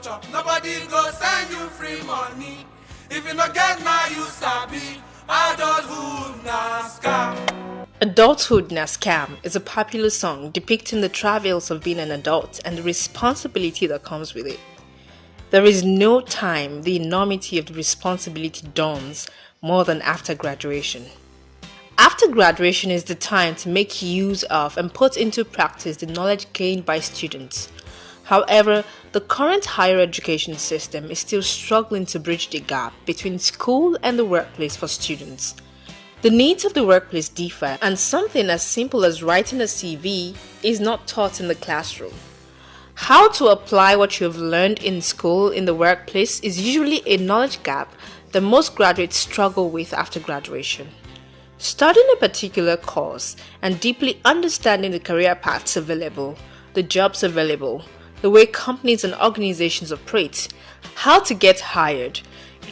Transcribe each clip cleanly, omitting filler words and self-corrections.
chop, nobody go send you free money. If you no get now, you sabi. Adulthood na scam. Adulthood Na Scam is a popular song depicting the travails of being an adult and the responsibility that comes with it. There is no time the enormity of the responsibility dawns more than after graduation. After graduation is the time to make use of and put into practice the knowledge gained by students. However, the current higher education system is still struggling to bridge the gap between school and the workplace for students. The needs of the workplace differ, and something as simple as writing a CV is not taught in the classroom. How to apply what you have learned in school in the workplace is usually a knowledge gap that most graduates struggle with after graduation. Studying a particular course and deeply understanding the career paths available, the jobs available, the way companies and organizations operate, how to get hired,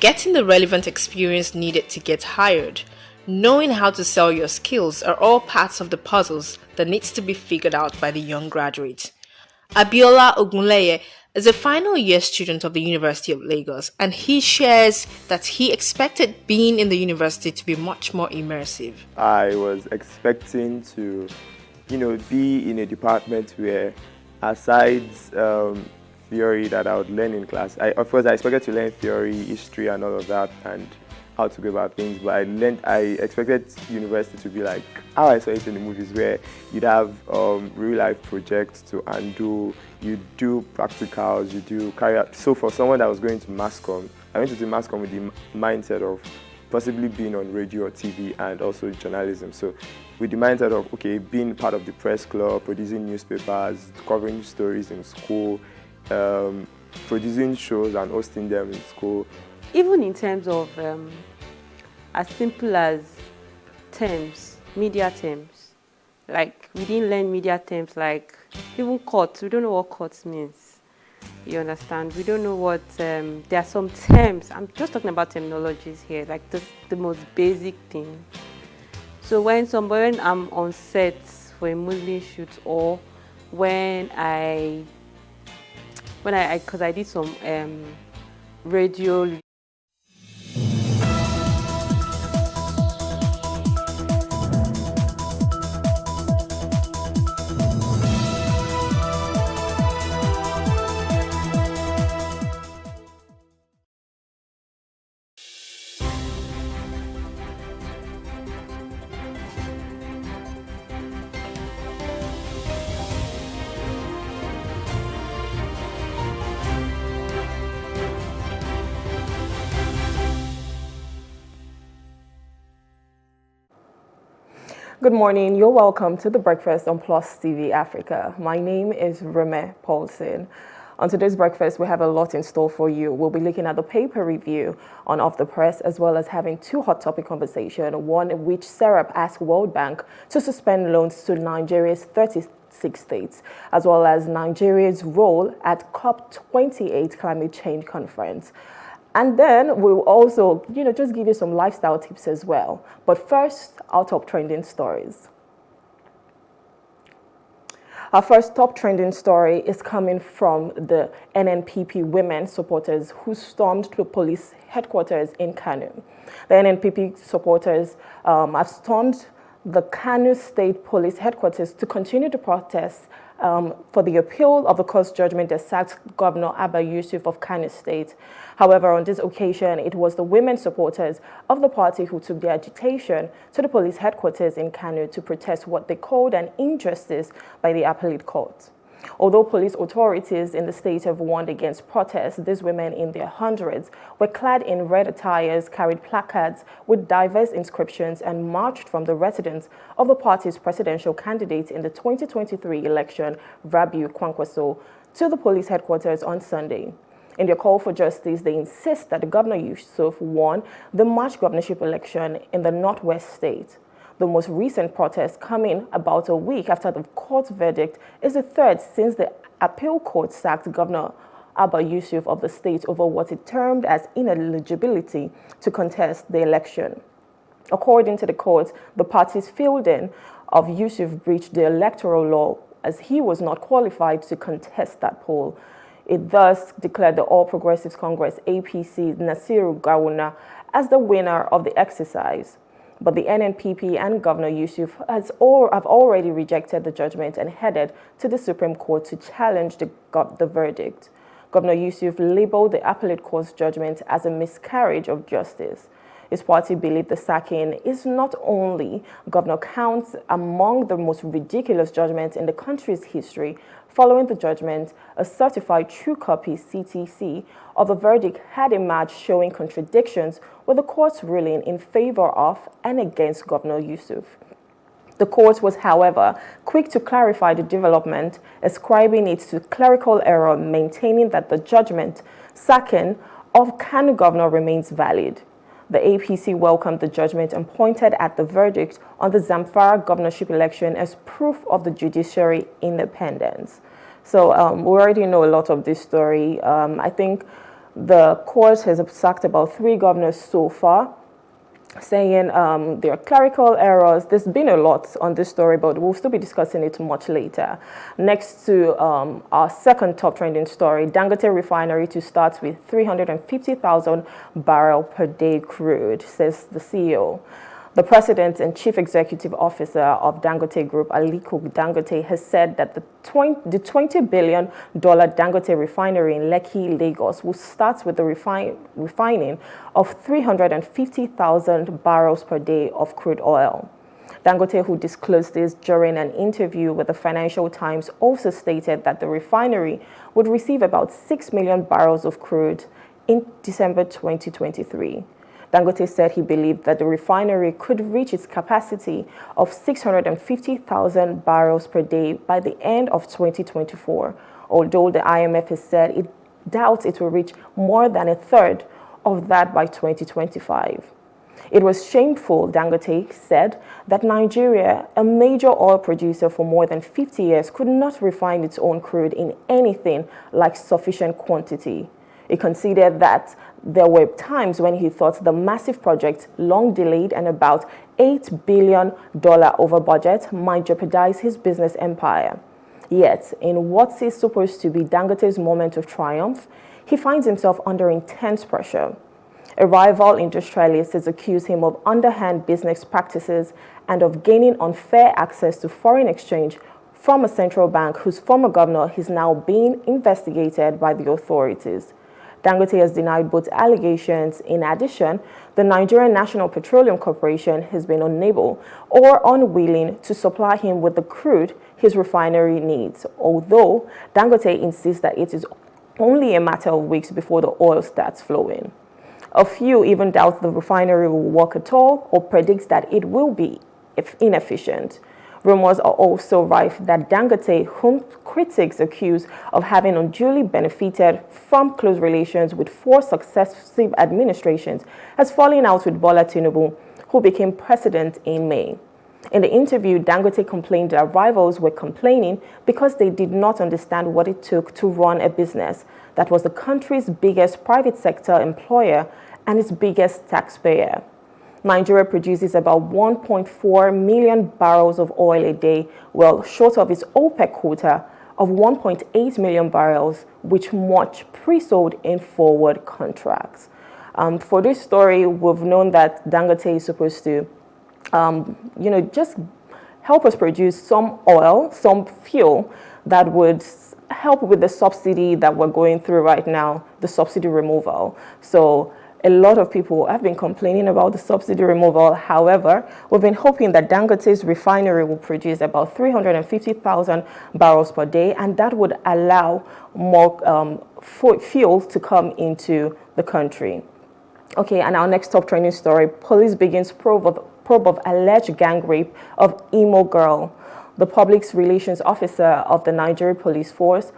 getting the relevant experience needed to get hired, knowing how to sell your skills are all parts of the puzzles that needs to be figured out by the young graduate. Abiola Ogunleye is a final year student of the University of Lagos, and he shares that he expected being in the university to be much more immersive. I was expecting to, be in a department where, aside theory that I would learn in class, I expected to learn theory, history, and all of that, and how to go about things. But I expected university to be like how I saw it in the movies, where you'd have real life projects to undo, you do practicals, you do carry out. So for someone that was going to mass comm, I went into mass comm with the mindset of possibly being on radio or TV and also journalism. So with the mindset of, okay, being part of the press club, producing newspapers, covering stories in school, producing shows and hosting them in school. Even in terms of as simple as terms, media terms, like we didn't learn media terms like even court, we don't know what court means, you understand? We don't know what, there are some terms, I'm just talking about terminologies here, like the most basic thing. So when I'm on set for a movie shoot, or because I did some radio. Good morning. You're welcome to the Breakfast on Plus TV Africa. My name is Reme Paulson. On today's breakfast, we have a lot in store for you. We'll be looking at the paper review on Off the Press, as well as having two hot topic conversations, one in which Serap asked World Bank to suspend loans to Nigeria's 36 states, as well as Nigeria's role at COP28 Climate Change Conference. And then we'll also, just give you some lifestyle tips as well. But first, our top trending stories. Our first top trending story is coming from the NNPP women supporters who stormed the police headquarters in Kano. The NNPP supporters have stormed the Kano State Police headquarters to continue to protest for the appeal of the court's judgment that sacked Governor Abba Yusuf of Kano State. However, on this occasion, it was the women supporters of the party who took the agitation to the police headquarters in Kano to protest what they called an injustice by the appellate court. Although police authorities in the state have warned against protests, these women in their hundreds were clad in red attires, carried placards with diverse inscriptions, and marched from the residence of the party's presidential candidate in the 2023 election, Rabiu Kwankwaso, to the police headquarters on Sunday. In their call for justice, they insist that Governor Yusuf won the March governorship election in the Northwest state. The most recent protest, coming about a week after the court's verdict, is the third since the appeal court sacked Governor Abba Yusuf of the state over what it termed as ineligibility to contest the election. According to the court, the party's fielding of Yusuf breached the electoral law as he was not qualified to contest that poll. It thus declared the All Progressives Congress APC Nasiru Gawuna as the winner of the exercise. But the NNPP and Governor Yusuf have already rejected the judgment and headed to the Supreme Court to challenge the verdict. Governor Yusuf labeled the appellate court's judgment as a miscarriage of justice. His party believed the sacking is not only Governor counts among the most ridiculous judgments in the country's history. Following the judgment, a certified true copy (CTC) of the verdict had emerged showing contradictions with the court's ruling in favor of and against Governor Yusuf. The court was, however, quick to clarify the development, ascribing it to clerical error, maintaining that the judgment sacking of Kano governor remains valid. The APC welcomed the judgment and pointed at the verdict on the Zamfara governorship election as proof of the judiciary independence. So we already know a lot of this story. I think the court has sacked about 3 governors so far, saying there are clerical errors. There's been a lot on this story, but we'll still be discussing it much later. Next to our second top trending story, Dangote Refinery to start with 350,000 barrel per day crude, says the CEO. The president and chief executive officer of Dangote Group, Aliko Dangote, has said that the $20 billion Dangote refinery in Lekki, Lagos, will start with the refining of 350,000 barrels per day of crude oil. Dangote, who disclosed this during an interview with the Financial Times, also stated that the refinery would receive about 6 million barrels of crude in December 2023. Dangote said he believed that the refinery could reach its capacity of 650,000 barrels per day by the end of 2024, although the IMF has said it doubts it will reach more than a third of that by 2025. It was shameful, Dangote said, that Nigeria, a major oil producer for more than 50 years, could not refine its own crude in anything like sufficient quantity. He conceded that there were times when he thought the massive project, long delayed and about $8 billion over budget, might jeopardize his business empire. Yet, in what is supposed to be Dangote's moment of triumph, he finds himself under intense pressure. A rival industrialist has accused him of underhand business practices and of gaining unfair access to foreign exchange from a central bank whose former governor is now being investigated by the authorities. Dangote has denied both allegations. In addition, the Nigerian National Petroleum Corporation has been unable or unwilling to supply him with the crude his refinery needs, although Dangote insists that it is only a matter of weeks before the oil starts flowing. A few even doubt the refinery will work at all or predicts that it will be inefficient. Rumors are also rife that Dangote, whom critics accuse of having unduly benefited from close relations with 4 successive administrations, has fallen out with Bola Tinubu, who became president in May. In the interview, Dangote complained that rivals were complaining because they did not understand what it took to run a business that was the country's biggest private sector employer and its biggest taxpayer. Nigeria produces about 1.4 million barrels of oil a day, well short of its OPEC quota of 1.8 million barrels, which much pre-sold in forward contracts. For this story, we've known that Dangote is supposed to, just help us produce some oil, some fuel that would help with the subsidy that we're going through right now, the subsidy removal. So a lot of people have been complaining about the subsidy removal. However, we've been hoping that Dangote's refinery will produce about 350,000 barrels per day, and that would allow more fuel to come into the country. Okay, and our next top trending story, police begins probe of alleged gang rape of Imo girl. The public relations officer of the Nigeria Police Force,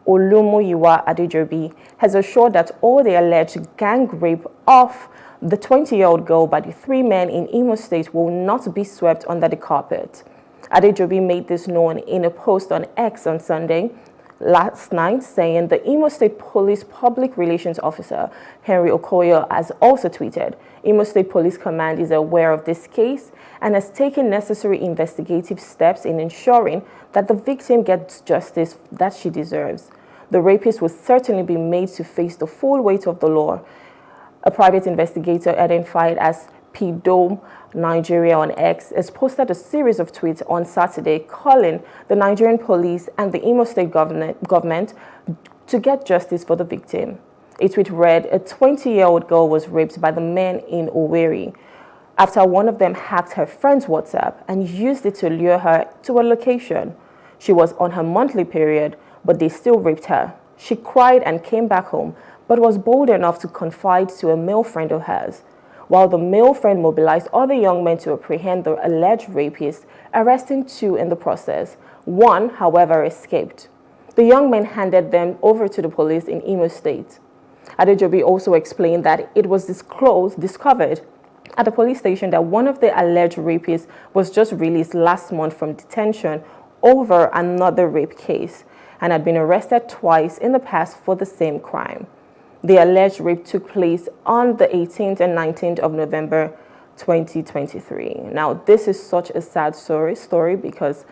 Olumuyiwa Adejobi, has assured that all the alleged gang rape of the 20-year-old girl by the 3 men in Imo State will not be swept under the carpet. Adejobi made this known in a post on X on Sunday last night, saying the Imo State Police Public Relations Officer, Henry Okoye, has also tweeted, Imo State Police Command is aware of this case and has taken necessary investigative steps in ensuring that the victim gets justice that she deserves. the rapist will certainly be made to face the full weight of the law. A private investigator identified as P. Dome Nigeria on X has posted a series of tweets on Saturday calling the Nigerian police and the Imo State government to get justice for the victim. A tweet read, a 20-year-old girl was raped by the men in Owerri after one of them hacked her friend's WhatsApp and used it to lure her to a location. She was on her monthly period, but they still raped her. She cried and came back home, but was bold enough to confide to a male friend of hers. While the male friend mobilized other young men to apprehend the alleged rapist, arresting 2 in the process. 1, however, escaped. The young men handed them over to the police in Imo State. Adejobi also explained that it was discovered at the police station that one of the alleged rapists was just released last month from detention over another rape case and had been arrested twice in the past for the same crime. The alleged rape took place on the 18th and 19th of November 2023. Now, this is such a sad story because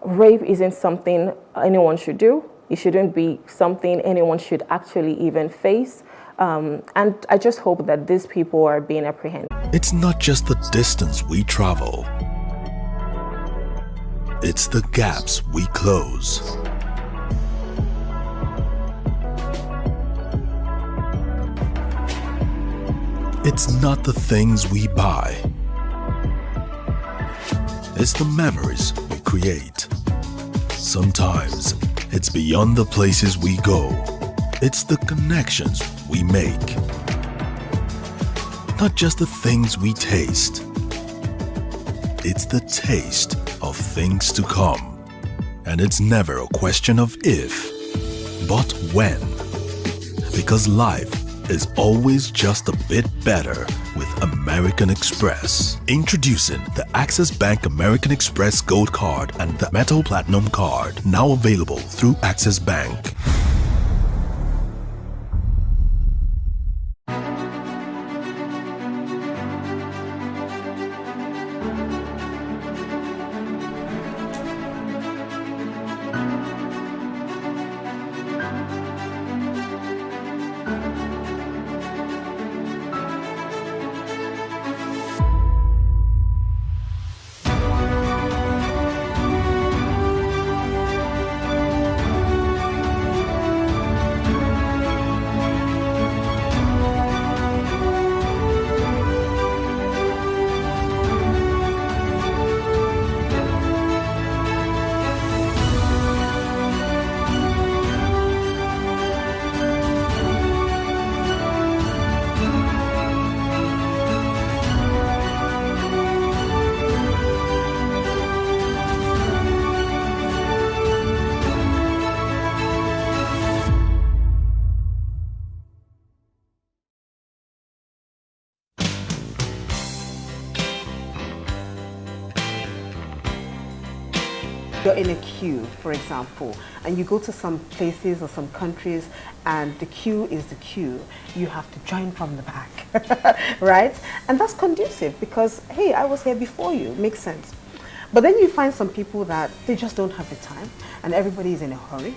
rape isn't something anyone should do. It shouldn't be something anyone should actually even face. And I just hope that these people are being apprehended. It's not just the distance we travel. It's the gaps we close. It's not the things we buy. It's the memories we create. Sometimes it's beyond the places we go. It's the connections we make. Not just the things we taste. It's the taste of things to come. And it's never a question of if, but when. Because life is always just a bit better with American Express. Introducing the Access Bank American Express Gold Card and the Metal Platinum Card, now available through Access Bank. You're in a queue, for example, and you go to some places or some countries and the queue is the queue. You have to join from the back, right? And that's conducive because, hey, I was here before you, makes sense. But then you find some people that they just don't have the time and everybody is in a hurry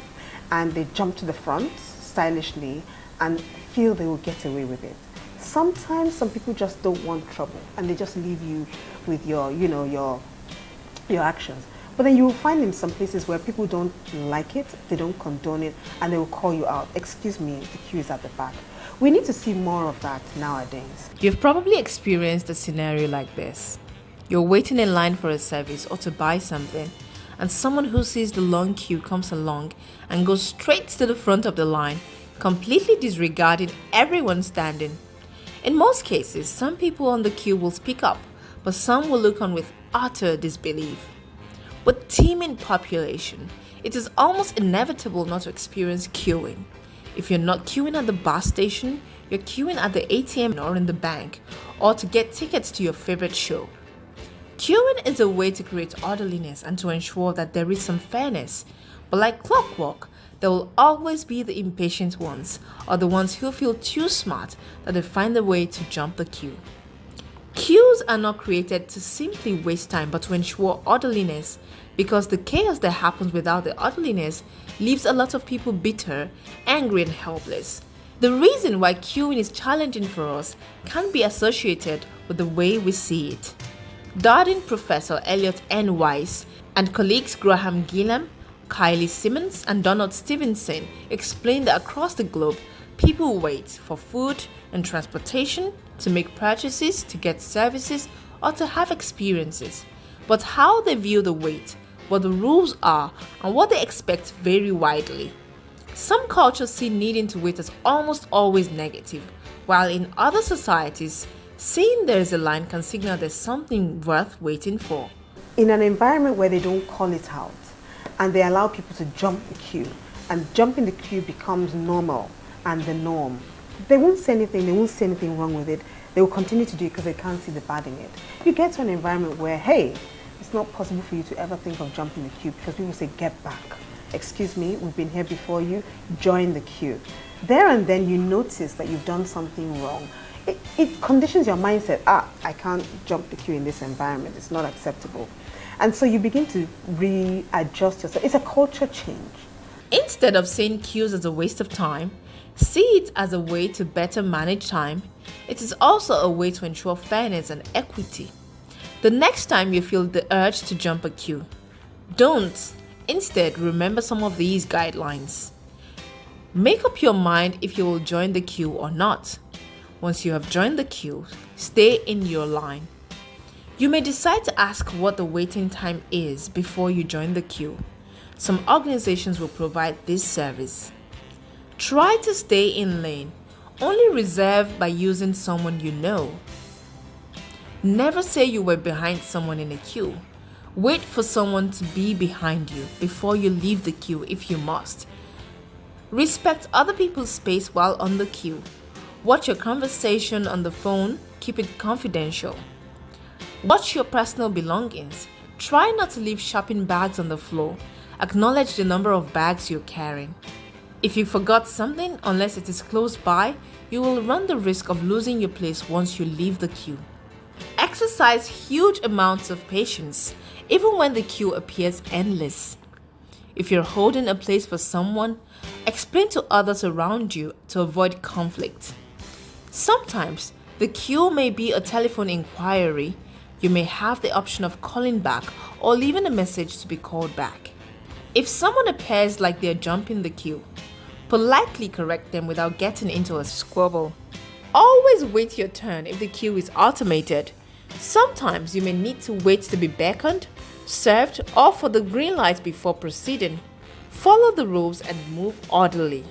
and they jump to the front stylishly and feel they will get away with it. Sometimes some people just don't want trouble and they just leave you with your, your actions. But then you will find in some places where people don't like it, they don't condone it, and they will call you out. Excuse me, the queue is at the back. We need to see more of that nowadays. You've probably experienced a scenario like this. You're waiting in line for a service or to buy something, and someone who sees the long queue comes along and goes straight to the front of the line, completely disregarding everyone standing. In most cases, some people on the queue will speak up, but some will look on with utter disbelief. With teeming population, it is almost inevitable not to experience queuing. If you're not queuing at the bus station, you're queuing at the ATM or in the bank, or to get tickets to your favorite show. Queuing is a way to create orderliness and to ensure that there is some fairness, but like clockwork, there will always be the impatient ones, or the ones who feel too smart that they find a way to jump the queue. Queues are not created to simply waste time but to ensure orderliness, because the chaos that happens without the orderliness leaves a lot of people bitter, angry, and helpless. The reason why queuing is challenging for us can be associated with the way we see it. Darden Professor Elliot N. Weiss and colleagues Graham Gillam, Kylie Simmons, and Donald Stevenson explain that across the globe, people wait for food and transportation, to make purchases, to get services, or to have experiences. But how they view the wait, what the rules are, and what they expect vary widely. Some cultures see needing to wait as almost always negative, while in other societies, saying there is a line can signal there's something worth waiting for. In an environment where they don't call it out and they allow people to jump the queue, and jumping the queue becomes normal and the norm, they won't say anything wrong with it. They will continue to do it because they can't see the bad in it. You get to an environment where, hey, it's not possible for you to ever think of jumping the queue because people say, get back. Excuse me, we've been here before you, join the queue. There and then you notice that you've done something wrong. It conditions your mindset, I can't jump the queue in this environment, it's not acceptable. And so you begin to readjust yourself. It's a culture change. Instead of seeing queues as a waste of time, see it as a way to better manage time. It is also a way to ensure fairness and equity. The next time you feel the urge to jump a queue, don't. Instead, remember some of these guidelines. Make up your mind if you will join the queue or not. Once you have joined the queue, stay in your line. You may decide to ask what the waiting time is before you join the queue. Some organizations will provide this service. Try to stay in lane, only reserve by using someone you know. Never say you were behind someone in a queue. Wait for someone to be behind you before you leave the queue if you must. Respect other people's space while on the queue. Watch your conversation on the phone, keep it confidential. Watch your personal belongings. Try not to leave shopping bags on the floor. Acknowledge the number of bags you're carrying. If you forgot something, unless it is close by, you will run the risk of losing your place once you leave the queue. Exercise huge amounts of patience, even when the queue appears endless. If you're holding a place for someone, explain to others around you to avoid conflict. Sometimes, the queue may be a telephone inquiry. You may have the option of calling back or leaving a message to be called back. If someone appears like they're jumping the queue, politely correct them without getting into a squabble. Always wait your turn if the queue is automated. Sometimes you may need to wait to be beckoned, served, or for the green light before proceeding. Follow the rules and move orderly.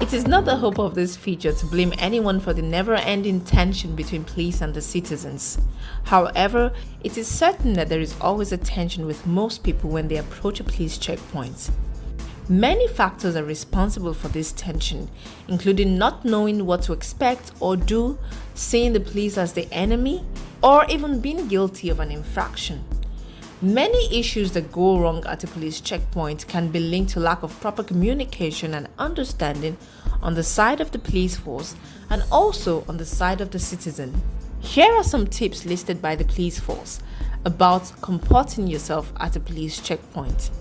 It is not the hope of this feature to blame anyone for the never-ending tension between police and the citizens. However, it is certain that there is always a tension with most people when they approach a police checkpoint. Many factors are responsible for this tension, including not knowing what to expect or do, seeing the police as the enemy, or even being guilty of an infraction. Many issues that go wrong at a police checkpoint can be linked to lack of proper communication and understanding on the side of the police force and also on the side of the citizen. Here are some tips listed by the police force about comporting yourself at a police checkpoint.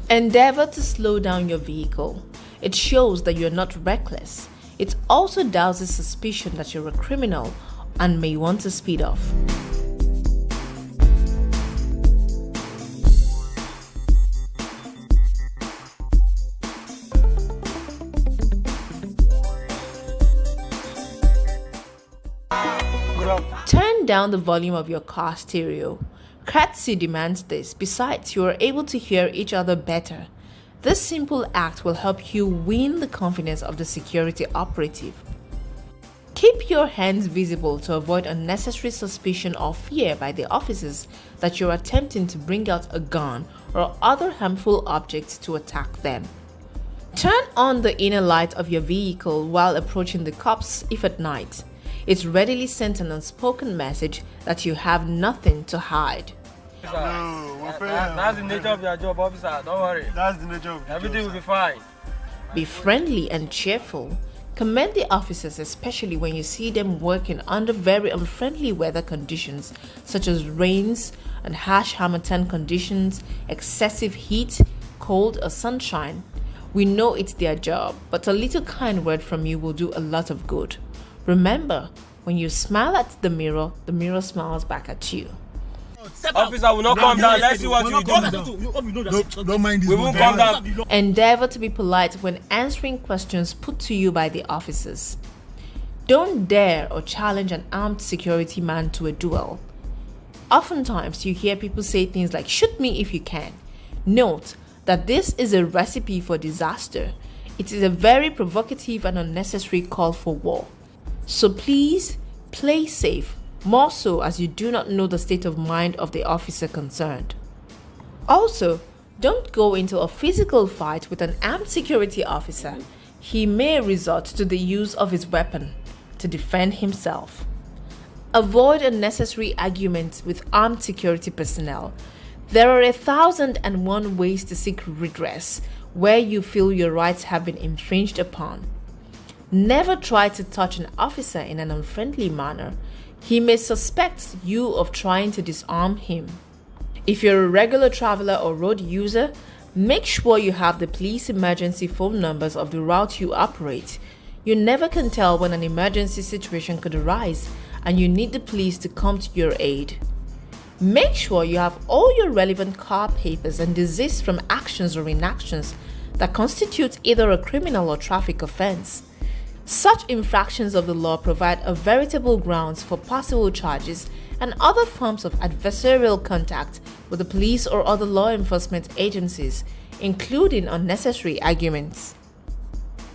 Endeavor to slow down your vehicle. It shows that you're not reckless. It also douses suspicion that you're a criminal and may want to speed off. Turn down the volume of your car stereo. Courtesy demands this. Besides, you are able to hear each other better. This simple act will help you win the confidence of the security operative. Keep your hands visible to avoid unnecessary suspicion or fear by the officers that you're attempting to bring out a gun or other harmful objects to attack them. Turn on the inner light of your vehicle while approaching the cops if at night. It readily sends an unspoken message that you have nothing to hide. That's the nature of your job, officer. Don't worry. That's the nature of your job. Everything will be fine. Be friendly and cheerful. Commend the officers, especially when you see them working under very unfriendly weather conditions such as rains and harsh Harmattan conditions, excessive heat, cold or sunshine. We know it's their job, but a little kind word from you will do a lot of good. Remember, when you smile at the mirror smiles back at you. Officer will not come down. Let's see what you do. Don't mind this. We won't come down. Endeavor to be polite when answering questions put to you by the officers. Don't dare or challenge an armed security man to a duel. Oftentimes, you hear people say things like, "Shoot me if you can." Note that this is a recipe for disaster. It is a very provocative and unnecessary call for war. So please, play safe, more so as you do not know the state of mind of the officer concerned. Also, don't go into a physical fight with an armed security officer. He may resort to the use of his weapon to defend himself. Avoid unnecessary arguments with armed security personnel. There are 1,001 ways to seek redress where you feel your rights have been infringed upon. Never try to touch an officer in an unfriendly manner. He may suspect you of trying to disarm him. If you're a regular traveler or road user, make sure you have the police emergency phone numbers of the route you operate. You never can tell when an emergency situation could arise and you need the police to come to your aid. Make sure you have all your relevant car papers and desist from actions or inactions that constitute either a criminal or traffic offense. Such infractions of the law provide a veritable grounds for possible charges and other forms of adversarial contact with the police or other law enforcement agencies, including unnecessary arguments.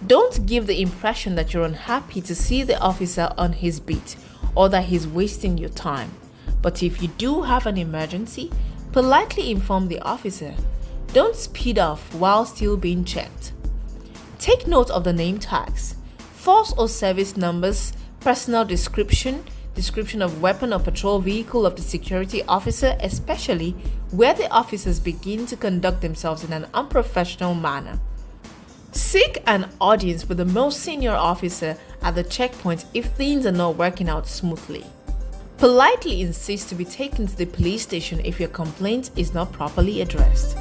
Don't give the impression that you're unhappy to see the officer on his beat or that he's wasting your time. But if you do have an emergency, politely inform the officer. Don't speed off while still being checked. Take note of the name tags, force or service numbers, personal description of weapon or patrol vehicle of the security officer, especially where the officers begin to conduct themselves in an unprofessional manner. Seek an audience with the most senior officer at the checkpoint if things are not working out smoothly. Politely insist to be taken to the police station if your complaint is not properly addressed.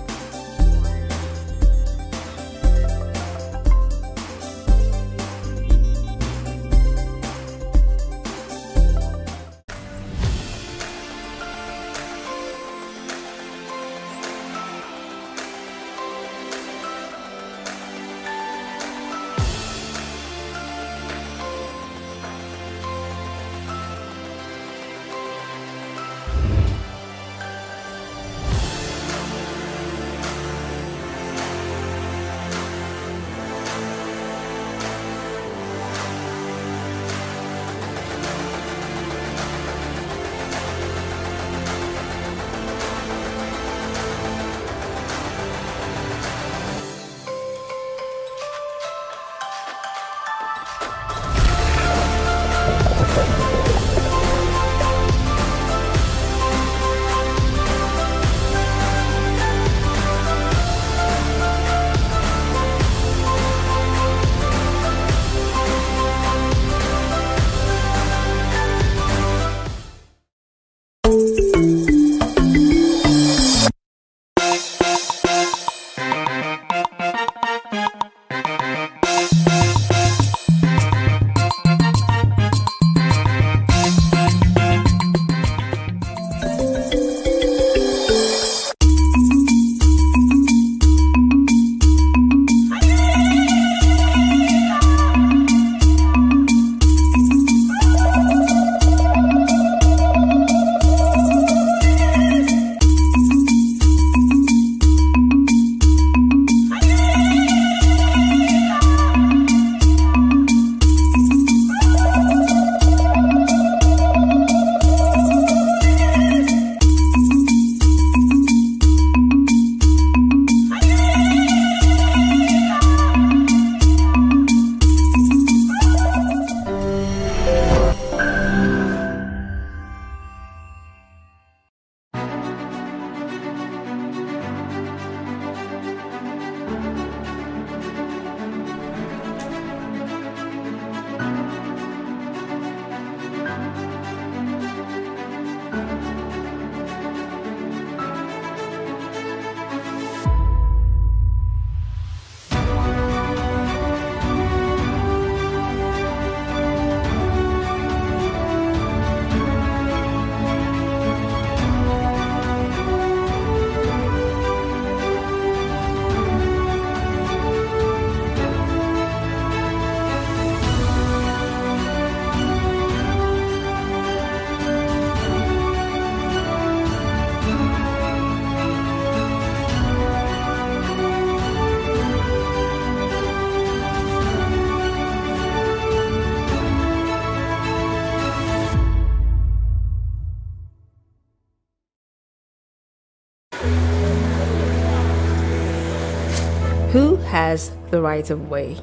has the right of way?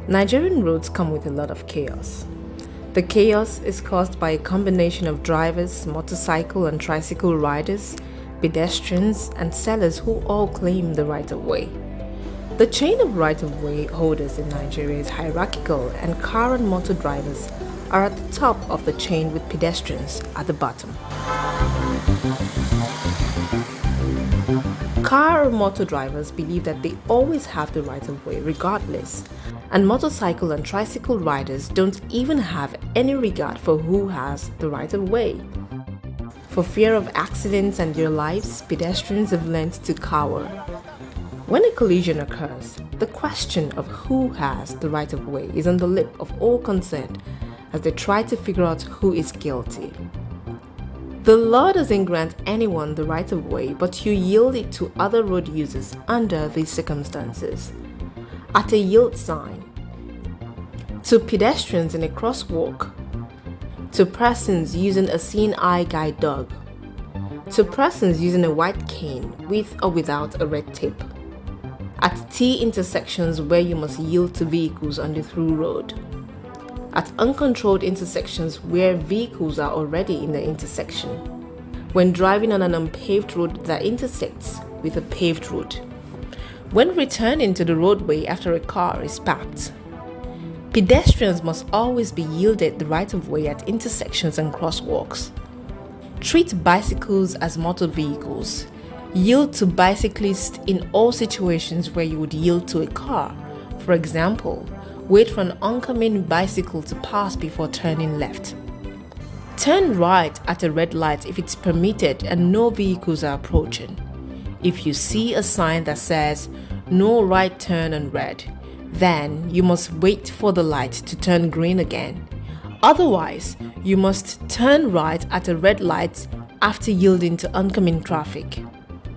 Nigerian roads come with a lot of chaos. The chaos is caused by a combination of drivers, motorcycle and tricycle riders, pedestrians, and sellers who all claim the right of way. The chain of right of way holders in Nigeria is hierarchical, and car and motor drivers are at the top of the chain with pedestrians at the bottom. Car or motor drivers believe that they always have the right of way regardless, and motorcycle and tricycle riders don't even have any regard for who has the right of way. For fear of accidents and their lives, pedestrians have learned to cower. When a collision occurs, the question of who has the right of way is on the lip of all concerned as they try to figure out who is guilty. The law doesn't grant anyone the right of way, but you yield it to other road users under these circumstances. At a yield sign, to pedestrians in a crosswalk, to persons using a seeing eye guide dog, to persons using a white cane with or without a red tape, at T intersections where you must yield to vehicles on the through road, at uncontrolled intersections where vehicles are already in the intersection, when driving on an unpaved road that intersects with a paved road, when returning to the roadway after a car is parked. Pedestrians must always be yielded the right of way at intersections and crosswalks. Treat bicycles as motor vehicles. Yield to bicyclists in all situations where you would yield to a car. For example, wait for an oncoming bicycle to pass before turning left. Turn right at a red light if it's permitted and no vehicles are approaching. If you see a sign that says no right turn on red, then you must wait for the light to turn green again. Otherwise, you must turn right at a red light after yielding to oncoming traffic.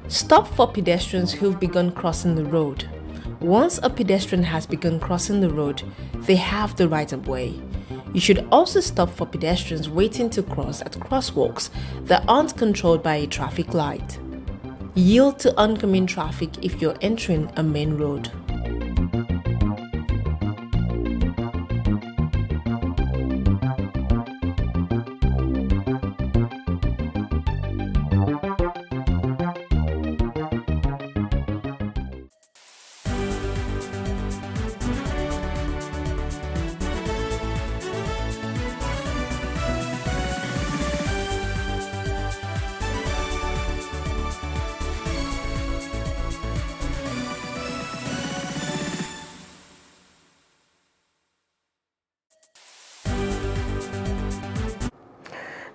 Stop for pedestrians who've begun crossing the road. Once a pedestrian has begun crossing the road, they have the right of way. You should also stop for pedestrians waiting to cross at crosswalks that aren't controlled by a traffic light. Yield to oncoming traffic if you're entering a main road.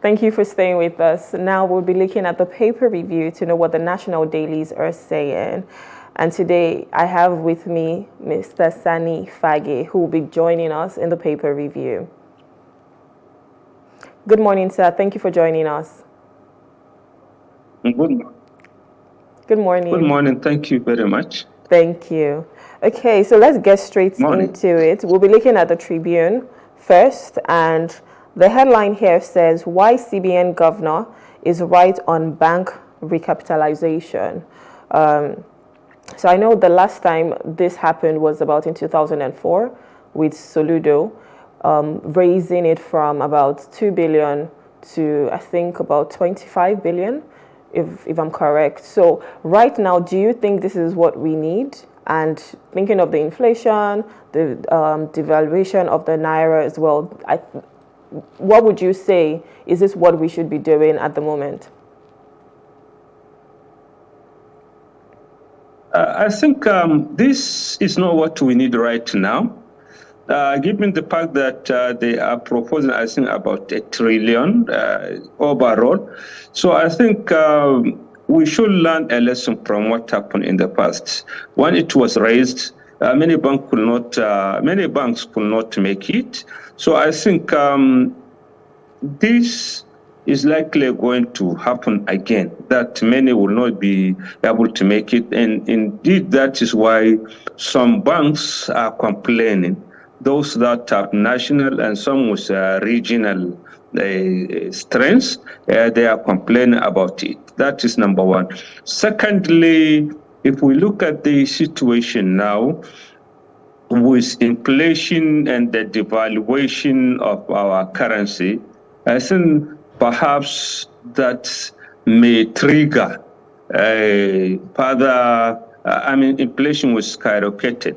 Thank you for staying with us. Now we'll be looking at the paper review to know what the national dailies are saying. And today I have with me Mr. Sani Fage, who will be joining us in the paper review. Good morning, sir. Thank you for joining us. Good morning. Good morning. Good morning. Thank you very much. Thank you. Okay, so let's get straight into it. We'll be looking at the Tribune first, and the headline here says, why CBN governor is right on bank recapitalization. So I know the last time this happened was about in 2004 with Soludo, raising it from about 2 billion to I think about 25 billion, if I'm correct. So right now, do you think this is what we need? And thinking of the inflation, the devaluation of the naira as well, what would you say, is this what we should be doing at the moment? I think this is not what we need right now. Given the fact that they are proposing, I think, about $1 trillion overall. So I think we should learn a lesson from what happened in the past. When it was raised, many banks could not make it. So I think this is likely going to happen again, that many will not be able to make it. And indeed, that is why some banks are complaining. Those that have national and some with regional strengths, they are complaining about it. That is number one. Secondly, if we look at the situation now, with inflation and the devaluation of our currency, I think perhaps that may trigger further, inflation was skyrocketed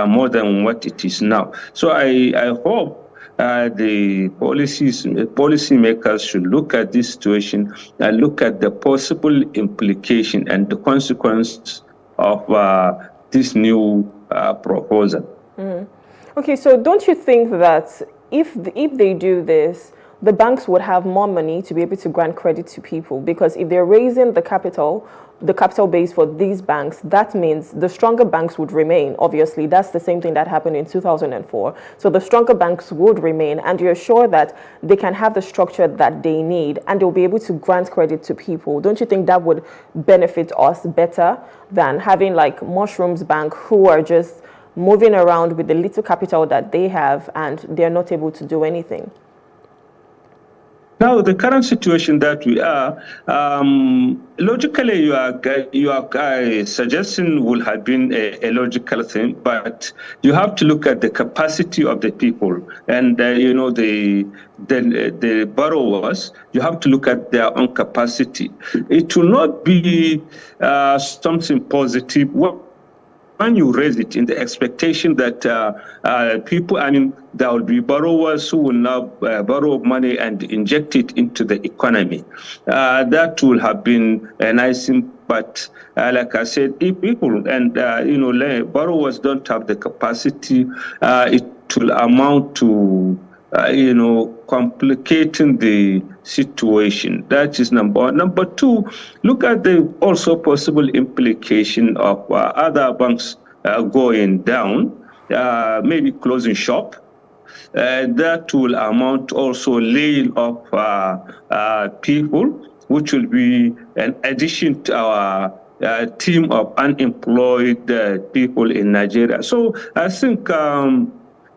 more than what it is now. So I hope the policymakers should look at this situation and look at the possible implication and the consequence of this new proposal. Okay, so don't you think that if they do this, the banks would have more money to be able to grant credit to people? Because if they're raising the capital base for these banks, that means the stronger banks would remain. Obviously, that's the same thing that happened in 2004. So the stronger banks would remain, and you're sure that they can have the structure that they need, and they'll be able to grant credit to people. Don't you think that would benefit us better than having like Mushrooms Bank, who are just moving around with the little capital that they have and they're not able to do anything? Now, the current situation that we are, logically, your suggestion would have been a logical thing, but you have to look at the capacity of the people and, the borrowers. You have to look at their own capacity. It will not be something positive when you raise it in the expectation that people, there will be borrowers who will now borrow money and inject it into the economy. That will have been a nice thing, but like I said, if people and, borrowers don't have the capacity, it will amount to, complicating the situation. That is number one. Number two, look at the also possible implication of other banks going down, maybe closing shop. That will amount to also laying off people, which will be an addition to our team of unemployed people in Nigeria. So I think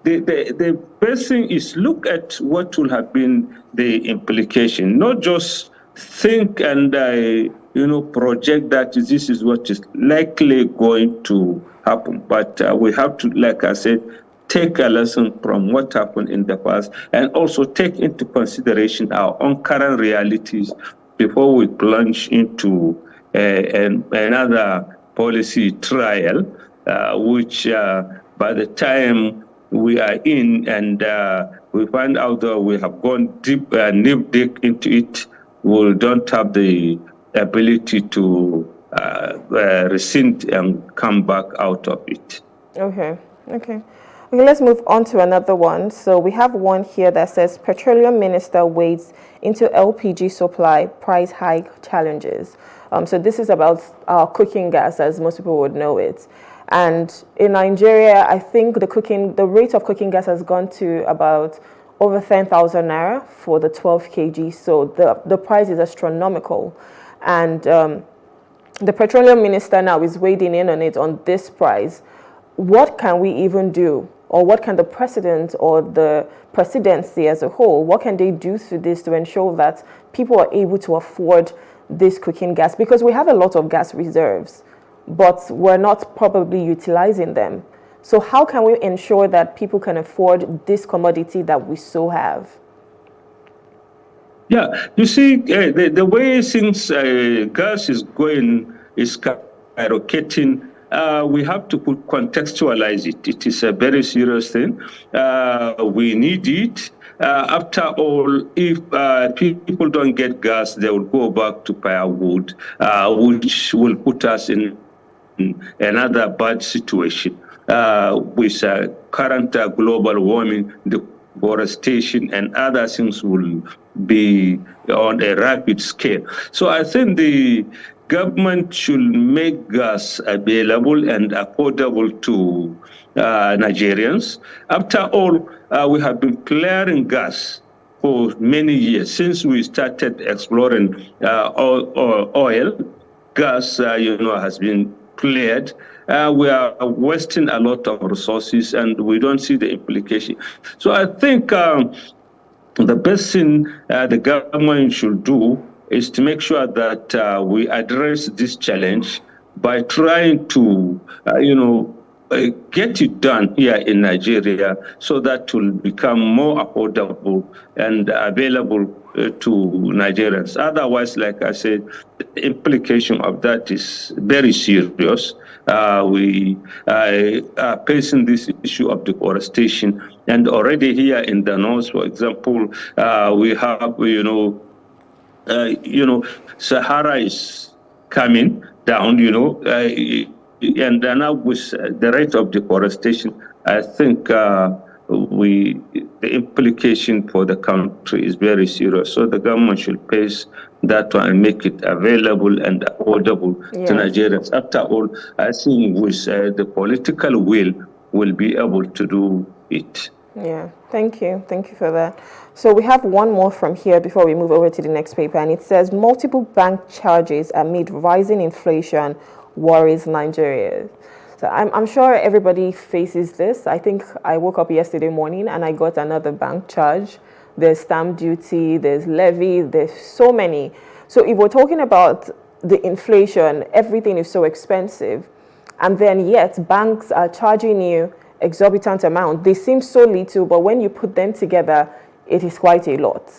the best thing is look at what will have been the implication, not just think and project that this is what is likely going to happen. But we have to, like I said, take a lesson from what happened in the past and also take into consideration our own current realities before we plunge into another policy trial, which by the time we are in and we find out that we have gone deep into it, we don't have the ability to rescind and come back out of it. Okay, let's move on to another one. So we have one here that says Petroleum Minister wades into LPG supply price hike challenges. So this is about cooking gas, as most people would know it. And in Nigeria, I think the rate of cooking gas has gone to about over 10,000 naira for the 12 kg. So the price is astronomical. And the Petroleum Minister now is wading in on it, on this price. What can we even do? Or what can the president or the presidency as a whole, what can they do to this to ensure that people are able to afford this cooking gas? Because we have a lot of gas reserves, but we're not probably utilizing them. So how can we ensure that people can afford this commodity that we so have? Yeah, you see, the way things, gas is going, is skyrocketing, we have to contextualize it. It is a very serious thing. We need it. After all, if people don't get gas, they will go back to firewood, which will put us in another bad situation with current global warming, deforestation, and other things will be on a rapid scale. So I think the government should make gas available and affordable to Nigerians. After all, we have been clearing gas for many years since we started exploring oil. Gas, has been cleared. We are wasting a lot of resources, and we don't see the implication. So I think the best thing the government should do is to make sure that we address this challenge by trying to, get it done here in Nigeria so that will become more affordable and available to Nigerians. Otherwise, like I said, the implication of that is very serious. We are facing this issue of deforestation, and already here in the north, for example, we have, Sahara is coming down, and now with the rate of deforestation, I think the implication for the country is very serious. So the government should face that one and make it available and affordable to Nigerians. After all, I think with the political will be able to do it. Yeah, thank you. Thank you for that. So we have one more from here before we move over to the next paper, and it says multiple bank charges amid rising inflation worries Nigeria. So I'm sure everybody faces this. I think I woke up yesterday morning and I got another bank charge. There's stamp duty, there's levy, there's so many. So if we're talking about the inflation, everything is so expensive, and then yet banks are charging you exorbitant amount. They seem so little, but when you put them together, it is quite a lot.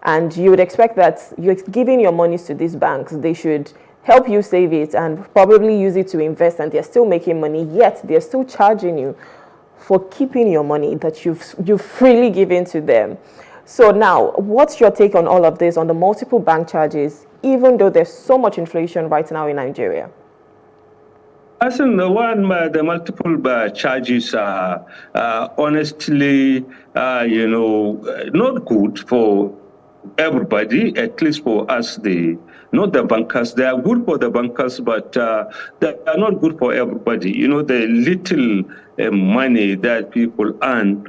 And you would expect that you're giving your monies to these banks, they should help you save it and probably use it to invest, and they're still making money, yet they're still charging you for keeping your money that you've freely given to them. So now, what's your take on all of this, on the multiple bank charges, even though there's so much inflation right now in Nigeria? I think the multiple charges are honestly, not good for everybody, at least for us, not the bankers. They are good for the bankers, but they are not good for everybody. The little money that people earn,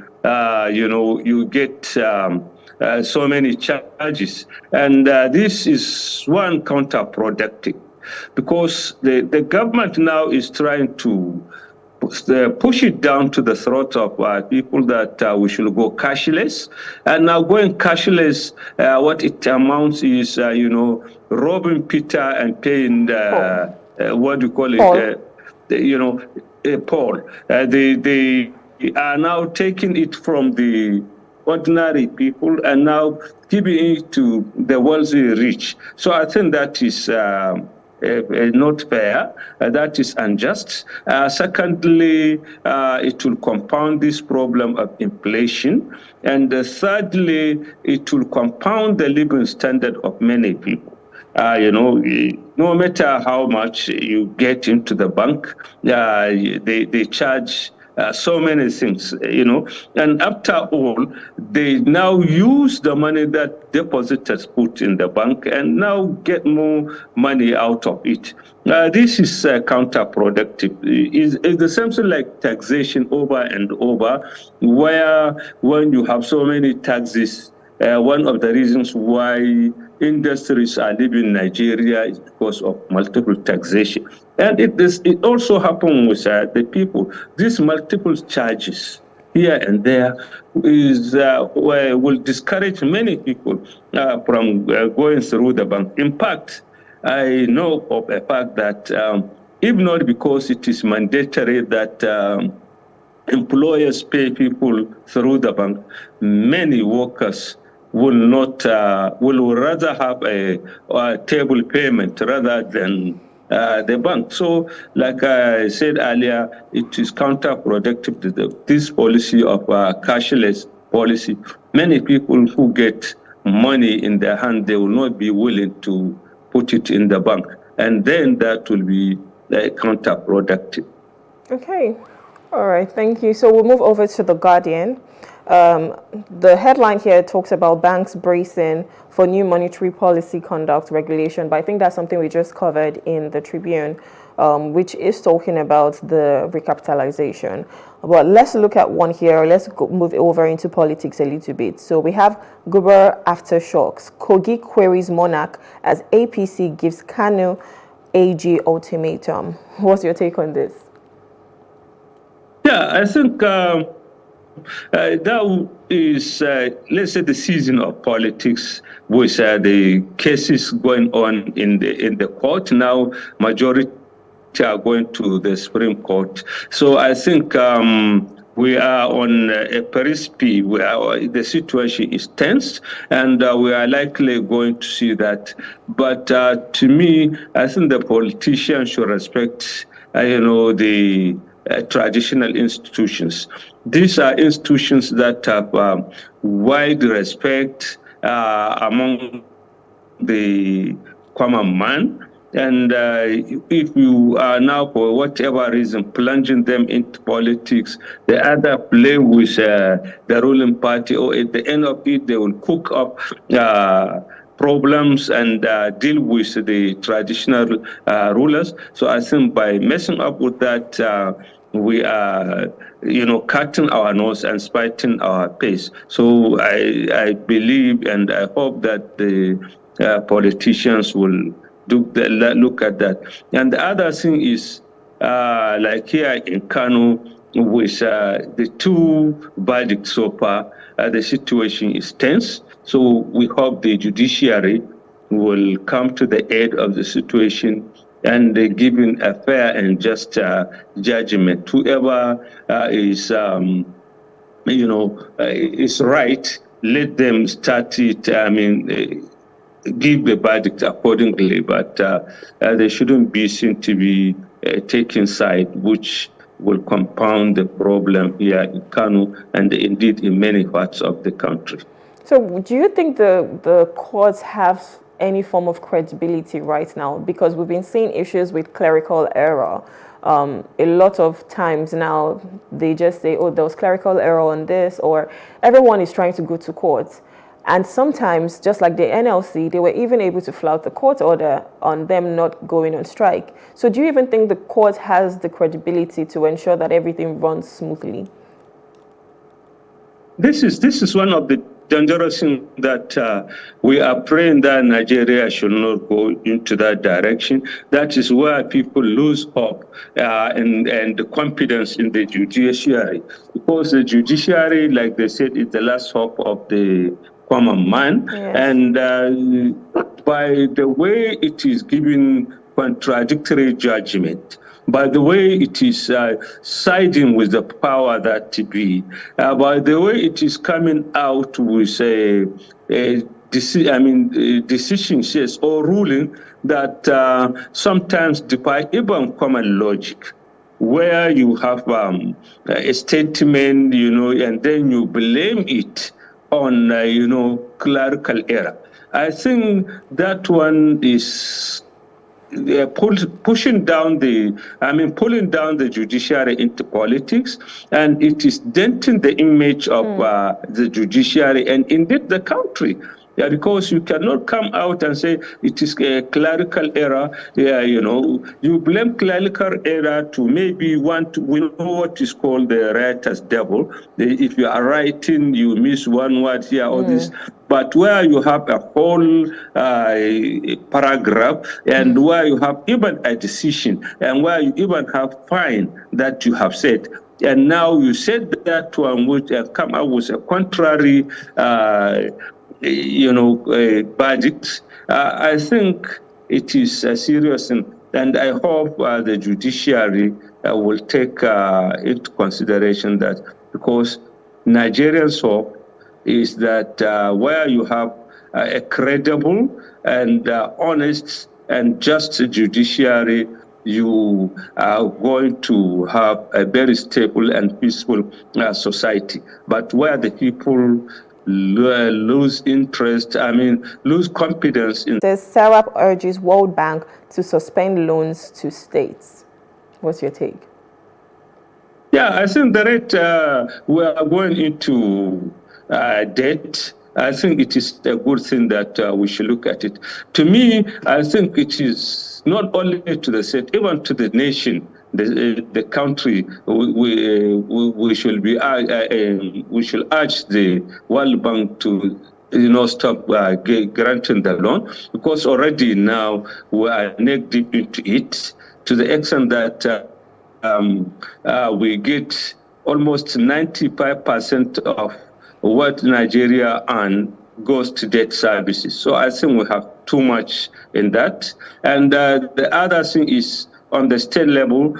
you get so many charges. And this is one counterproductive, because the government now is trying to push it down to the throat of people that we should go cashless. And now going cashless, what it amounts is, robbing Peter and paying, what do you call it, Paul. They are now taking it from the ordinary people and now giving it to the wealthy rich. So I think that is not fair. That is unjust. Secondly, it will compound this problem of inflation. And thirdly, it will compound the living standard of many people. No matter how much you get into the bank, they charge so many things, and after all, they now use the money that depositors put in the bank and now get more money out of it. This is counterproductive. It's the same thing like taxation over and over, where when you have so many taxes, one of the reasons why industries are leaving Nigeria is because of multiple taxation. And it also happens with the people. These multiple charges here and there will discourage many people from going through the bank. In fact, I know of a fact that if not because it is mandatory that employers pay people through the bank, many workers will rather have a table payment rather than the bank. So, like I said earlier, it is counterproductive to this policy of cashless policy. Many people who get money in their hand, they will not be willing to put it in the bank, and then that will be counterproductive. Okay, all right, thank you. So we'll move over to The Guardian. The headline here talks about banks bracing for new monetary policy conduct regulation, but I think that's something we just covered in the Tribune, which is talking about the recapitalization. But let's look at one here. Let's move over into politics a little bit. So we have Guber aftershocks. Kogi queries Monarch as APC gives Kanu AG ultimatum. What's your take on this? Yeah, I think that is, let's say, the season of politics with the cases going on in the court now. Majority going to the Supreme Court. So I think we are on a precipice. The situation is tense, and we are likely going to see that. But to me, I think the politicians should respect, the traditional institutions. These are institutions that have wide respect among the common man. And if you are now, for whatever reason, plunging them into politics, they either play with the ruling party, or at the end of it, they will cook up problems and deal with the traditional rulers. So I think by messing up with that, we are, cutting our nose and spiting our pace. So I believe and I hope that the politicians will look at that. And the other thing is, like here in Kano, with the two verdicts so far, the situation is tense. So we hope the judiciary will come to the aid of the situation and giving a fair and just judgment. Whoever is right, let them start it. Give the verdict accordingly, but they shouldn't be seen to be taking side, which will compound the problem here in Kano and indeed in many parts of the country. So do you think the courts have any form of credibility right now? Because we've been seeing issues with clerical error. A lot of times now, they just say, oh, there was clerical error on this, or everyone is trying to go to court. And sometimes, just like the NLC, they were even able to flout the court order on them not going on strike. So do you even think the court has the credibility to ensure that everything runs smoothly? This is one of the dangerous things that we are praying that Nigeria should not go into that direction. That is where people lose hope and confidence in the judiciary. Because the judiciary, like they said, is the last hope of the common man. Yes. And by the way it is giving contradictory judgment, by the way it is siding with the power that to be, by the way it is coming out with decisions, yes, or ruling that sometimes defy even common logic, where you have a statement, and then you blame it on, clerical error. I think that one is pulling down the judiciary into politics, and it is denting the image of the judiciary and indeed the country. Yeah, because you cannot come out and say it is a clerical error. Yeah, you blame clerical error to maybe we know what is called the writer's devil. If you are writing, you miss one word here or this. But where you have a whole paragraph, and where you have even a decision, and where you even have fine that you have said, and now you said that one would come out with a contrary verdict. I think it is serious, and I hope the judiciary will take into consideration that, because Nigerians' hope is that where you have a credible and honest and just judiciary, you are going to have a very stable and peaceful society. But where the people lose interest, lose confidence in... The SERAP urges World Bank to suspend loans to states. What's your take? Yeah, I think the rate we are going into debt, I think it is a good thing that we should look at it. To me, I think it is not only to the state, even to the nation, the country. We should urge the World Bank to stop granting the loan, because already now we are neck deep into it, to the extent that we get almost 95% of what Nigeria earns goes to debt services. So I think we have too much in that. And the other thing is on the state level,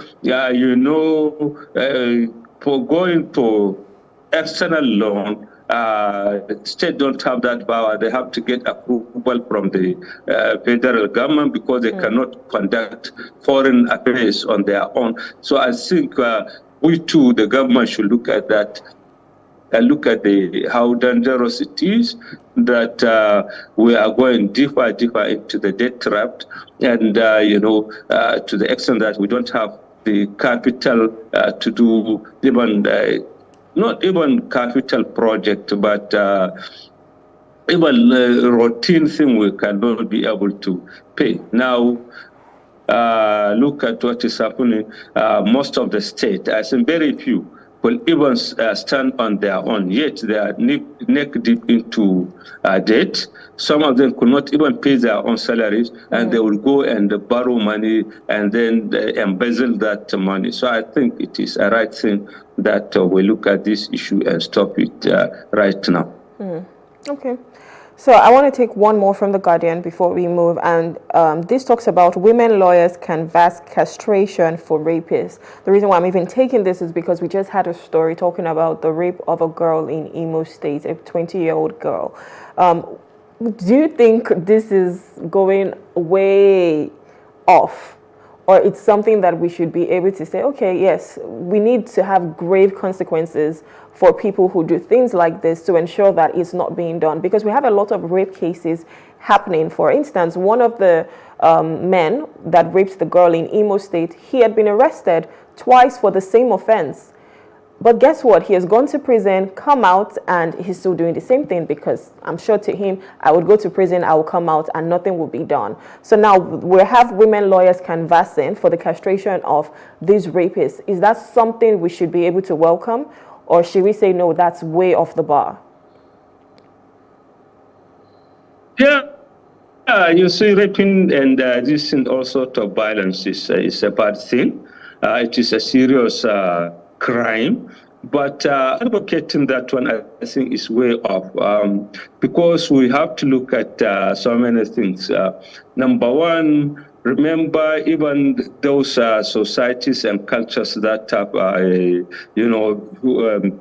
for going to external loan, state don't have that power. They have to get approval from the federal government because they cannot conduct foreign affairs on their own. So I think we too, the government should look at that. Look at how dangerous it is that we are going deeper into the debt trap, and to the extent that we don't have the capital to do even not even capital project, but even routine thing we cannot be able to pay. Now, look at what is happening. Most of the state, I think very few, will even stand on their own, yet they are neck deep into debt. Some of them could not even pay their own salaries, and they will go and borrow money and then embezzle that money. So I think it is a right thing that we look at this issue and stop it right now. Okay. So I want to take one more from The Guardian before we move, and this talks about women lawyers canvass castration for rapists. The reason why I'm even taking this is because we just had a story talking about the rape of a girl in Imo State, a 20-year-old girl. Do you think this is going way off? Or it's something that we should be able to say, okay, yes, we need to have grave consequences for people who do things like this to ensure that it's not being done? Because we have a lot of rape cases happening. For instance, one of the men that raped the girl in Imo State, he had been arrested twice for the same offense. But guess what? He has gone to prison, come out, and he's still doing the same thing, because I'm sure to him, I would go to prison, I will come out, and nothing will be done. So now we have women lawyers canvassing for the castration of these rapists. Is that something we should be able to welcome? Or should we say, no, that's way off the bar? Yeah, you see, raping and this and all sort of violence is a bad thing. It is a serious crime, but advocating that one, I think, is way off, because we have to look at so many things. Number one, remember, even those societies and cultures that have,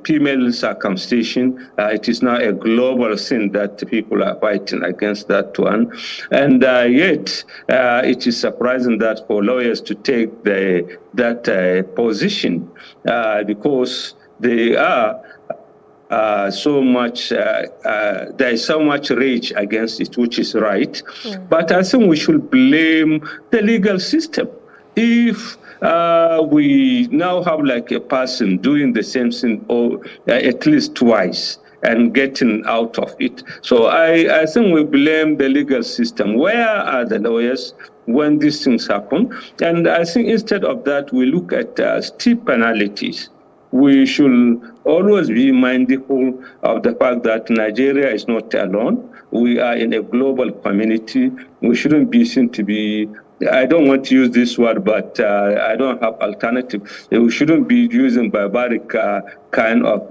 female circumcision, it is now a global sin that people are fighting against that one. And yet, it is surprising that for lawyers to take that position, because they are so much, there is so much rage against it, which is right. But I think we should blame the legal system. If we now have like a person doing the same thing or at least twice and getting out of it. So I think we blame the legal system. Where are the lawyers when these things happen? And I think instead of that, we look at steep penalties. We should always be mindful of the fact that Nigeria is not alone. We are in a global community. We shouldn't be seen to be, I don't want to use this word, but I don't have alternative. We shouldn't be using barbaric kind of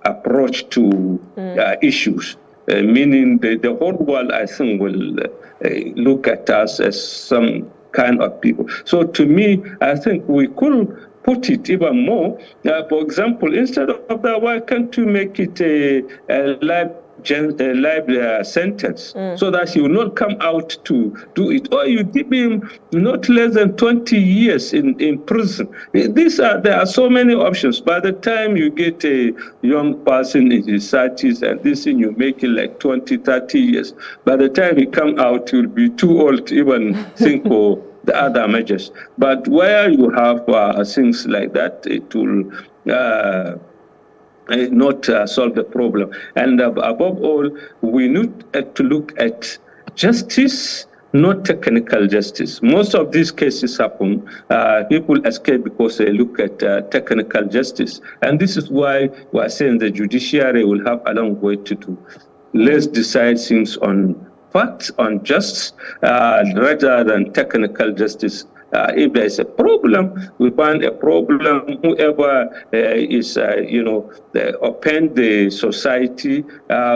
approach to issues, meaning the whole world, I think, will look at us as some kind of people. So to me, I think we could put it even more. For example, instead of that, why can't you make it a life sentence, so that he will not come out to do it, or you give him not less than 20 years in prison. There are so many options. By the time you get a young person in his 30s and this thing, you make it like 20, 30 years. By the time he come out, he'll be too old to even think for the other measures. But where you have things like that, it will not solve the problem. And above all, we need to look at justice, not technical justice. Most of these cases happen, people escape because they look at technical justice. And this is why we are saying the judiciary will have a long way to do. Let's decide things on facts, on justice, rather than technical justice. If there is a problem, we find a problem. Whoever is, offend the society,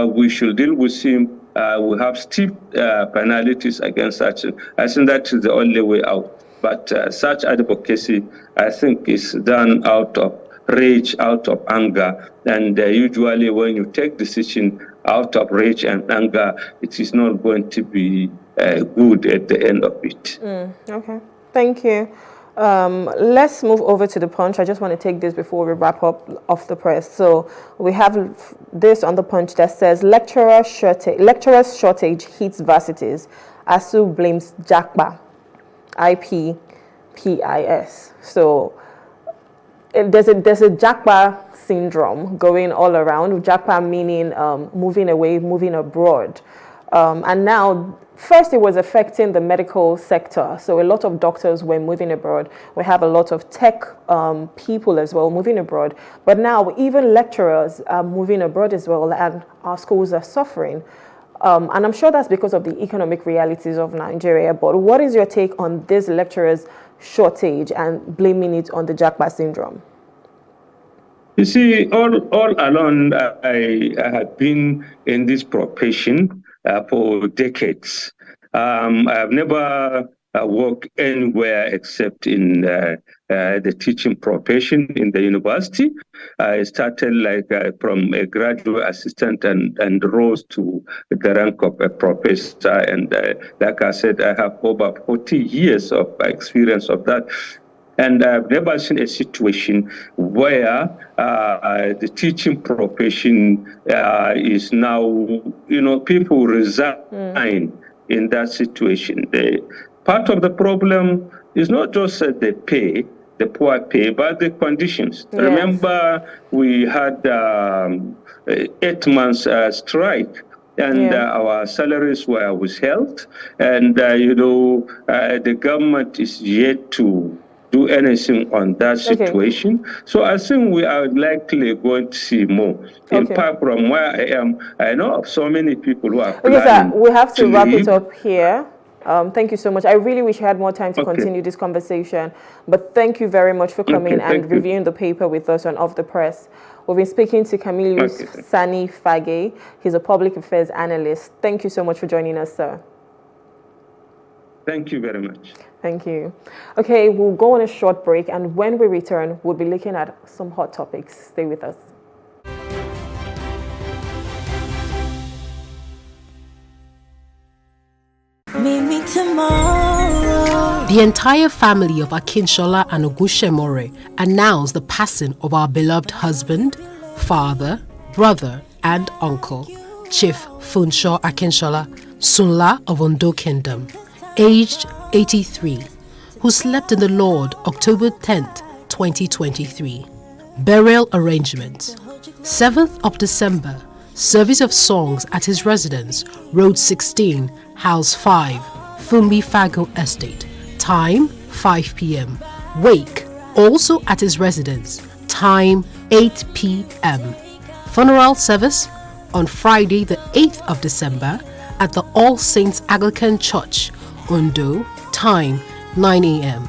we should deal with him. We have steep penalties against such. I think that is the only way out. But such advocacy, I think, is done out of rage, out of anger. And usually when you take decision out of rage and anger, it is not going to be good at the end of it. Okay, thank you. Let's move over to the Punch. I just want to take this before we wrap up off the press. So we have this on the Punch that says lecturers shortage hits varsities. ASU blames JACPA, IPPIS. So there's a JACPA syndrome going all around. JACPA meaning moving away, moving abroad. And now, first it was affecting the medical sector. So a lot of doctors were moving abroad. We have a lot of tech people as well moving abroad. But now even lecturers are moving abroad as well, and our schools are suffering. And I'm sure that's because of the economic realities of Nigeria. But what is your take on this lecturers' shortage and blaming it on the JACPA syndrome? You see, all along, I have been in this profession for decades. I've never worked anywhere except in the teaching profession in the university. I started from a graduate assistant and rose to the rank of a professor. And like I said, I have over 40 years of experience of that. And I've never seen a situation where the teaching profession is now, people resign in that situation. Part of the problem is not just the pay, the poor pay, but the conditions. Yes. Remember, we had 8 months strike. And our salaries were withheld. And, the government is yet to do anything on that situation. Okay. So I think we are likely going to see more. In fact, from where I am, I know of so many people who are planning. Okay, sir, we have to wrap it up here. Thank you so much. I really wish I had more time to continue this conversation, but thank you very much for coming and reviewing the paper with us on Off the Press. We've been speaking to Camillus Sani Fage. He's a public affairs analyst. Thank you so much for joining us, sir. Thank you very much. Thank you. Okay, we'll go on a short break, and when we return, we'll be looking at some hot topics. Stay with us. Meet me tomorrow. The entire family of Akinshola and Ogushemore announced the passing of our beloved husband, father, brother, and uncle, Chief Funsho Akinshola, Sunla of Ondo Kingdom, aged 83, who slept in the Lord October 10th, 2023. Burial arrangements. 7th of December, service of songs at his residence, Road 16, House 5, Fumbi Fago Estate. Time 5 p.m. Wake, also at his residence. Time 8 p.m. Funeral service on Friday the 8th of December at the All Saints Anglican Church, Ondo. Time 9 a.m.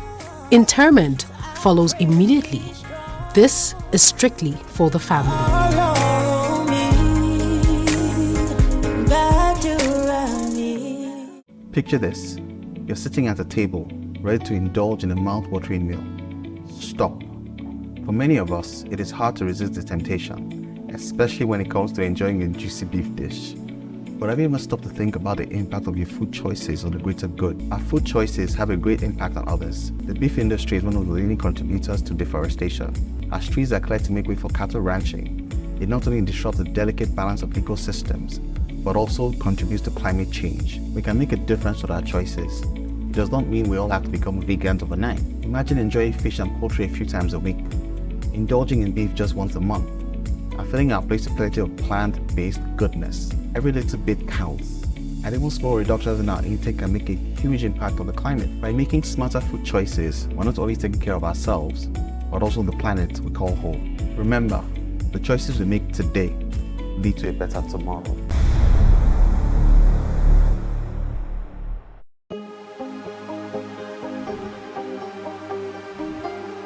Interment follows immediately. This is strictly for the family. Picture this. You're sitting at a table, ready to indulge in a mouth-watering meal. Stop. For many of us, it is hard to resist the temptation, especially when it comes to enjoying a juicy beef dish. But have you ever stopped to think about the impact of your food choices on the greater good? Our food choices have a great impact on others. The beef industry is one of the leading contributors to deforestation. As trees are cleared to make way for cattle ranching, it not only disrupts the delicate balance of ecosystems, but also contributes to climate change. We can make a difference with our choices. It does not mean we all have to become vegans overnight. Imagine enjoying fish and poultry a few times a week, indulging in beef just once a month, and filling our plates with plenty of plant-based goodness. Every little bit counts. And even small reductions in our intake can make a huge impact on the climate. By making smarter food choices, we're not only taking care of ourselves, but also the planet we call home. Remember, the choices we make today lead to a better tomorrow.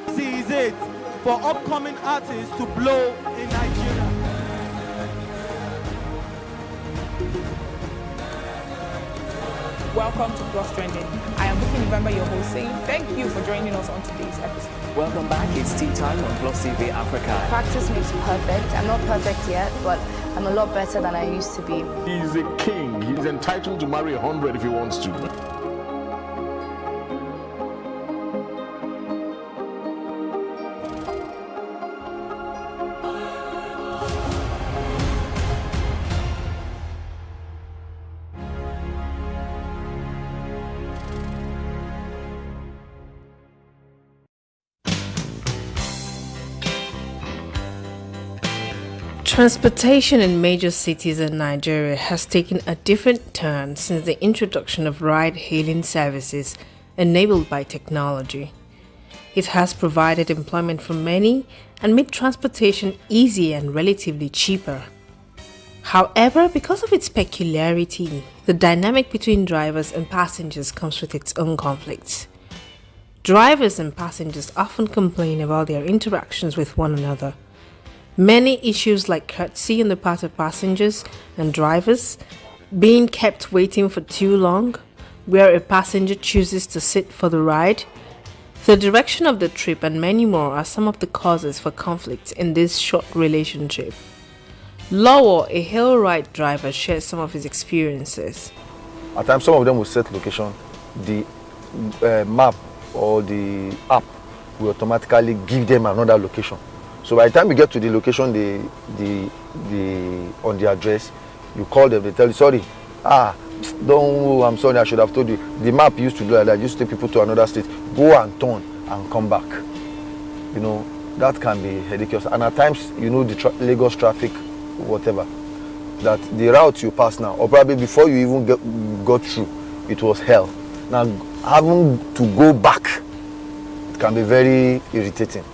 This is it for upcoming artists to blow in Nigeria. welcome to Plus Trending. I am Bookie November, your host, saying thank you for joining us on today's episode. Welcome back. It's tea time on Plus TV Africa. Practice makes perfect. I'm not perfect yet, but I'm a lot better than I used to be. He's a king. He's entitled to marry 100 if he wants to. Transportation in major cities in Nigeria has taken a different turn since the introduction of ride-hailing services enabled by technology. It has provided employment for many and made transportation easier and relatively cheaper. However, because of its peculiarity, the dynamic between drivers and passengers comes with its own conflicts. Drivers and passengers often complain about their interactions with one another. Many issues like courtesy on the part of passengers and drivers, being kept waiting for too long, where a passenger chooses to sit for the ride, the direction of the trip, and many more are some of the causes for conflict in this short relationship. Lawo, a hail ride driver, shares some of his experiences. At times, some of them will set location. The map or the app will automatically give them another location. So by the time you get to the location, on the address, you call them, they tell you, sorry, I'm sorry, I should have told you. The map used to do like that, used to take people to another state, go and turn and come back. You know, that can be ridiculous. And at times, you know, the Lagos traffic, whatever, that the route you pass now, or probably before you even got through, it was hell. Now, having to go back, it can be very irritating.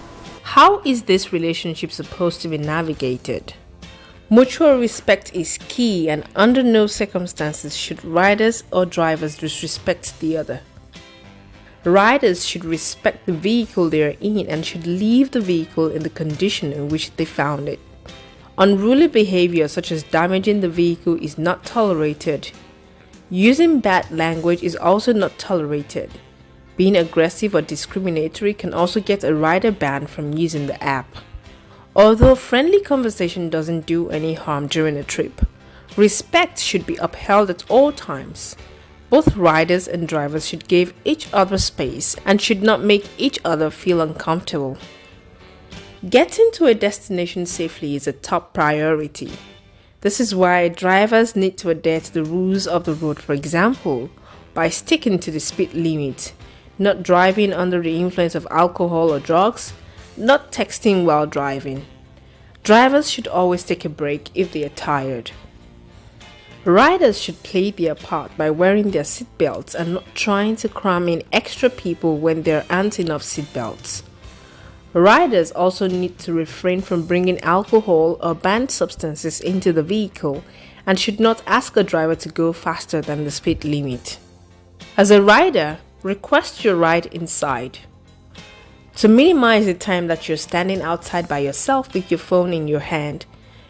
How is this relationship supposed to be navigated? Mutual respect is key, and under no circumstances should riders or drivers disrespect the other. Riders should respect the vehicle they are in and should leave the vehicle in the condition in which they found it. Unruly behavior such as damaging the vehicle is not tolerated. Using bad language is also not tolerated. Being aggressive or discriminatory can also get a rider banned from using the app. Although friendly conversation doesn't do any harm during a trip, respect should be upheld at all times. Both riders and drivers should give each other space and should not make each other feel uncomfortable. Getting to a destination safely is a top priority. This is why drivers need to adhere to the rules of the road, for example, by sticking to the speed limit, not driving under the influence of alcohol or drugs, not texting while driving. Drivers should always take a break if they are tired. Riders should play their part by wearing their seatbelts and not trying to cram in extra people when there aren't enough seatbelts. Riders also need to refrain from bringing alcohol or banned substances into the vehicle and should not ask a driver to go faster than the speed limit. As a rider, request your ride inside. To minimize the time that you're standing outside by yourself with your phone in your hand,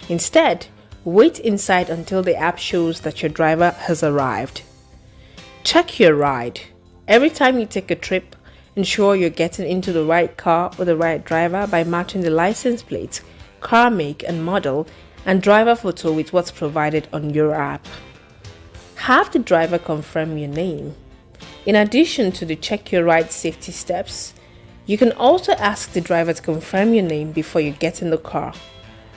instead, wait inside until the app shows that your driver has arrived. Check your ride. Every time you take a trip, ensure you're getting into the right car or the right driver by matching the license plate, car make and model, and driver photo with what's provided on your app. Have the driver confirm your name. In addition to the check your ride safety steps, you can also ask the driver to confirm your name before you get in the car.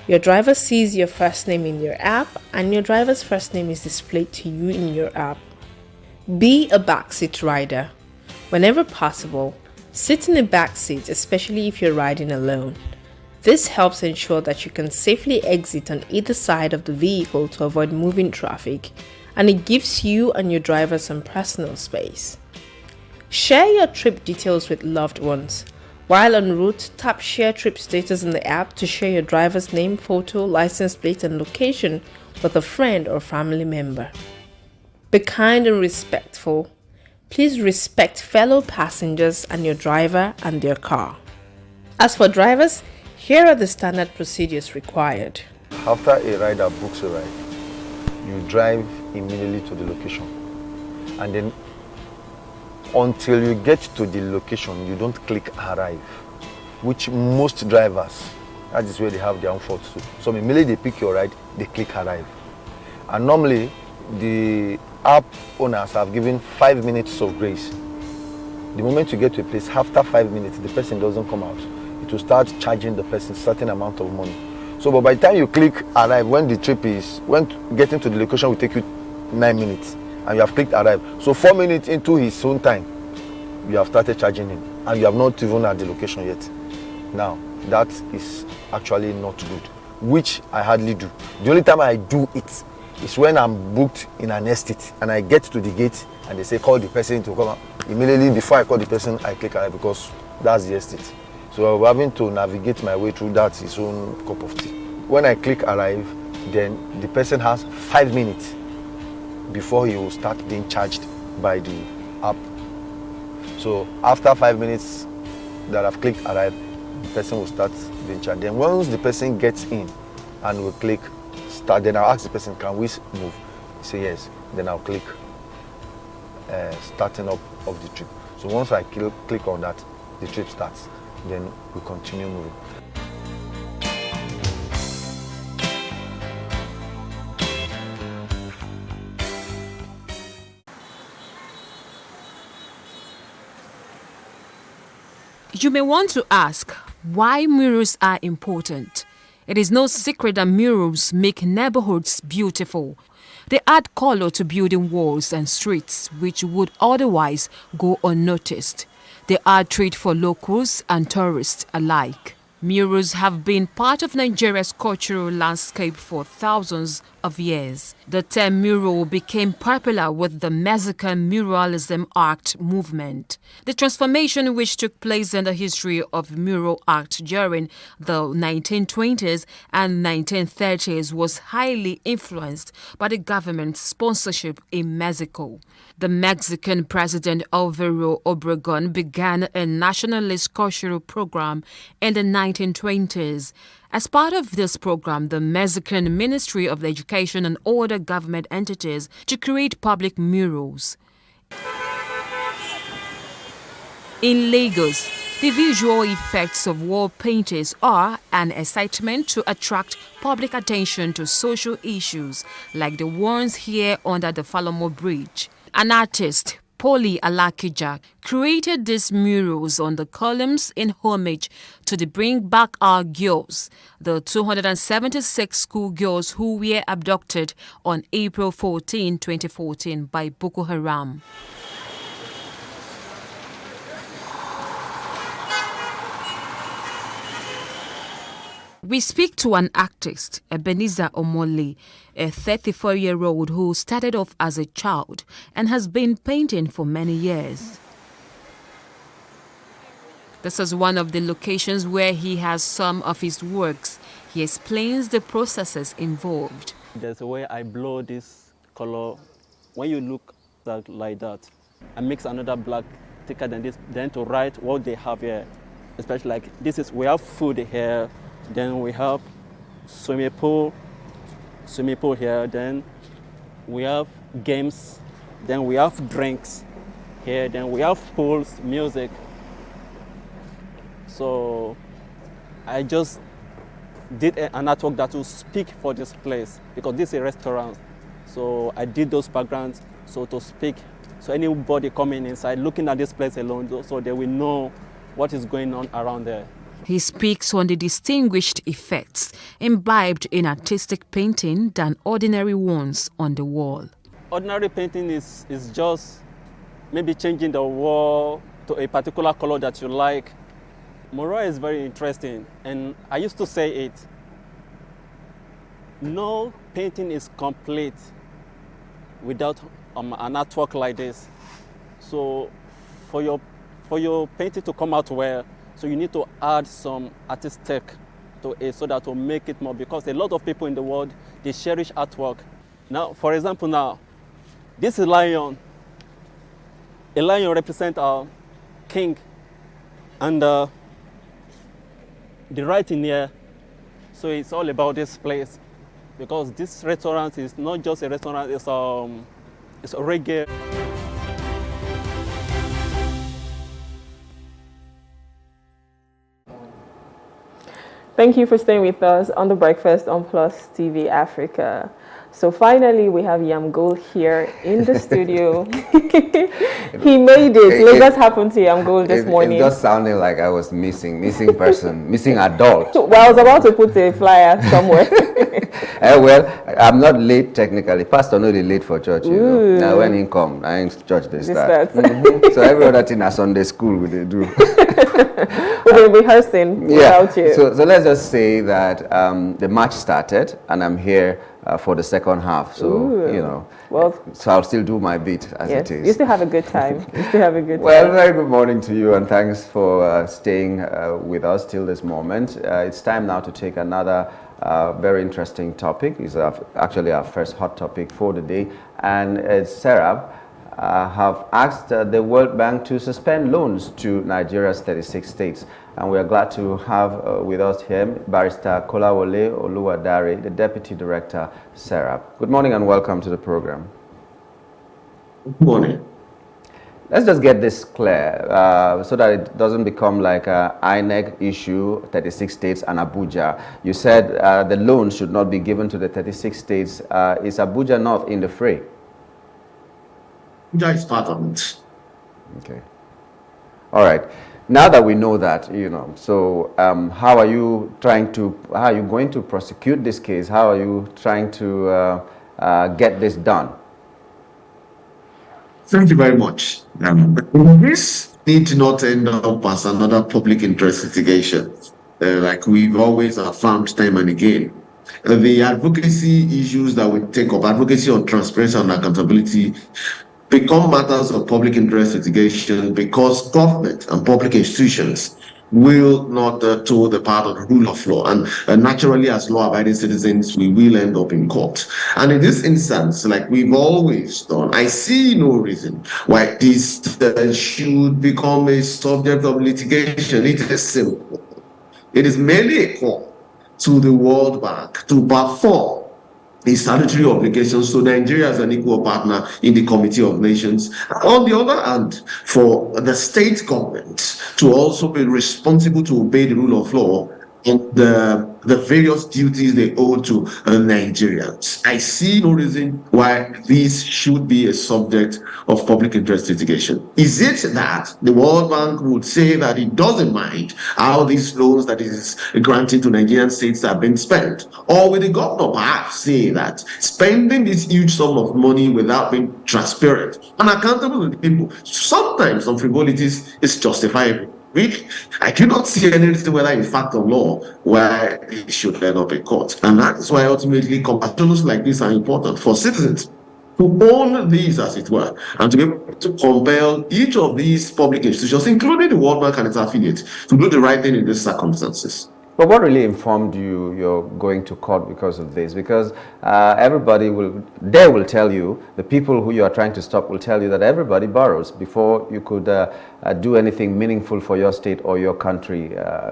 Your driver sees your first name in your app and your driver's first name is displayed to you in your app. Be a backseat rider. Whenever possible, sit in the back seat, especially if you're riding alone. This helps ensure that you can safely exit on either side of the vehicle to avoid moving traffic, and it gives you and your driver some personal space. Share your trip details with loved ones. While en route, tap Share Trip Status in the app to share your driver's name, photo, license plate, and location with a friend or family member. Be kind and respectful. Please respect fellow passengers and your driver and their car. As for drivers, here are the standard procedures required. After a rider books a ride, you drive immediately to the location. and then until you get to the location, you don't click arrive, which most drivers, that is where they have their own faults too. So immediately they pick your ride, they click arrive. And normally, the app owners have given 5 minutes of grace. The moment you get to a place, after 5 minutes, the person doesn't come out. It will start charging the person a certain amount of money. So, but by the time you click arrive, when the trip is, when getting to the location will take you 9 minutes, and you have clicked arrive. So 4 minutes into his own time, you have started charging him, and you have not even at the location yet. Now, that is actually not good, which I hardly do. The only time I do it is when I'm booked in an estate, and I get to the gate, and they say, call the person to come out. Immediately before I call the person, I click arrive, because that's the estate. So having to navigate my way through that is own cup of tea. When I click arrive, then the person has 5 minutes before he will start being charged by the app. So after 5 minutes that I've clicked arrive, the person will start being charged. Then once the person gets in and will click start, then I'll ask the person, can we move? He say yes. Then I'll click starting up of the trip. So once I click on that, the trip starts. Then we continue moving. You may want to ask why murals are important. It is no secret that murals make neighborhoods beautiful. They add color to building walls and streets which would otherwise go unnoticed. They are a treat for locals and tourists alike. Murals have been part of Nigeria's cultural landscape for thousands of years. The term mural became popular with the Mexican muralism art movement. The transformation which took place in the history of mural art during the 1920s and 1930s was highly influenced by the government's sponsorship in Mexico. The Mexican president Alvaro Obregón began a nationalist cultural program in the 1920s. As part of this program, the Mexican Ministry of Education and ordered government entities to create public murals. In Lagos, the visual effects of wall paintings are an excitement to attract public attention to social issues like the ones here under the Falomo Bridge. An artist, Poli Alakija, created these murals on the columns in homage to the Bring Back Our Girls, the 276 schoolgirls who were abducted on April 14, 2014 by Boko Haram. We speak to an artist, Ebenezer Omole, a 34-year-old who started off as a child and has been painting for many years. This is one of the locations where he has some of his works. He explains the processes involved. There's a way I blow this color. When you look like that, I mix another black thicker than this, then to write what they have here. Especially like this is, we have food here. Then we have swimming pool here. Then we have games. Then we have drinks here. Then we have pools, music. So I just did an artwork that will speak for this place because this is a restaurant. So I did those backgrounds so to speak. So anybody coming inside, looking at this place alone, so they will know what is going on around there. He speaks on the distinguished effects imbibed in artistic painting than ordinary ones on the wall. Ordinary painting is just maybe changing the wall to a particular color that you like. Mural is very interesting, and I used to say it. No painting is complete without an artwork like this. So for your painting to come out well, so you need to add some artistic to it so that will make it more, because a lot of people in the world, they cherish artwork. Now, for example, now, this is lion. A lion represents our king. And the writing here, so it's all about this place, because this restaurant is not just a restaurant, it's a reggae. Thank you for staying with us on The Breakfast on Plus TV Africa. So finally, we have Yamgol here in the studio. He made it. Lagos happened to Yamgol this morning. It just sounded like I was missing person, missing adult. Well, I was about to put a flyer somewhere. Well, I'm not late technically. Pastor not late for church. You know. Now when he come, I ain't church they start. So every other thing at Sunday school we they do. We've been rehearsing without you. So let's just say that the match started and I'm here for the second half. So, you know, so I'll still do my bit as it is. You still have a good time. Well, very good morning to you and thanks for staying with us till this moment. It's time now to take another very interesting topic. It's actually our first hot topic for the day. And Serap have asked the World Bank to suspend loans to Nigeria's 36 states. And we are glad to have with us here Barrister Kolawole Oluwadare, the Deputy Director, Serap. Good morning and welcome to the program. Good morning. Let's just get this clear so that it doesn't become like an INEC issue, 36 states and Abuja. You said the loans should not be given to the 36 states. Is Abuja not in the fray? Abuja is part of it. Okay. All right. Now that we know that, you know, so how are you going to prosecute this case? How are you trying to get this done? Thank you very much. This need not end up as another public interest litigation, like we've always affirmed time and again. The advocacy issues that we take up, advocacy on transparency and accountability, become matters of public interest litigation because government and public institutions will not toe the path of the rule of law. And naturally, as law-abiding citizens, we will end up in court. And in this instance, like we've always done, I see no reason why this should become a subject of litigation. It is simple. It is merely a call to the World Bank to perform its statutory obligations to Nigeria as an equal partner in the Committee of Nations. On the other hand, for the state government to also be responsible to obey the rule of law and the various duties they owe to Nigerians. I see no reason why this should be a subject of public interest litigation. Is it that the World Bank would say that it doesn't mind how these loans that it is granting to Nigerian states have been spent? Or will the governor perhaps say that spending this huge sum of money without being transparent and accountable to the people, sometimes some frivolities is justifiable? I do not see any reason whether in fact or law why it should end up in court. And that is why ultimately conversations like this are important for citizens to own these, as it were, and to be able to compel each of these public institutions, including the World Bank and its affiliates, to do the right thing in these circumstances. But what really informed you're going to court because of this? Because everybody will tell you, the people who you are trying to stop will tell you that everybody borrows before you could do anything meaningful for your state or your country,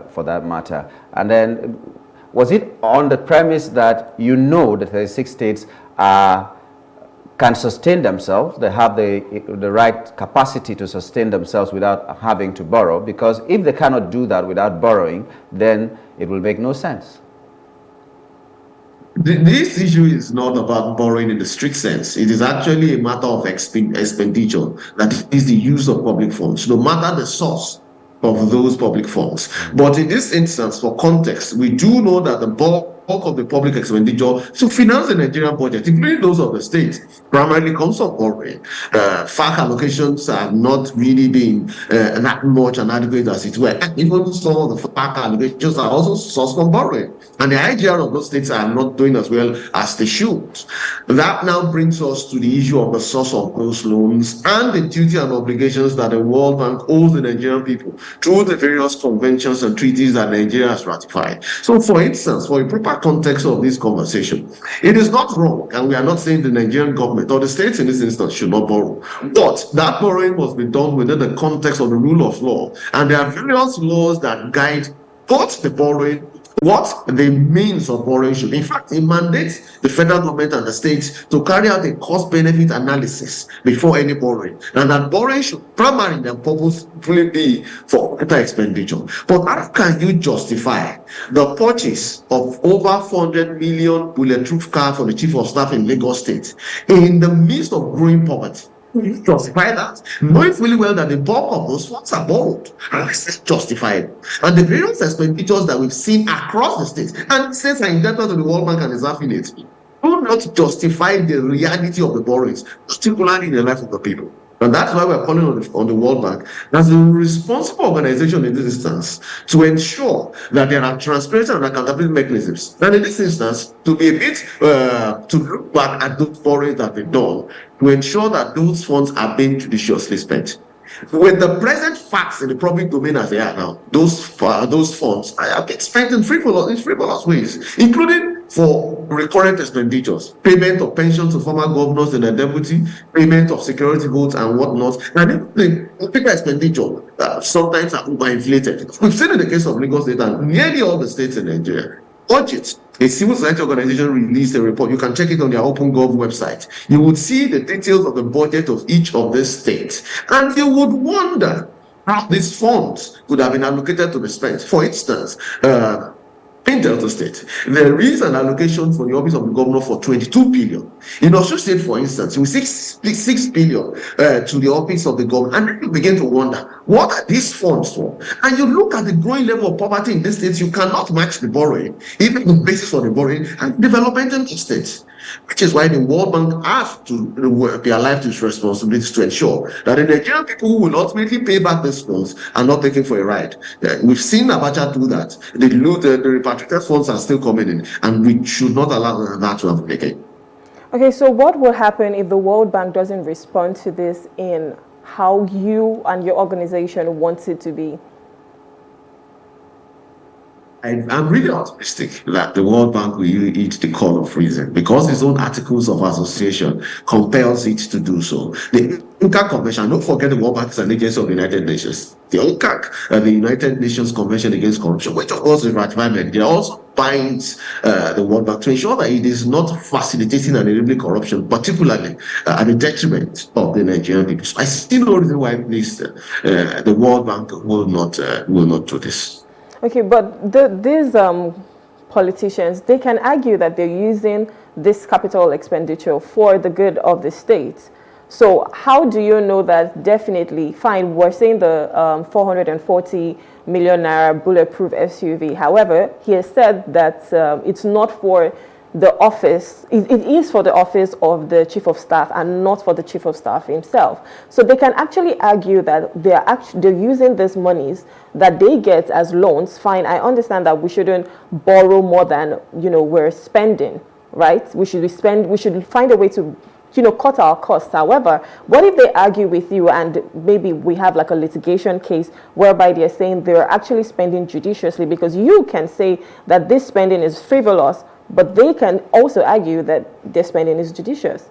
for that matter. And then, was it on the premise that you know that 36 states can sustain themselves, they have the right capacity to sustain themselves without having to borrow? Because if they cannot do that without borrowing, then it will make no sense. This issue is not about borrowing in the strict sense. It is actually a matter of expenditure, that is the use of public funds, no matter the source of those public funds. But in this instance, for context, we do know that the bulk of the public expenditure to finance the Nigerian budget, including those of the state, primarily comes from borrowing. FAC allocations have not really been that much and adequate as it were. And even some of the FAC allocations are also sourced from borrowing. And the IGR of those states are not doing as well as they should. That now brings us to the issue of the source of those loans and the duty and obligations that the World Bank owes the Nigerian people through the various conventions and treaties that Nigeria has ratified. So, for instance, for a proper context of this conversation, it is not wrong, and we are not saying the Nigerian government or the states in this instance should not borrow, but that borrowing must be done within the context of the rule of law, and there are various laws that guide both the borrowing what the means of borrowing should be. In fact, it mandates the federal government and the states to carry out a cost-benefit analysis before any borrowing, and that borrowing should primarily and purposefully be for capital expenditure. But how can you justify the purchase of over 400 million bulletproof car for the chief of staff in Lagos State in the midst of growing poverty? You justify that, knowing fully well that the bulk of those funds are borrowed, and this is justified. And the various expenditures that we've seen across the states, and states are indebted to the World Bank and its affiliates, do not justify the reality of the borrowings, particularly in the life of the people. And that's why we're calling on the World Bank as a responsible organization in this instance to ensure that there are transparency and accountability mechanisms. And in this instance, to be a bit, to look back at those borrowings that they've done, to ensure that those funds are being judiciously spent. With the present facts in the public domain as they are now, those funds are being spent in frivolous ways, including for recurrent expenditures, payment of pensions to former governors and their deputy, payment of security votes and whatnot, and even the bigger expenditure sometimes are overinflated. We've seen in the case of Lagos State and nearly all the states in Nigeria. Budget. A civil society organization released a report. You can check it on their OpenGov website. You would see the details of the budget of each of these states, and you would wonder how these funds could have been allocated to be spent. For instance, in Delta State, there is an allocation for the office of the governor for 22 billion. In Osun State, for instance, we 6 billion to the office of the governor, and then you begin to wonder, what are these funds for? And you look at the growing level of poverty in these states, you cannot match the borrowing, even the basis for the borrowing, and development in the states. Which is why the World Bank has to be alive to its responsibilities to ensure that the Nigerian people who will ultimately pay back these funds are not taken for a ride. We've seen Abacha do that. The repatriated funds are still coming in, and we should not allow that to happen again. Okay, so what will happen if the World Bank doesn't respond to this in how you and your organization want it to be? I'm really optimistic that the World Bank will heed the call of reason because its own articles of association compels it to do so. The UNCAC Convention, don't forget the World Bank is an agency of the United Nations. The UNCAC, the United Nations Convention Against Corruption, which of course is ratified by Nigeria, also binds the World Bank to ensure that it is not facilitating and enabling corruption, particularly at the detriment of the Nigerian people. So I see no reason why the World Bank will not do this. Okay, but these politicians, they can argue that they're using this capital expenditure for the good of the state. So how do you know that definitely, fine, we're saying the 440 million naira bulletproof SUV. However, he has said that it's not for the office, it is for the office of the chief of staff and not for the chief of staff himself. So they can actually argue that they're using these monies that they get as loans. Fine, I understand that we shouldn't borrow more than we're spending, right? We should find a way to cut our costs. However, what if they argue with you and maybe we have like a litigation case whereby they're saying they're actually spending judiciously, because you can say that this spending is frivolous, but they can also argue that their spending is judicious.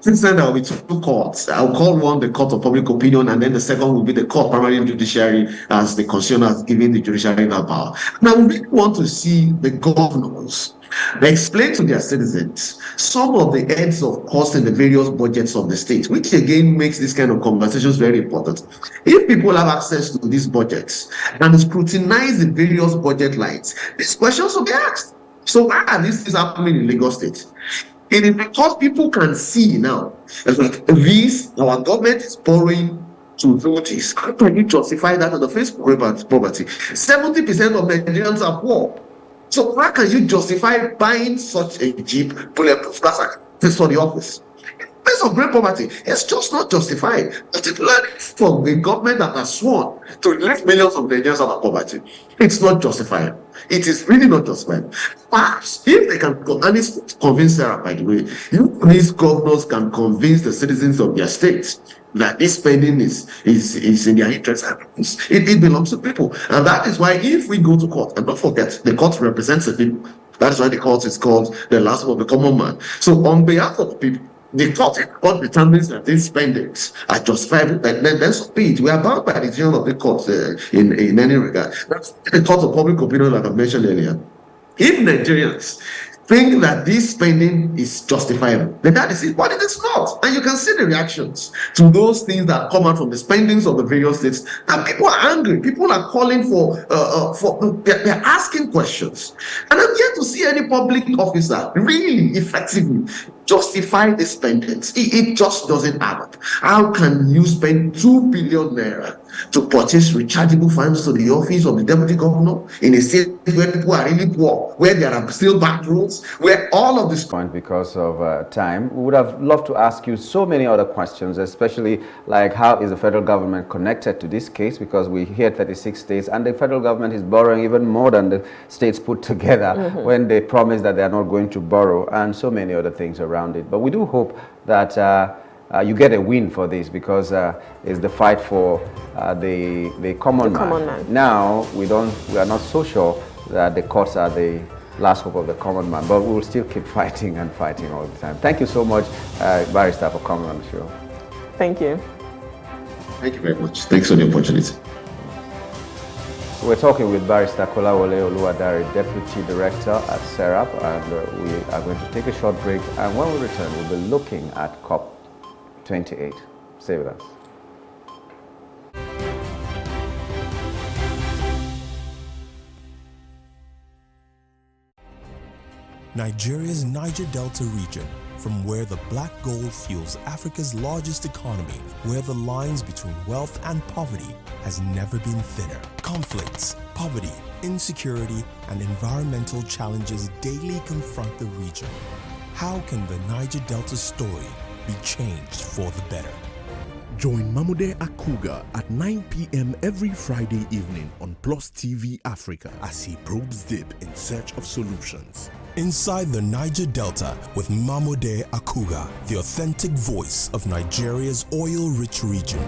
Since then, there will be two courts. I'll call one the court of public opinion, and then the second will be the court primary judiciary, as the constitution has given the judiciary that power. Now, we really want to see the governors explain to their citizens some of the heads of cost in the various budgets of the state, which again makes this kind of conversations very important. If people have access to these budgets and scrutinize the various budget lines, these questions will be asked. So why are these things happening in Lagos State? It is because people can see now, our government is borrowing to do this. How can you justify that on the face of poverty? 70% of Nigerians are poor. So how can you justify buying such a Jeep bulletproof car for the office? Based on great poverty, it's just not justified, particularly for a government that has sworn to lift millions of Nigerians out of poverty. It's not justified. It is really not justified. Perhaps if they can, and it's convince Sarah, by the way, if these governors can convince the citizens of their states that this spending is in their interest, it belongs to people. And that is why if we go to court, and don't forget, the court represents the people. That is why the court is called the last of the common man. So on behalf of the people, the court determines that these spendings are justifiable, then so be it. We are bound by the decision of the court in any regard. That's the court of public opinion, like I mentioned earlier. If Nigerians think that this spending is justifiable, then that is it, but it is not. And you can see the reactions to those things that come out from the spendings of the various states. And people are angry. People are calling they're asking questions. And I'm yet to see any public officer really effectively justify the spendings. It just doesn't add up. How can you spend 2 billion naira to purchase rechargeable fans to the office of the deputy governor in a state where people are really poor, where there are still back roads, where all of this point because of time? We would have loved to ask you so many other questions, especially like how is the federal government connected to this case, because we hear 36 states and the federal government is borrowing even more than the states put together when they promise that they are not going to borrow, and so many other things around it. But we do hope that you get a win for this, because it's the fight for the common man. Now we are not so sure that the courts are the last hope of the common man, but we will still keep fighting and fighting all the time. Thank you so much, Barrister, for coming on the show. Thank you. Thank you very much. Thanks for the opportunity. We're talking with Barrister Kolawole Oluwadare, Deputy Director at SERAP, and we are going to take a short break, and when we return, we'll be looking at COP28. Stay with us. Nigeria's Niger Delta region, from where the black gold fuels Africa's largest economy, where the lines between wealth and poverty has never been thinner. Conflicts, poverty, insecurity, and environmental challenges daily confront the region. How can the Niger Delta story be changed for the better? Join Mamude Akuga at 9 p.m. every Friday evening on Plus TV Africa as he probes deep in search of solutions. Inside the Niger Delta with Mamude Akuga, the authentic voice of Nigeria's oil-rich region.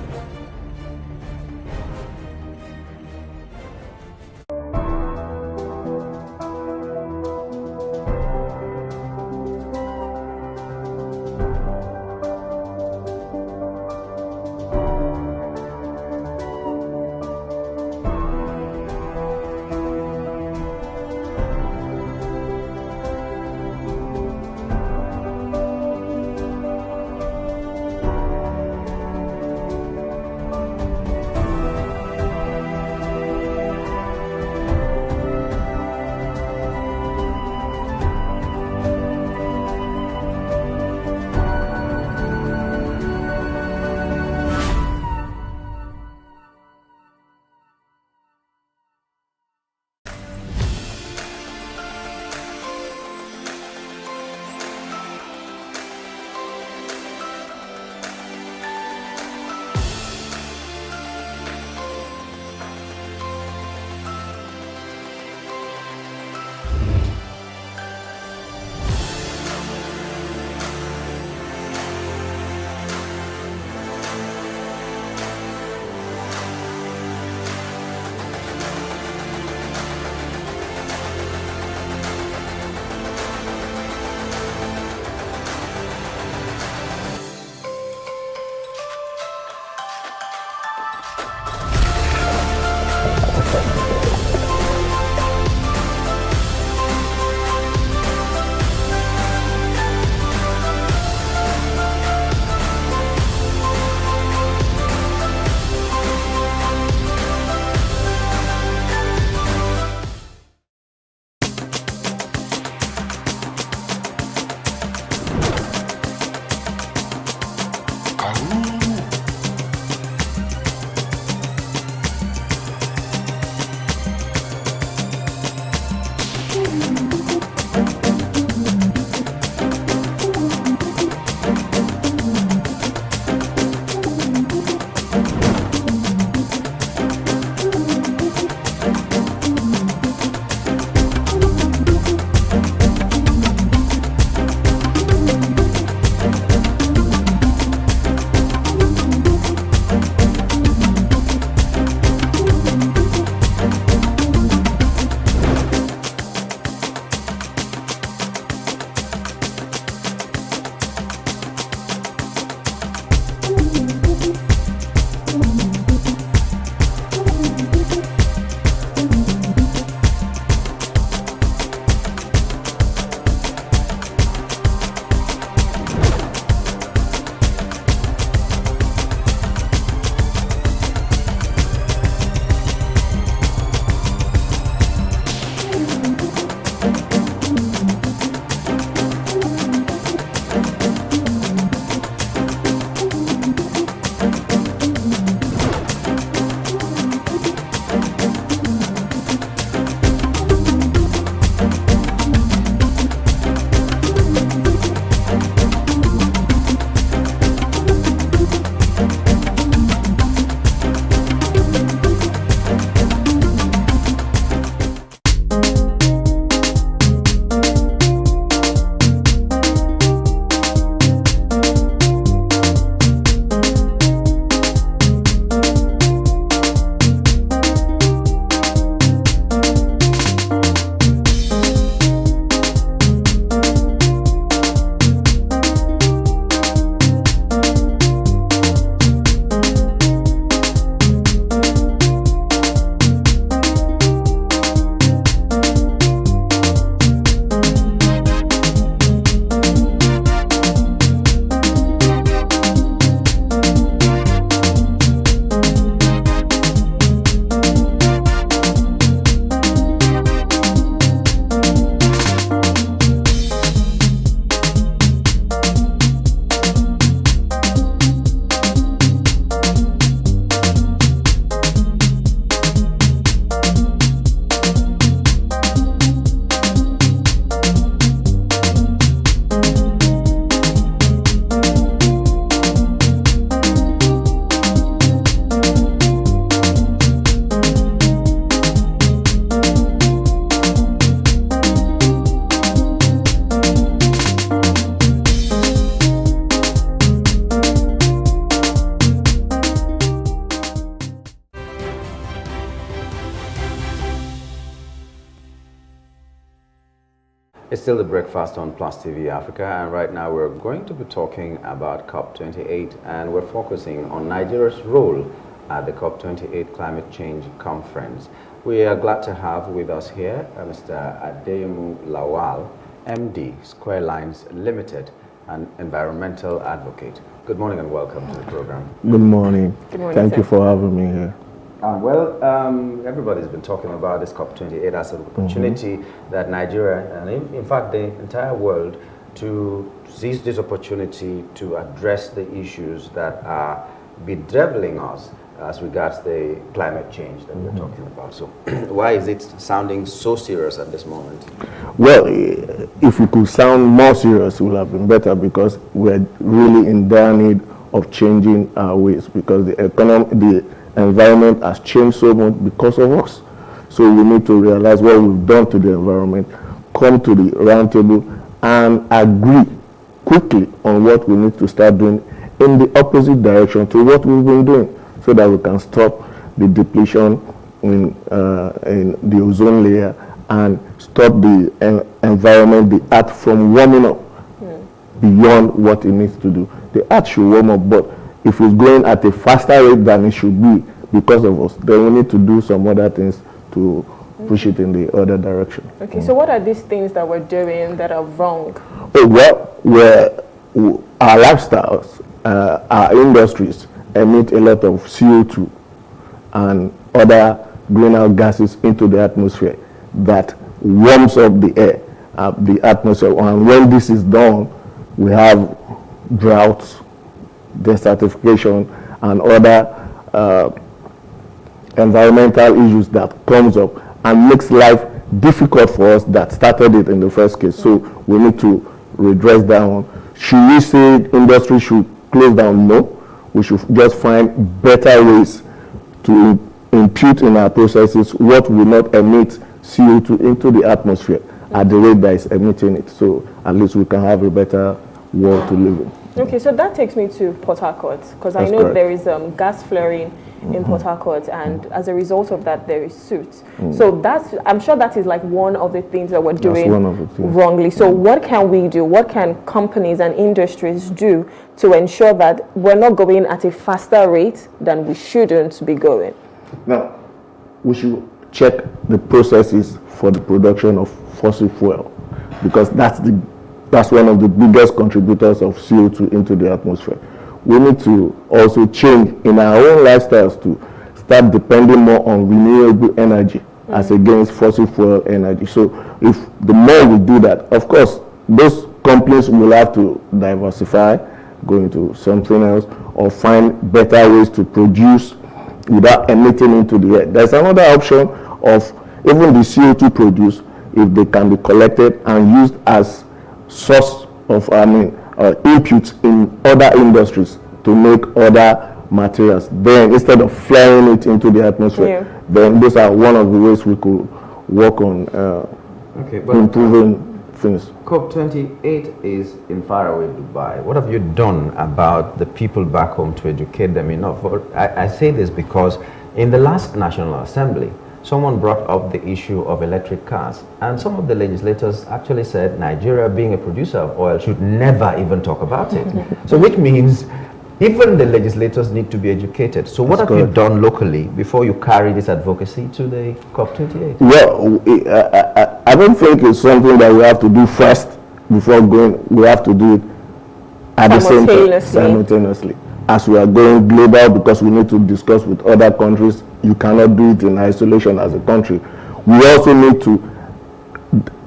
It's still the breakfast on Plus TV Africa, and right now we're going to be talking about COP28, and we're focusing on Nigeria's role at the COP28 Climate Change Conference. We are glad to have with us here Mr. Adeyemo Lawal, MD, Square Lines Limited, an environmental advocate. Good morning and welcome to the program. Good morning. Good morning, Thank sir. you for having me here. Everybody's been talking about this COP28 as an opportunity that Nigeria, and in fact the entire world, to seize this opportunity to address the issues that are bedeviling us as regards the climate change that we're talking about. So why is it sounding so serious at this moment? Well, if we could sound more serious, it would have been better, because we're really in dire need of changing our ways, because the environment has changed so much because of us. So we need to realize what we've done to the environment, come to the round table and agree quickly on what we need to start doing in the opposite direction to what we've been doing, so that we can stop the depletion in the ozone layer and stop the environment, the earth, from warming up beyond what it needs to do. The earth should warm up, but if it's going at a faster rate than it should be because of us, then we need to do some other things to push it in the other direction. Okay, so what are these things that we're doing that are wrong? Oh, well, our lifestyles, our industries emit a lot of CO2 and other greenhouse gases into the atmosphere that warms up the air, the atmosphere. And when this is done, we have droughts, desertification, and other environmental issues that comes up and makes life difficult for us that started it in the first case. So we need to redress that one. Should we say industry should close down? No. We should just find better ways to impute in our processes what will not emit CO2 into the atmosphere at the rate that is emitting it. So at least we can have a better world to live in. Okay, so that takes me to Port Harcourt, because I know there is gas flaring in Port Harcourt, and as a result of that, there is soot. So I'm sure that is like one of the things that we're doing wrongly. So what can we do? What can companies and industries do to ensure that we're not going at a faster rate than we shouldn't be going? Now, we should check the processes for the production of fossil fuel, because that's one of the biggest contributors of CO2 into the atmosphere. We need to also change in our own lifestyles to start depending more on renewable energy as against fossil fuel energy. So if the more we do that, of course, those companies will have to diversify, go into something else, or find better ways to produce without emitting into the air. There's another option of even the CO2 produced, if they can be collected and used as source of inputs in other industries to make other materials. Then instead of flaring it into the atmosphere, then those are one of the ways we could work on improving things. COP28 is in faraway Dubai. What have you done about the people back home to educate them enough? I say this because in the last National Assembly, someone brought up the issue of electric cars, and some of the legislators actually said Nigeria, being a producer of oil, should never even talk about it. So which means even the legislators need to be educated. So what have you done locally before you carry this advocacy to the COP28? Well, I don't think it's something that we have to do first before going. We have to do it at the same time, simultaneously. As we are going global, because we need to discuss with other countries, you cannot do it in isolation as a country. We also need to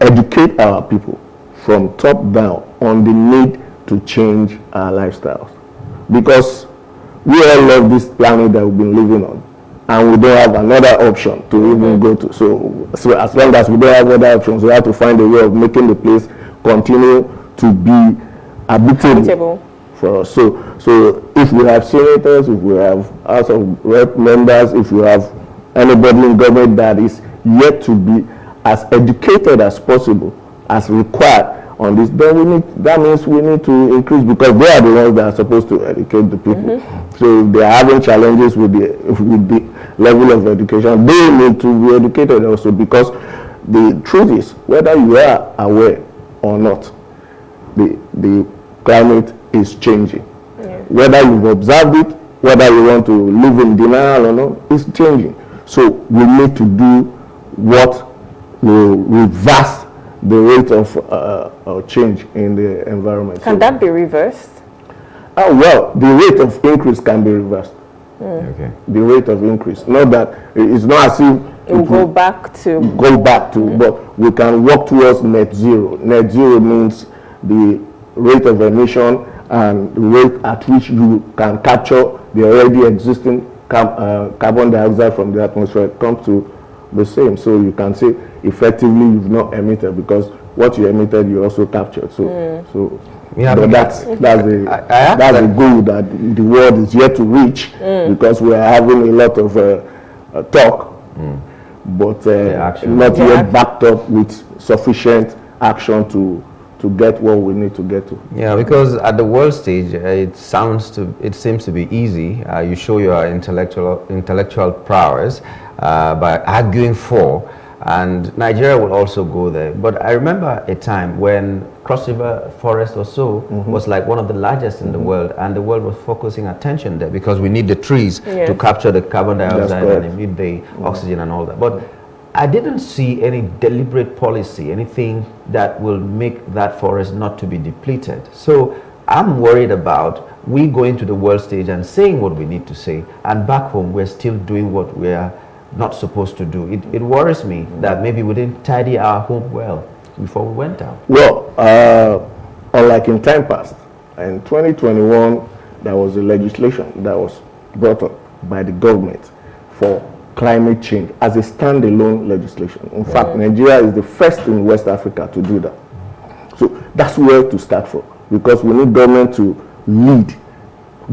educate our people from top down on the need to change our lifestyles. Because we all love this planet that we've been living on, and we don't have another option to even go to. So as long as we don't have other options, we have to find a way of making the place continue to be habitable for us. So if we have senators, if we have House of Rep members, if we have anybody in government that is yet to be as educated as possible, as required on this, then that means we need to increase, because they are the ones that are supposed to educate the people. So if they are having challenges with the level of education, they need to be educated also, because the truth is, whether you are aware or not, the climate is changing. Whether you've observed it, whether you want to live in denial or not, it's changing. So we need to do what will reverse the rate of change in the environment. Can that be reversed? Well, the rate of increase can be reversed. Okay. The rate of increase. Not that it's not as if it will go back to. But we can work towards net zero. Net zero means the rate of emission and the rate at which you can capture the already existing carbon dioxide from the atmosphere comes to the same. So you can say effectively you've not emitted, because what you emitted you also captured. So but that's a goal that the world is yet to reach, because we are having a lot of talk, but not yet backed up with sufficient action to get what we need to get to. Yeah, because at the world stage, it seems to be easy. You show your intellectual prowess by arguing for, and Nigeria will also go there. But I remember a time when Cross River Forest or so was like one of the largest in the world, and the world was focusing attention there because we need the trees to capture the carbon dioxide and emit the oxygen and all that. But I didn't see any deliberate policy, anything that will make that forest not to be depleted. So I'm worried about we going to the world stage and saying what we need to say, and back home we're still doing what we are not supposed to do. It worries me that maybe we didn't tidy our home well before we went out. Well, unlike in time past, in 2021 there was a legislation that was brought up by the government for climate change as a standalone legislation. In fact, Nigeria is the first in West Africa to do that. So that's where to start from, because we need government to lead,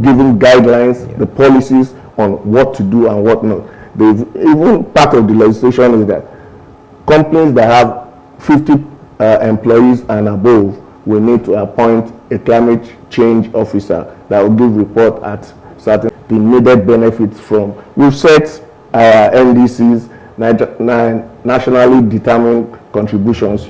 giving guidelines, the policies on what to do and what not. Even part of the legislation is that companies that have 50 employees and above will need to appoint a climate change officer that will give report at certain the needed benefits from. We've set NDCs, nationally determined contributions.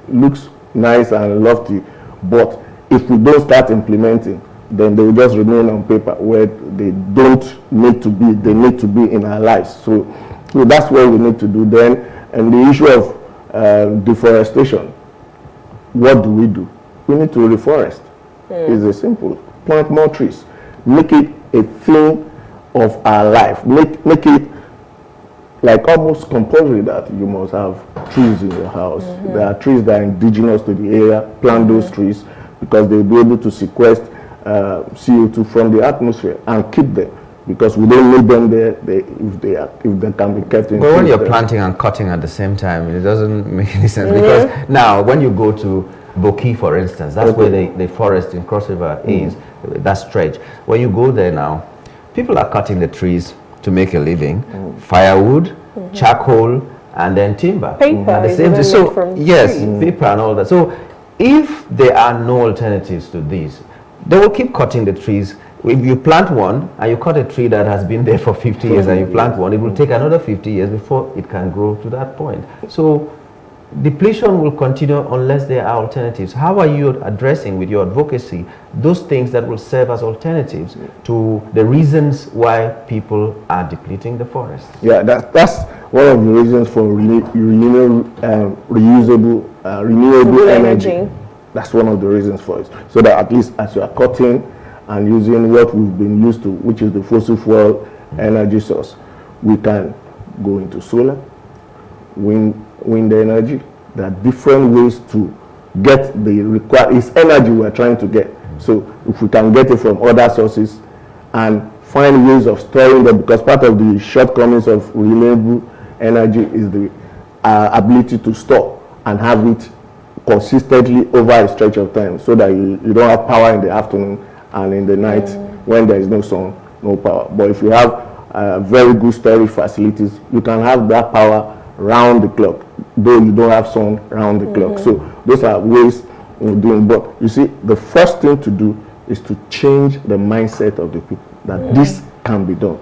Looks nice and lofty, but if we don't start implementing, then they will just remain on paper where they don't need to be. They need to be in our lives. So that's what we need to do then. And the issue of deforestation, what do? We need to reforest. It's a simple. Plant more trees. Make it a thing of our life. Make it like almost compulsory that you must have trees in your house. There are trees that are indigenous to the area. Plant those trees, because they'll be able to sequester CO2 from the atmosphere and keep them, because we don't need them there if they can be kept in. But when you're planting and cutting at the same time, it doesn't make any sense, because now when you go to Boki, for instance, that's where the forest in Cross River is, that stretch. When you go there now, people are cutting the trees to make a living, firewood, charcoal, and then timber. Paper at the same time. So yes, paper and all that. So if there are no alternatives to these, they will keep cutting the trees. If you plant one and you cut a tree that has been there for 50 years and you plant one, it will take another 50 years before it can grow to that point. So depletion will continue unless there are alternatives. How are you addressing with your advocacy those things that will serve as alternatives to the reasons why people are depleting the forest? Yeah, that's one of the reasons for renewable energy. That's one of the reasons for it. So that at least as you are cutting and using what we've been used to, which is the fossil fuel energy source, we can go into solar, wind energy. There are different ways to get the required. It's energy we're trying to get. So if we can get it from other sources and find ways of storing them, because part of the shortcomings of renewable energy is the ability to store and have it consistently over a stretch of time, so that you don't have power in the afternoon and in the night when there is no sun, no power. But if you have very good storage facilities, you can have that power round the clock, though you don't have sun round the clock. So those are ways of doing. But you see, the first thing to do is to change the mindset of the people that this can be done.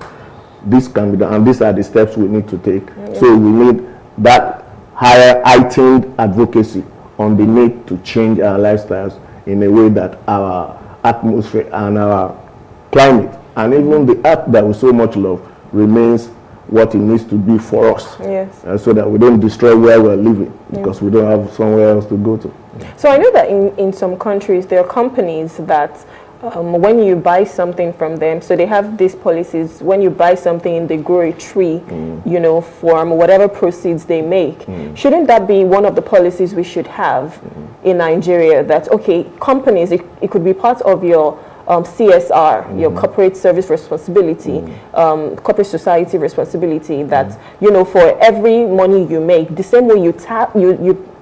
This can be done, and these are the steps we need to take. So we need that higher heightened advocacy on the need to change our lifestyles in a way that our atmosphere and our climate and even the earth that we so much love remains what it needs to be for us. Yes. So that we don't destroy where we're living because we don't have somewhere else to go to. So I know that in some countries there are companies that when you buy something from them, so they have these policies, when you buy something they grow a tree, you know, from whatever proceeds they make. Shouldn't that be one of the policies we should have in Nigeria, that, okay, companies, it could be part of your CSR, your corporate service responsibility, corporate society responsibility, that, you know, for every money you make, the same way you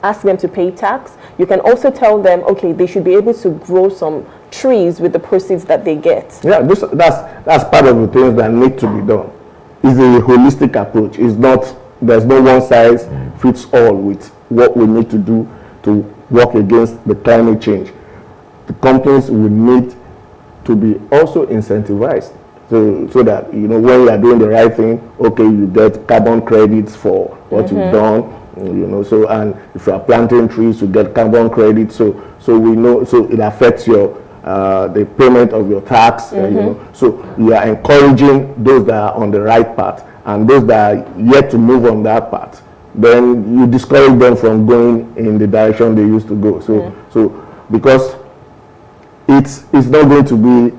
ask them to pay tax, you can also tell them, okay, they should be able to grow some trees with the proceeds that they get. Yeah, that's part of the things that need to be done. It's a holistic approach. It's not, there's no one size fits all with what we need to do to work against the climate change. The companies will need to be also incentivized so that, you know, when you are doing the right thing, okay, you get carbon credits for what you've done, you know, so, and if you are planting trees, you get carbon credits, so we know, so it affects your the payment of your tax, you know, so you are encouraging those that are on the right path, and those that are yet to move on that path, then you discourage them from going in the direction they used to go. So because it's not going to be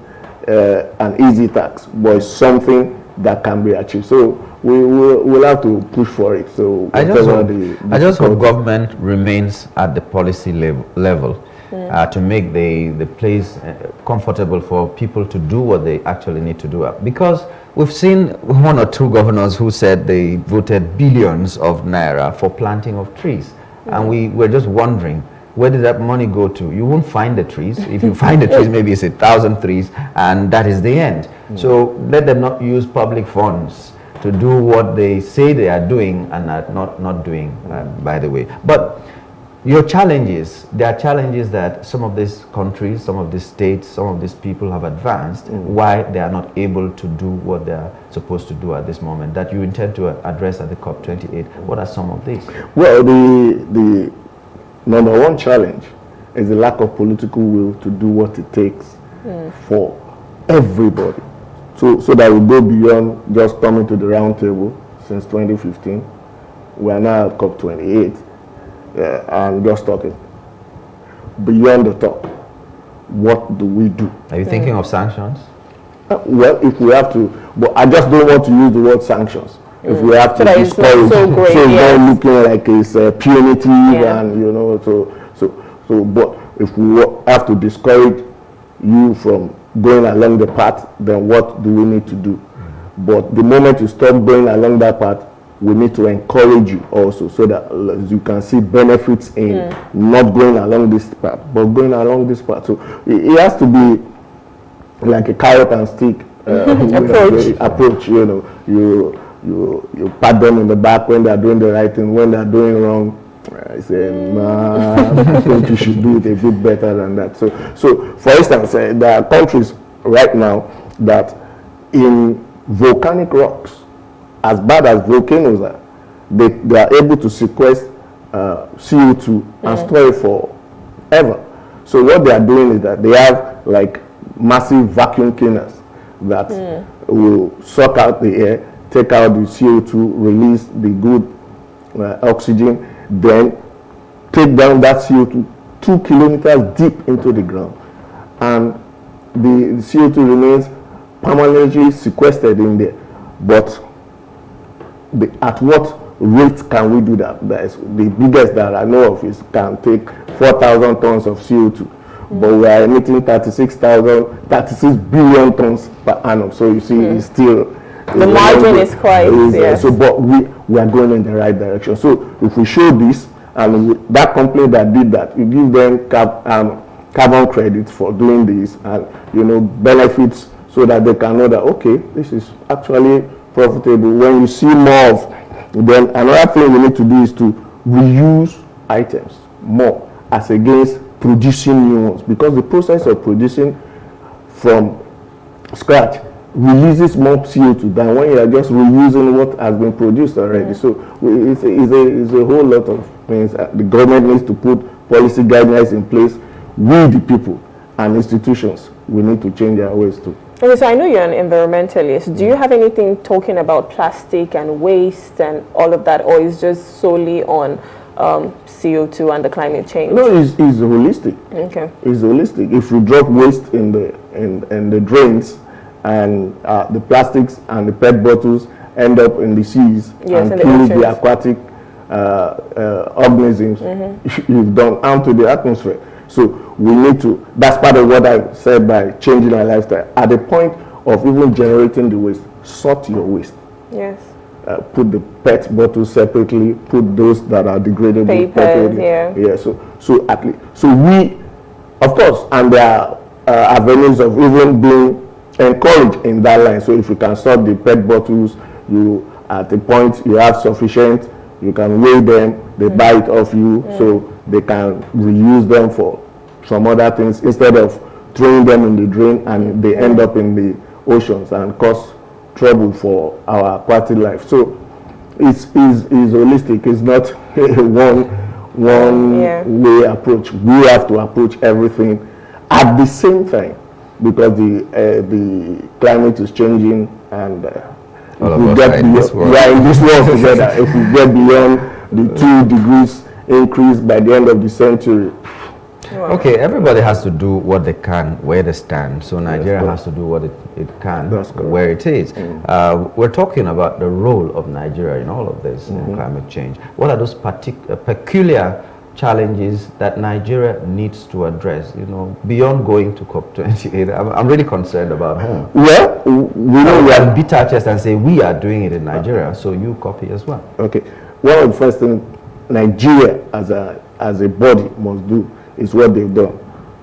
an easy task, but it's something that can be achieved. So we'll have to push for it. So I just hope government remains at the policy level to make the place comfortable for people to do what they actually need to do. Because we've seen one or two governors who said they voted billions of naira for planting of trees, and we were just wondering, where did that money go to? You won't find the trees. If you find the trees, maybe it's 1,000 trees, and that is the end. So let them not use public funds to do what they say they are doing and are not doing, by the way. But your challenges, there are challenges that some of these countries, some of these states, some of these people have advanced, why they are not able to do what they are supposed to do at this moment, that you intend to address at the COP28. What are some of these? Well, the number one challenge is the lack of political will to do what it takes for everybody. So that we go beyond just coming to the round table since 2015. We are now at COP28 and just talking. Beyond the top, what do we do? Are you thinking of sanctions? Well, if we have to, but I just don't want to use the word sanctions. If we have to discourage, so it's not looking like it's punitive, and you know, so. But if we have to discourage you from going along the path, then what do we need to do? But the moment you stop going along that path, we need to encourage you also, so that you can see benefits in not going along this path, but going along this path. So it has to be like a carrot and stick approach. You know, you pat them in the back when they're doing the right thing. When they're doing wrong, I say, nah, I think you should do it a bit better than that. So for instance, there are countries right now that in volcanic rocks, as bad as volcanoes are, they are able to sequester CO2 and store it forever. So what they are doing is that they have like massive vacuum cleaners that will suck out the air, take out the CO2, release the good oxygen, then take down that CO2 2 kilometers deep into the ground, and the CO2 remains permanently sequestered in there. But at what rate can we do that? That is the biggest that I know of is can take 4,000 tons of CO2, but we are emitting 36 billion tons per annum. So you see, it's still the margin is quite. So, but we are going in the right direction. So if we show this, and that company that did that, you give them carbon credits for doing this, and benefits, so that they can know that okay, this is actually profitable. When you see more of, then another thing we need to do is to reuse items more as against producing new ones, because the process of producing from scratch releases more CO2 than when you are just reusing what has been produced already. So it's a whole lot of things the government needs to put policy guidelines in place, we the people and institutions, we need to change our ways too. Okay, so I know you're an environmentalist. Do you have anything talking about plastic and waste and all of that, or is just solely on CO2 and the climate change? No, it's holistic. Okay. It's holistic. If you drop waste in the drains, and the plastics and the PET bottles end up in the seas and kill the aquatic organisms, you've done harm to the atmosphere. So we need to, that's part of what I said by changing our lifestyle. At the point of even generating the waste, sort your waste. Yes. Put the PET bottles separately, put those that are degradable separately. Yeah. So at least, so we, of course, and there are avenues of even being encouraged in that line. So if you can sort the PET bottles, you at the point you have sufficient, you can weigh them, they buy it off you, so they can reuse them for some other things instead of throwing them in the drain and they end up in the oceans and cause trouble for our aquatic life. So it's holistic. It's not one way approach. We have to approach everything at the same time, because the climate is changing, and all of us are in this world. We are in this world together. If we get beyond the 2 degrees increase by the end of the century. Okay, everybody has to do what they can where they stand. So Nigeria has to do what it can where it is. We're talking about the role of Nigeria in all of this climate change. What are those peculiar challenges that Nigeria needs to address, beyond going to COP28? I'm really concerned about home. Well, we know we can beat our chest and say we are doing it in Nigeria, so you copy as well. Okay. One of the first things Nigeria as a body must do is what they've done,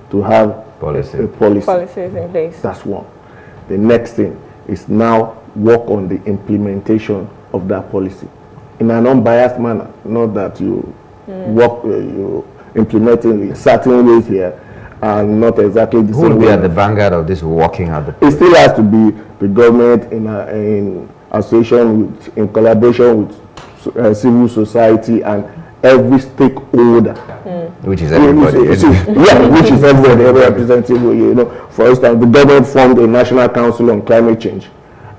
to have a policies in place. That's one. The next thing is now work on the implementation of that policy in an unbiased manner, not that you you implement in certain ways here and not exactly the same way. Who will be at the vanguard of this working at the It still has to be the government in association in collaboration with civil society and every stakeholder, which is everybody. Which is everybody, every representative. For instance, the government formed a National Council on Climate Change,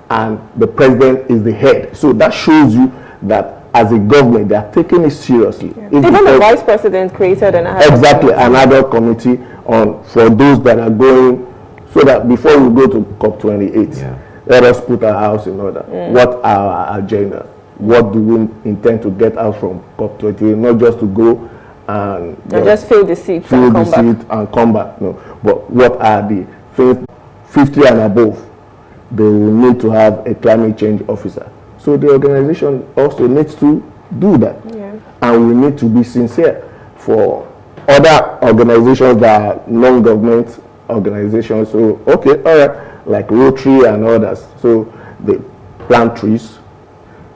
and the president is the head. So that shows you that as a government, they are taking it seriously. Even the vice president created an adult committee for those that are going, so that before we go to COP28, let us put our house in order. What are our agenda? What do we intend to get out from COP28? Not just to go and just fill the seat and come back. No, but what are the things 50 and above? They will need to have a climate change officer. So the organization also needs to do that. And we need to be sincere. For other organizations that are non-government organizations, so okay, all right, like Rotary and others, so they plant trees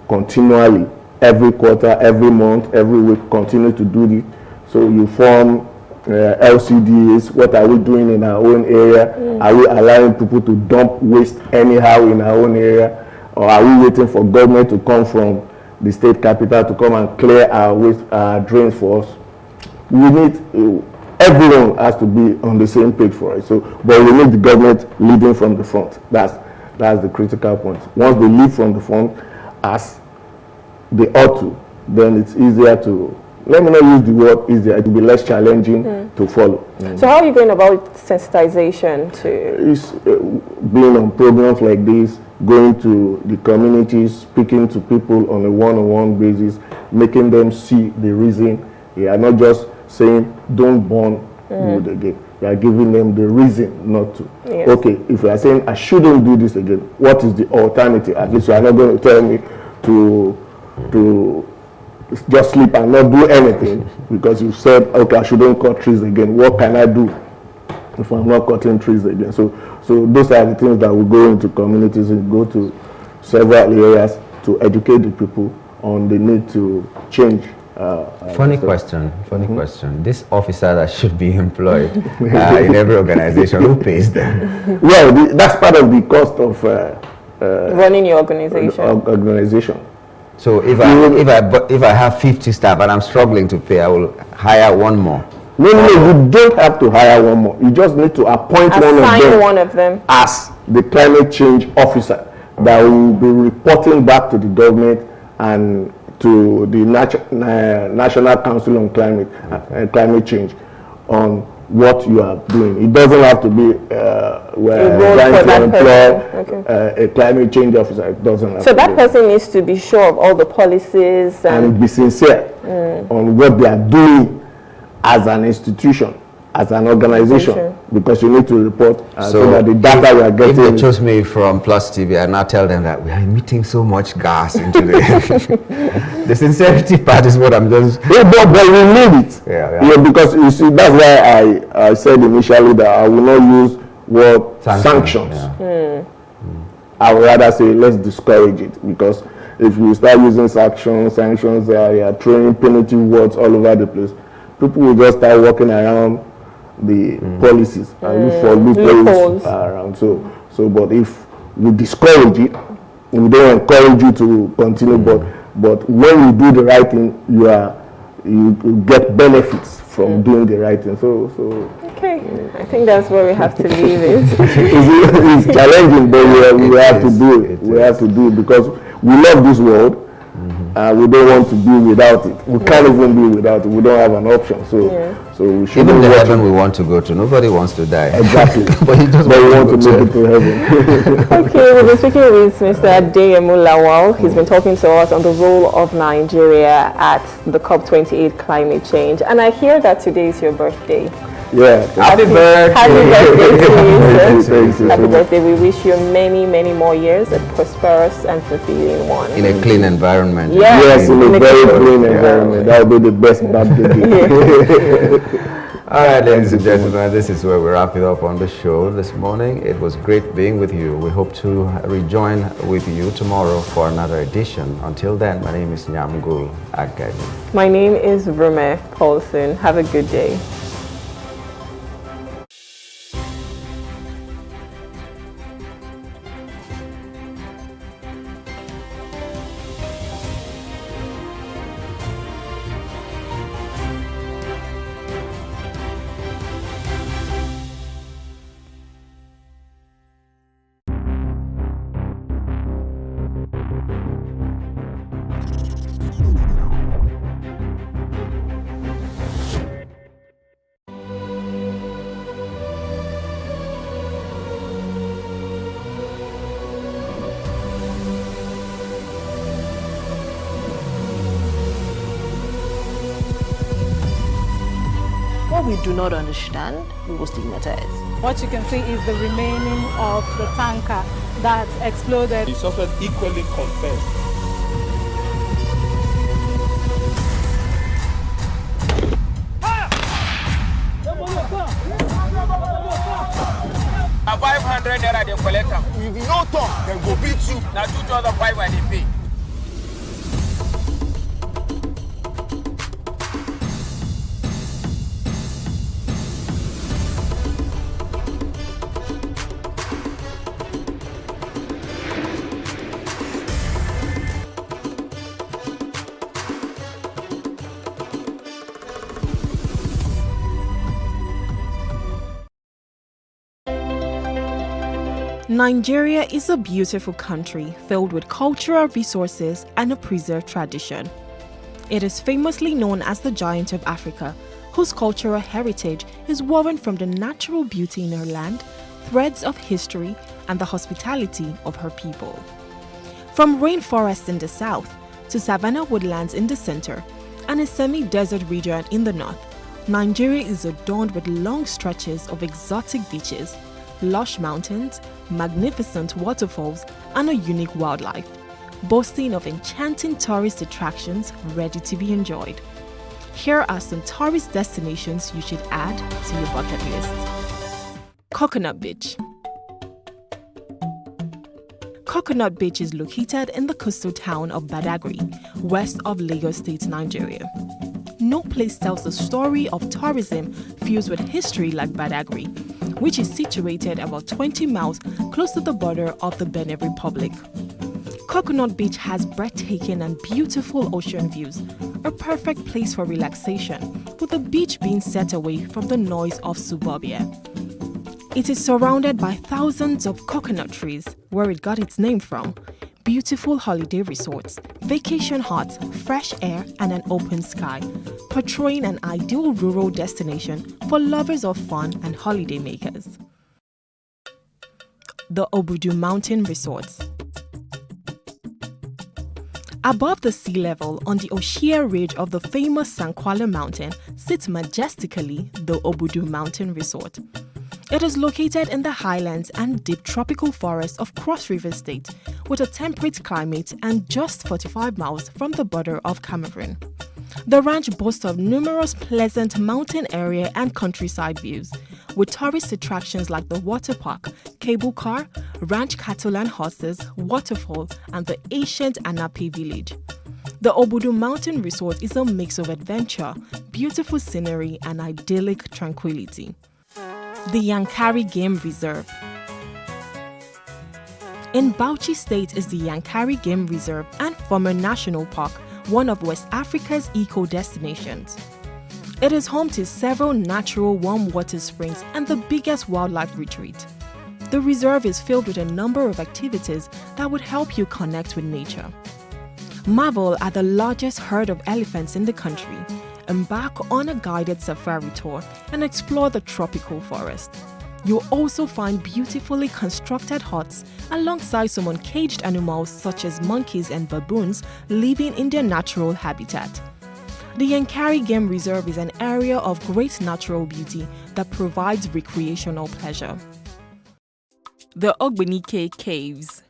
continually, every quarter, every month, every week, continue to do it. So you form LCDs. What are we doing in our own area? Are we allowing people to dump waste anyhow in our own area? Or are we waiting for government to come from the state capital to come and clear our waste, drains for us? We need, everyone has to be on the same page for it. So, but we need the government leading from the front. That's the critical point. Once they lead from the front, as they ought to, then it's easier to, let me not use the word easier, it will be less challenging to follow. So how are you going about sensitization to? It's being on programs like this, going to the communities, speaking to people on a one-on-one basis, making them see the reason. You are not just saying, don't burn wood again. You are giving them the reason not to. Yes. Okay, if you are saying, I shouldn't do this again, what is the alternative? At least you are not going to tell me to just sleep and not do anything because you said, okay, I shouldn't cut trees again. What can I do if I'm not cutting trees again? So those are the things that will go into communities and go to several areas to educate the people on the need to change. Funny question. This officer that should be employed in every organization, who pays them? Well, that's part of the cost of running your organization. So if I have 50 staff and I'm struggling to pay, I will hire one more. No, you don't have to hire one more. You just need to appoint one of them as the climate change officer that will be reporting back to the government and to the National Council on Climate Change on what you are doing. It doesn't have to be trying to employ a climate change officer. It doesn't have so that person needs to be sure of all the policies and be sincere on what they are doing as an institution, as an organization, because you need to report so that the data we are getting. If they chose me from Plus TV, I now tell them that we are emitting so much gas into the sincerity part is what I'm just. But we need it. Yeah, because you see, that's why I said initially that I will not use word sanctions. I would rather say let's discourage it, because if you start using sanctions, you are throwing punitive words all over the place. People will just start walking around the policies and look for loopholes around. So, but if we discourage it, we don't encourage you to continue. But when you do the right thing, you get benefits from doing the right thing. Okay, I think that's where we have to leave it. It's challenging, but we have to do it. We have to do it because we love this world. We don't want to be without it. We can't even be without it. We don't have an option. So we should. Even the heaven we want to go to, nobody wants to die. Exactly. but we want to make it to heaven. Okay, we've been speaking with Mr. Adeyemo Lawal. He's been talking to us on the role of Nigeria at the COP28 climate change. And I hear that today is your birthday. Yeah. Happy birthday. Happy birthday to you, sir. Thank you. Happy birthday. We wish you many, many more years, a prosperous and fulfilling one. In a clean environment. Yes, in a very clean environment. That will be the best birthday. All right, ladies and gentlemen, this is where we wrap it up on the show this morning. It was great being with you. We hope to rejoin with you tomorrow for another edition. Until then, my name is Nyamgul Agadi. My name is Rume Paulson. Have a good day. What we do not understand, we will stigmatize. What you can see is the remaining of the tanker that exploded. The suspect equally confessed. A 500 naira they collect them. If you no talk, then go beat you. Now 2,500 they pay. Nigeria is a beautiful country filled with cultural resources and a preserved tradition. It is famously known as the Giant of Africa, whose cultural heritage is woven from the natural beauty in her land, threads of history, and the hospitality of her people. From rainforests in the south to savanna woodlands in the center and a semi-desert region in the north, Nigeria is adorned with long stretches of exotic beaches, lush mountains, magnificent waterfalls, and a unique wildlife, boasting of enchanting tourist attractions ready to be enjoyed. Here are some tourist destinations you should add to your bucket list. Coconut Beach. Coconut Beach is located in the coastal town of Badagry, west of Lagos State, Nigeria. No place tells the story of tourism fused with history like Badagry, which is situated about 20 miles close to the border of the Benin Republic. Coconut Beach has breathtaking and beautiful ocean views, a perfect place for relaxation, with the beach being set away from the noise of suburbia. It is surrounded by thousands of coconut trees, where it got its name from, beautiful holiday resorts, vacation huts, fresh air, and an open sky, portraying an ideal rural destination for lovers of fun and holiday makers. The Obudu Mountain Resorts. Above the sea level, on the Oshia ridge of the famous Sankwala Mountain, sits majestically the Obudu Mountain Resort. It is located in the highlands and deep tropical forests of Cross River State, with a temperate climate and just 45 miles from the border of Cameroon. The ranch boasts of numerous pleasant mountain area and countryside views, with tourist attractions like the water park, cable car, ranch cattle and horses, waterfall, and the ancient Anapi village. The Obudu Mountain Resort is a mix of adventure, beautiful scenery, and idyllic tranquility. The Yankari Game Reserve. In Bauchi State is the Yankari Game Reserve and former National Park, one of West Africa's eco-destinations. It is home to several natural warm water springs and the biggest wildlife retreat. The reserve is filled with a number of activities that would help you connect with nature. Marvel at the largest herd of elephants in the country, embark on a guided safari tour, and explore the tropical forest. You'll also find beautifully constructed huts alongside some uncaged animals such as monkeys and baboons living in their natural habitat. The Yankari Game Reserve is an area of great natural beauty that provides recreational pleasure. The Ogbunike Caves.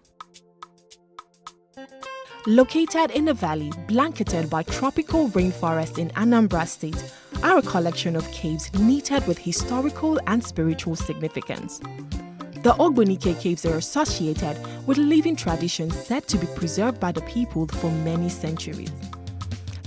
Located in a valley blanketed by tropical rainforest in Anambra State, are a collection of caves knitted with historical and spiritual significance. The Ogbunike Caves are associated with living traditions said to be preserved by the people for many centuries.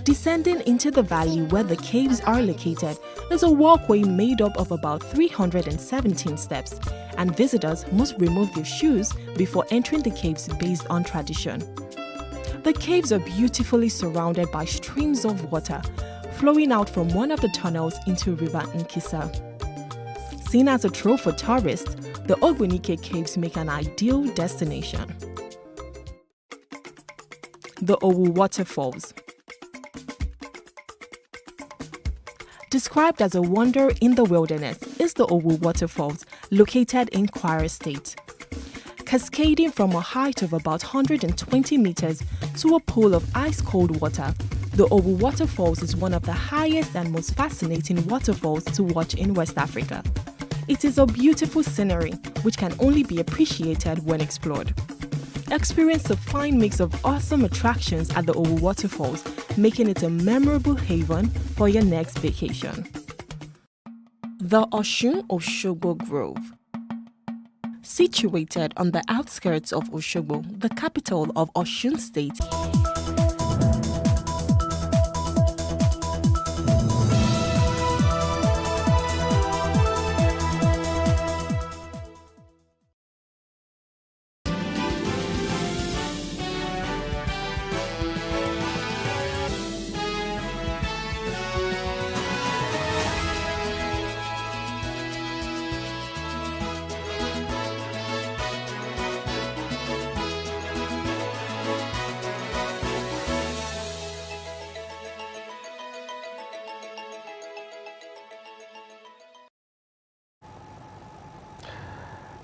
Descending into the valley where the caves are located is a walkway made up of about 317 steps, and visitors must remove their shoes before entering the caves based on tradition. The caves are beautifully surrounded by streams of water flowing out from one of the tunnels into River Nkisa. Seen as a trove for tourists, the Ogbunike Caves make an ideal destination. The Owu Waterfalls. Described as a wonder in the wilderness is the Owu Waterfalls, located in Kwara State. Cascading from a height of about 120 meters to a pool of ice-cold water, the Owu Waterfalls is one of the highest and most fascinating waterfalls to watch in West Africa. It is a beautiful scenery which can only be appreciated when explored. Experience a fine mix of awesome attractions at the Owu Waterfalls, making it a memorable haven for your next vacation. The Osun Osogbo Grove. Situated on the outskirts of Osogbo, the capital of Osun State,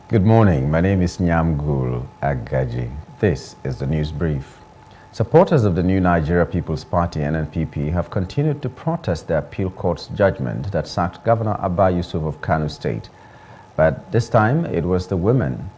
Good morning. My name is Nyamgul Agaji. This is the news brief. Supporters of the New Nigeria People's Party, NNPP, have continued to protest the appeal court's judgment that sacked Governor Abba Yusuf of Kano State. But this time, it was the women,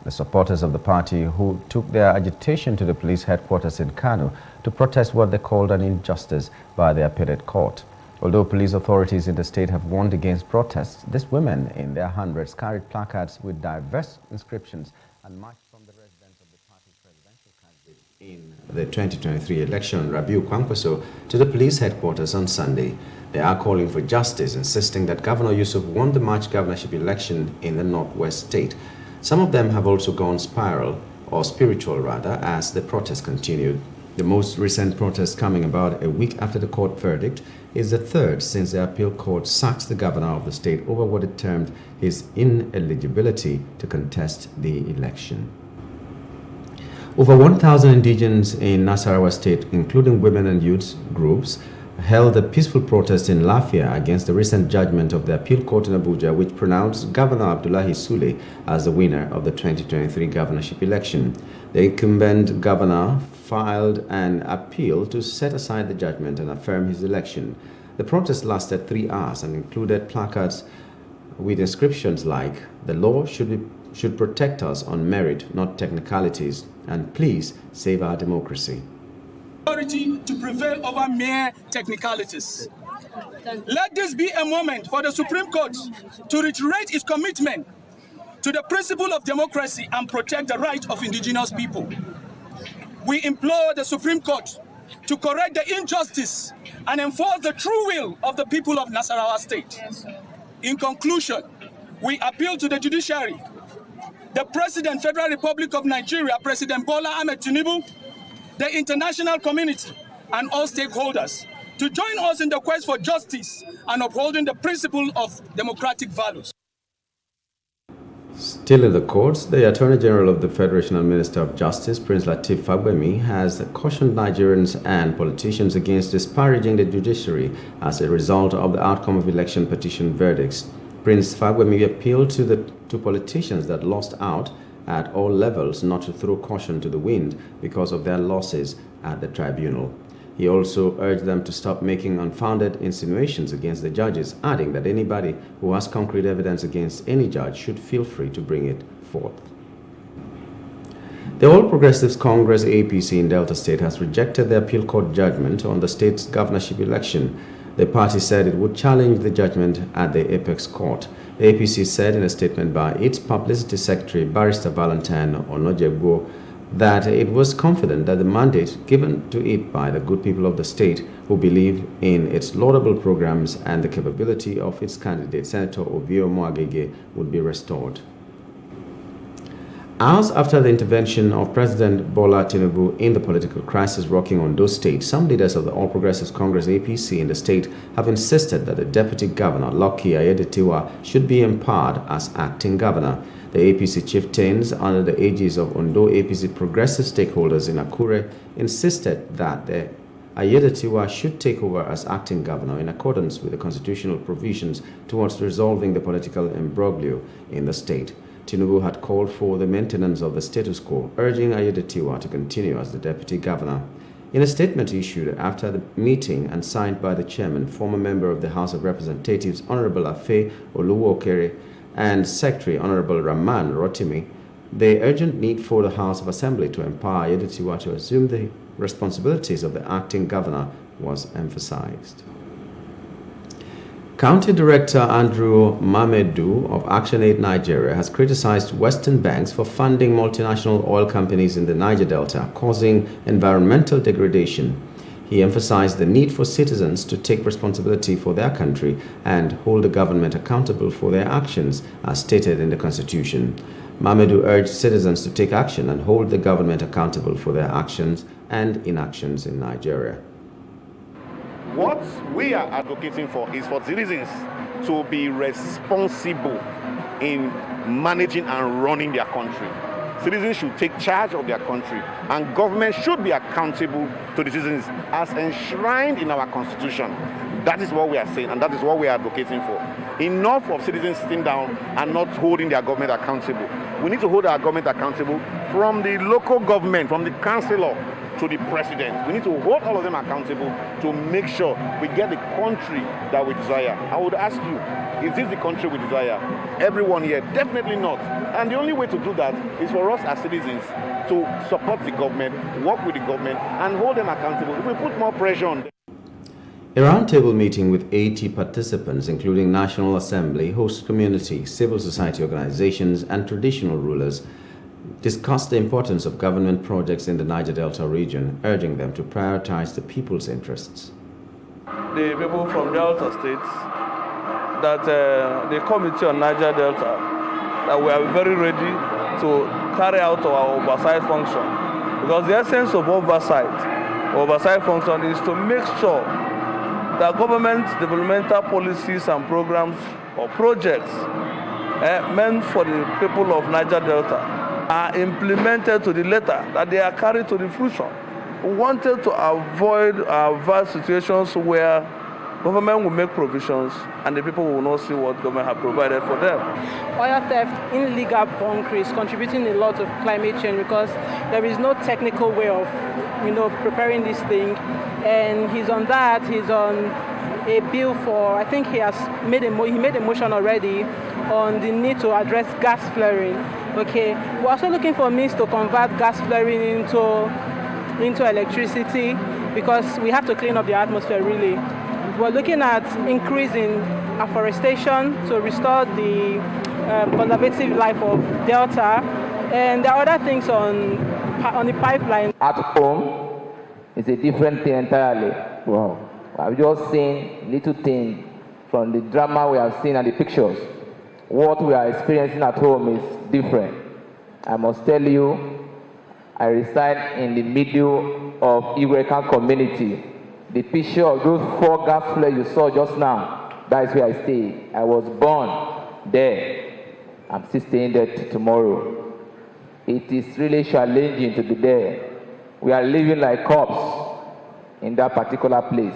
the supporters of the party, who took their agitation to the police headquarters in Kano to protest what they called an injustice by the appellate court. Although police authorities in the state have warned against protests, these women in their hundreds carried placards with diverse inscriptions and marched from the residence of the party's presidential candidate in the 2023 election, Rabiu Kwankwaso, to the police headquarters on Sunday. They are calling for justice, insisting that Governor Yusuf won the March governorship election in the Northwest state. Some of them have also gone spiral, or spiritual rather, as the protests continued. The most recent protest, coming about a week after the court verdict, is the third since the appeal court sacked the governor of the state over what it termed his ineligibility to contest the election. Over 1,000 indigents in Nasarawa state, including women and youth groups, held a peaceful protest in Lafia against the recent judgment of the appeal court in Abuja, which pronounced Governor Abdullahi Sule as the winner of the 2023 governorship election. The incumbent governor filed an appeal to set aside the judgment and affirm his election. The protest lasted 3 hours and included placards with inscriptions like, "The law should protect us on merit, not technicalities," and "Please save our democracy." Authority to prevail over mere technicalities. Let this be a moment for the Supreme Court to reiterate its commitment to the principle of democracy and protect the rights of indigenous people. We implore the Supreme Court to correct the injustice and enforce the true will of the people of Nasarawa State. In conclusion, we appeal to the judiciary, the President, Federal Republic of Nigeria, President Bola Ahmed Tinubu, the international community, and all stakeholders to join us in the quest for justice and upholding the principle of democratic values. Still in the courts, the Attorney General of the Federation and Minister of Justice, Prince Lateef Fagbemi, has cautioned Nigerians and politicians against disparaging the judiciary as a result of the outcome of election petition verdicts. Prince Fagbemi appealed to politicians that lost out at all levels not to throw caution to the wind because of their losses at the tribunal. He also urged them to stop making unfounded insinuations against the judges, adding that anybody who has concrete evidence against any judge should feel free to bring it forth. The All Progressives Congress APC in Delta State has rejected the appeal court judgment on the state's governorship election. The party said it would challenge the judgment at the Apex Court. The APC said in a statement by its publicity secretary, Barrister Valentine Onojegbo, that it was confident that the mandate given to it by the good people of the state who believe in its laudable programs and the capability of its candidate, Senator Ovio Moagege, would be restored. Hours after the intervention of President Bola Tinubu in the political crisis rocking Ondo State, some leaders of the All Progressives Congress APC in the state have insisted that the Deputy Governor, Lucky Ayedatiwa, should be empowered as acting governor. The APC chieftains, under the aegis of Ondo APC progressive stakeholders in Akure, insisted that the Ayedatiwa should take over as acting governor in accordance with the constitutional provisions towards resolving the political imbroglio in the state. Tinubu had called for the maintenance of the status quo, urging Ayedatiwa to continue as the deputy governor. In a statement issued after the meeting and signed by the chairman, former member of the House of Representatives, Honorable Afe Oluwokere, and Secretary Honorable Rahman Rotimi, the urgent need for the House of Assembly to empower Ayedatiwa to assume the responsibilities of the acting governor was emphasized. County Director Andrew Mamedu of ActionAid Nigeria has criticized Western banks for funding multinational oil companies in the Niger Delta, causing environmental degradation. He emphasized the need for citizens to take responsibility for their country and hold the government accountable for their actions, as stated in the Constitution. Mamedu urged citizens to take action and hold the government accountable for their actions and inactions in Nigeria. What we are advocating for is for citizens to be responsible in managing and running their country. Citizens should take charge of their country, and government should be accountable to the citizens as enshrined in our Constitution. That is what we are saying, and that is what we are advocating for. Enough of citizens sitting down and not holding their government accountable. We need to hold our government accountable from the local government, from the councillor to the president. We need to hold all of them accountable to make sure we get the country that we desire. I would ask you, is this the country we desire? Everyone here, definitely not. And the only way to do that is for us as citizens to support the government, work with the government, and hold them accountable. If we put more pressure on them. A roundtable meeting with 80 participants, including National Assembly, host community, civil society organizations, and traditional rulers, discussed the importance of government projects in the Niger Delta region, urging them to prioritize the people's interests. The people from Delta states, that the Committee on Niger Delta, that we are very ready to carry out our oversight function. Because the essence of oversight oversight function is to make sure that government developmental policies and programs or projects meant for the people of Niger Delta are implemented to the letter, that they are carried to the fruition. We wanted to avoid vast situations where government will make provisions and the people will not see what government have provided for them. Oil theft, illegal bunkering is contributing a lot of climate change because there is no technical way of, preparing this thing. And he's on that. He's on a bill for, I think he has made a motion already on the need to address gas flaring. Okay, we're also looking for means to convert gas flaring into electricity because we have to clean up the atmosphere really. We're looking at increasing afforestation to restore the conservative life of Delta, and there are other things on the pipeline. At home, it's a different thing entirely. Wow. I've just seen little things from the drama we have seen and the pictures. What we are experiencing at home is different. I must tell you, I reside in the middle of Iwekan community. The picture of those 4 gas flares you saw just now, that is where I stay. I was born there. I'm still staying there tomorrow. It is really challenging to be there. We are living like cops in that particular place.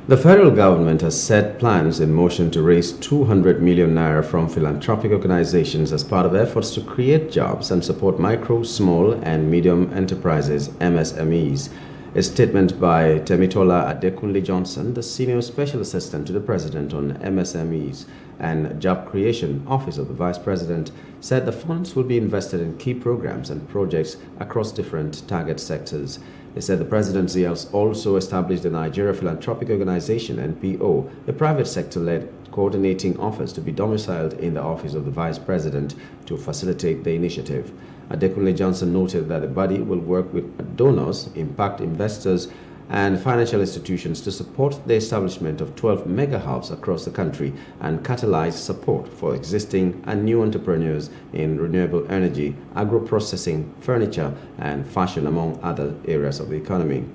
The federal government has set plans in motion to raise 200 million naira from philanthropic organizations as part of efforts to create jobs and support micro, small, and medium enterprises, MSMEs. A statement by Temitola Adekunle Johnson, the Senior Special Assistant to the President on MSMEs and Job Creation, Office of the Vice President, said the funds will be invested in key programs and projects across different target sectors. They said the presidency has also established the Nigeria Philanthropic Organization, NPO, a private sector-led coordinating office to be domiciled in the office of the Vice President to facilitate the initiative. Adekunle Johnson noted that the body will work with donors, impact investors, and financial institutions to support the establishment of 12 mega hubs across the country and catalyze support for existing and new entrepreneurs in renewable energy, agro-processing, furniture, and fashion, among other areas of the economy.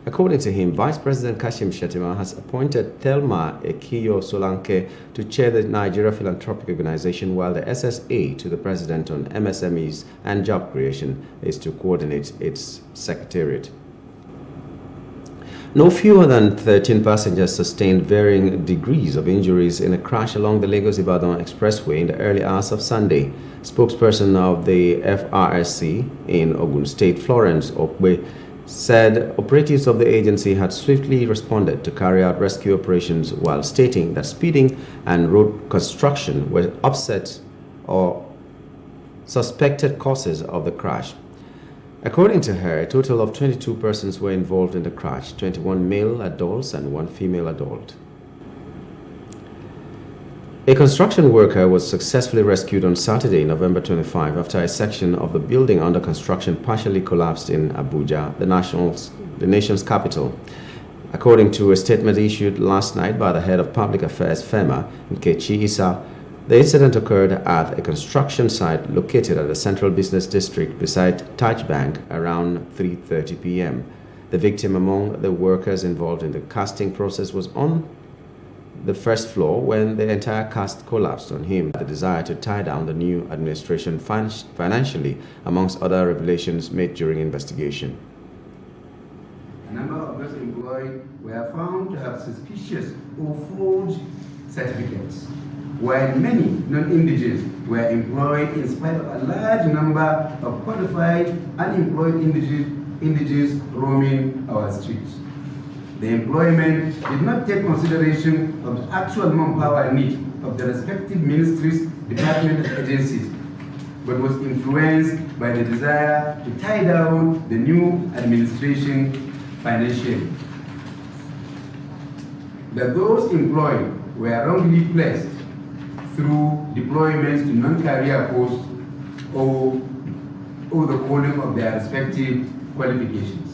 According to him, Vice President Kashim Shettima has appointed Thelma Ekiyo Solanke to chair the Nigeria Philanthropic Organization, while the SSA to the President on MSMEs and Job Creation is to coordinate its secretariat. No fewer than 13 passengers sustained varying degrees of injuries in a crash along the Lagos-Ibadan Expressway in the early hours of Sunday. Spokesperson of the FRSC in Ogun State, Florence Okwe, said operatives of the agency had swiftly responded to carry out rescue operations, while stating that speeding and road construction were upset or suspected causes of the crash. According to her, a total of 22 persons were involved in the crash, 21 male adults and 1 female adult. A construction worker was successfully rescued on Saturday, November 25, after a section of the building under construction partially collapsed in Abuja, the nation's capital. According to a statement issued last night by the head of public affairs, FEMA, Nkechi Issa, the incident occurred at a construction site located at the Central Business District beside Taj Bank around 3:30 p.m. The victim among the workers involved in the casting process was on the first floor when the entire cast collapsed on him. The desire to tie down the new administration financially, amongst other revelations made during investigation. A number of those employed were found to have suspicious or forged certificates, while many non-indigenous were employed in spite of a large number of qualified unemployed indigenous roaming our streets. The employment did not take consideration of the actual manpower need of the respective ministries, departments, and agencies, but was influenced by the desire to tie down the new administration financially. That those employed were wrongly placed through deployments to non-career posts or the calling of their respective qualifications.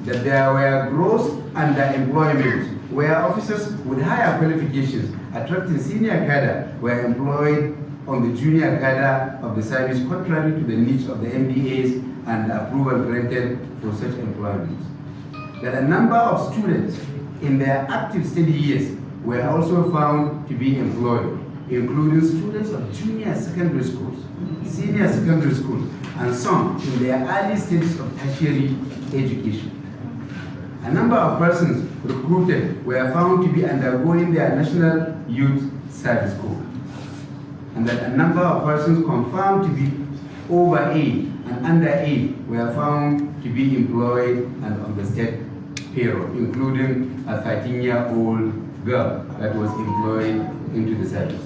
That there were gross underemployment, where officers with higher qualifications attracting senior cadre were employed on the junior cadre of the service contrary to the needs of the MDAs and approval granted for such employment. That a number of students in their active study years were also found to be employed, including students of junior secondary schools, senior secondary schools, and some in their early stages of tertiary education. A number of persons recruited were found to be undergoing their National Youth Service Corps, and that a number of persons confirmed to be over age and under age were found to be employed and on the state payroll, including a 13-year-old girl that was employed into the service.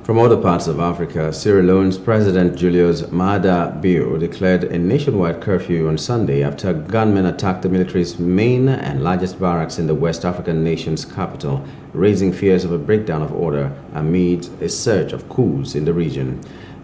From other parts of Africa, Sierra Leone's President Julius Maada Bio declared a nationwide curfew on Sunday after gunmen attacked the military's main and largest barracks in the West African nation's capital, raising fears of a breakdown of order amid a surge of coups in the region.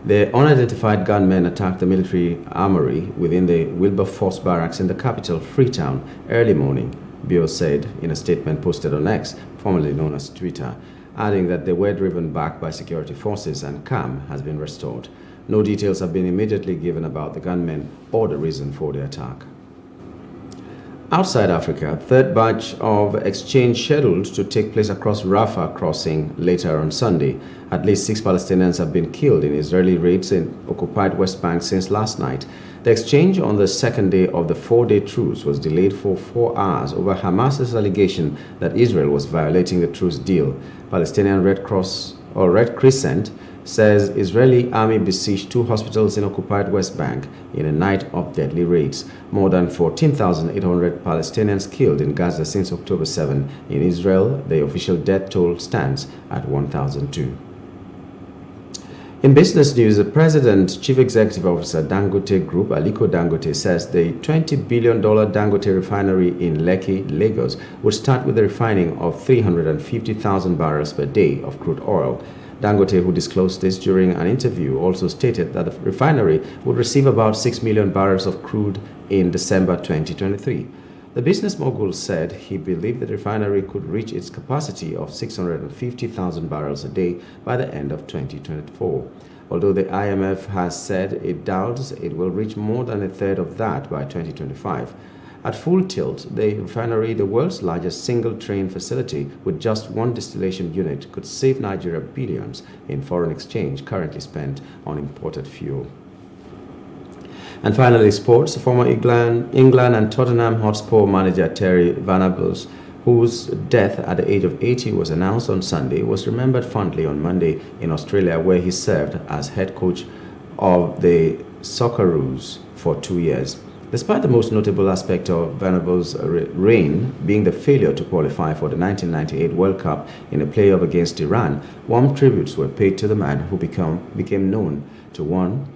The unidentified gunmen attacked the military armory within the Wilberforce barracks in the capital, Freetown, early morning, Bio said in a statement posted on X, formerly known as Twitter, adding that they were driven back by security forces and calm has been restored. No details have been immediately given about the gunmen or the reason for the attack. Outside Africa, third batch of exchange scheduled to take place across Rafah crossing later on Sunday. At least 6 Palestinians have been killed in Israeli raids in occupied West Bank since last night. The exchange on the second day of the 4-day truce was delayed for 4 hours over Hamas's allegation that Israel was violating the truce deal. Palestinian Red Crescent says Israeli army besieged 2 hospitals in occupied West Bank in a night of deadly raids. More than 14,800 Palestinians killed in Gaza since October 7. In Israel, the official death toll stands at 1,002. In business news, the President Chief Executive Officer Dangote Group, Aliko Dangote, says the $20 billion Dangote refinery in Lekki, Lagos, would start with the refining of 350,000 barrels per day of crude oil. Dangote, who disclosed this during an interview, also stated that the refinery would receive about 6 million barrels of crude in December 2023. The business mogul said he believed the refinery could reach its capacity of 650,000 barrels a day by the end of 2024. Although the IMF has said it doubts it will reach more than a third of that by 2025. At full tilt, the refinery, the world's largest single-train facility with just one distillation unit, could save Nigeria billions in foreign exchange currently spent on imported fuel. And finally, sports. Former England and Tottenham Hotspur manager Terry Venables, whose death at the age of 80 was announced on Sunday, was remembered fondly on Monday in Australia, where he served as head coach of the Socceroos for 2 years. Despite the most notable aspect of Venables' reign being the failure to qualify for the 1998 World Cup in a playoff against Iran, warm tributes were paid to the man who became known to one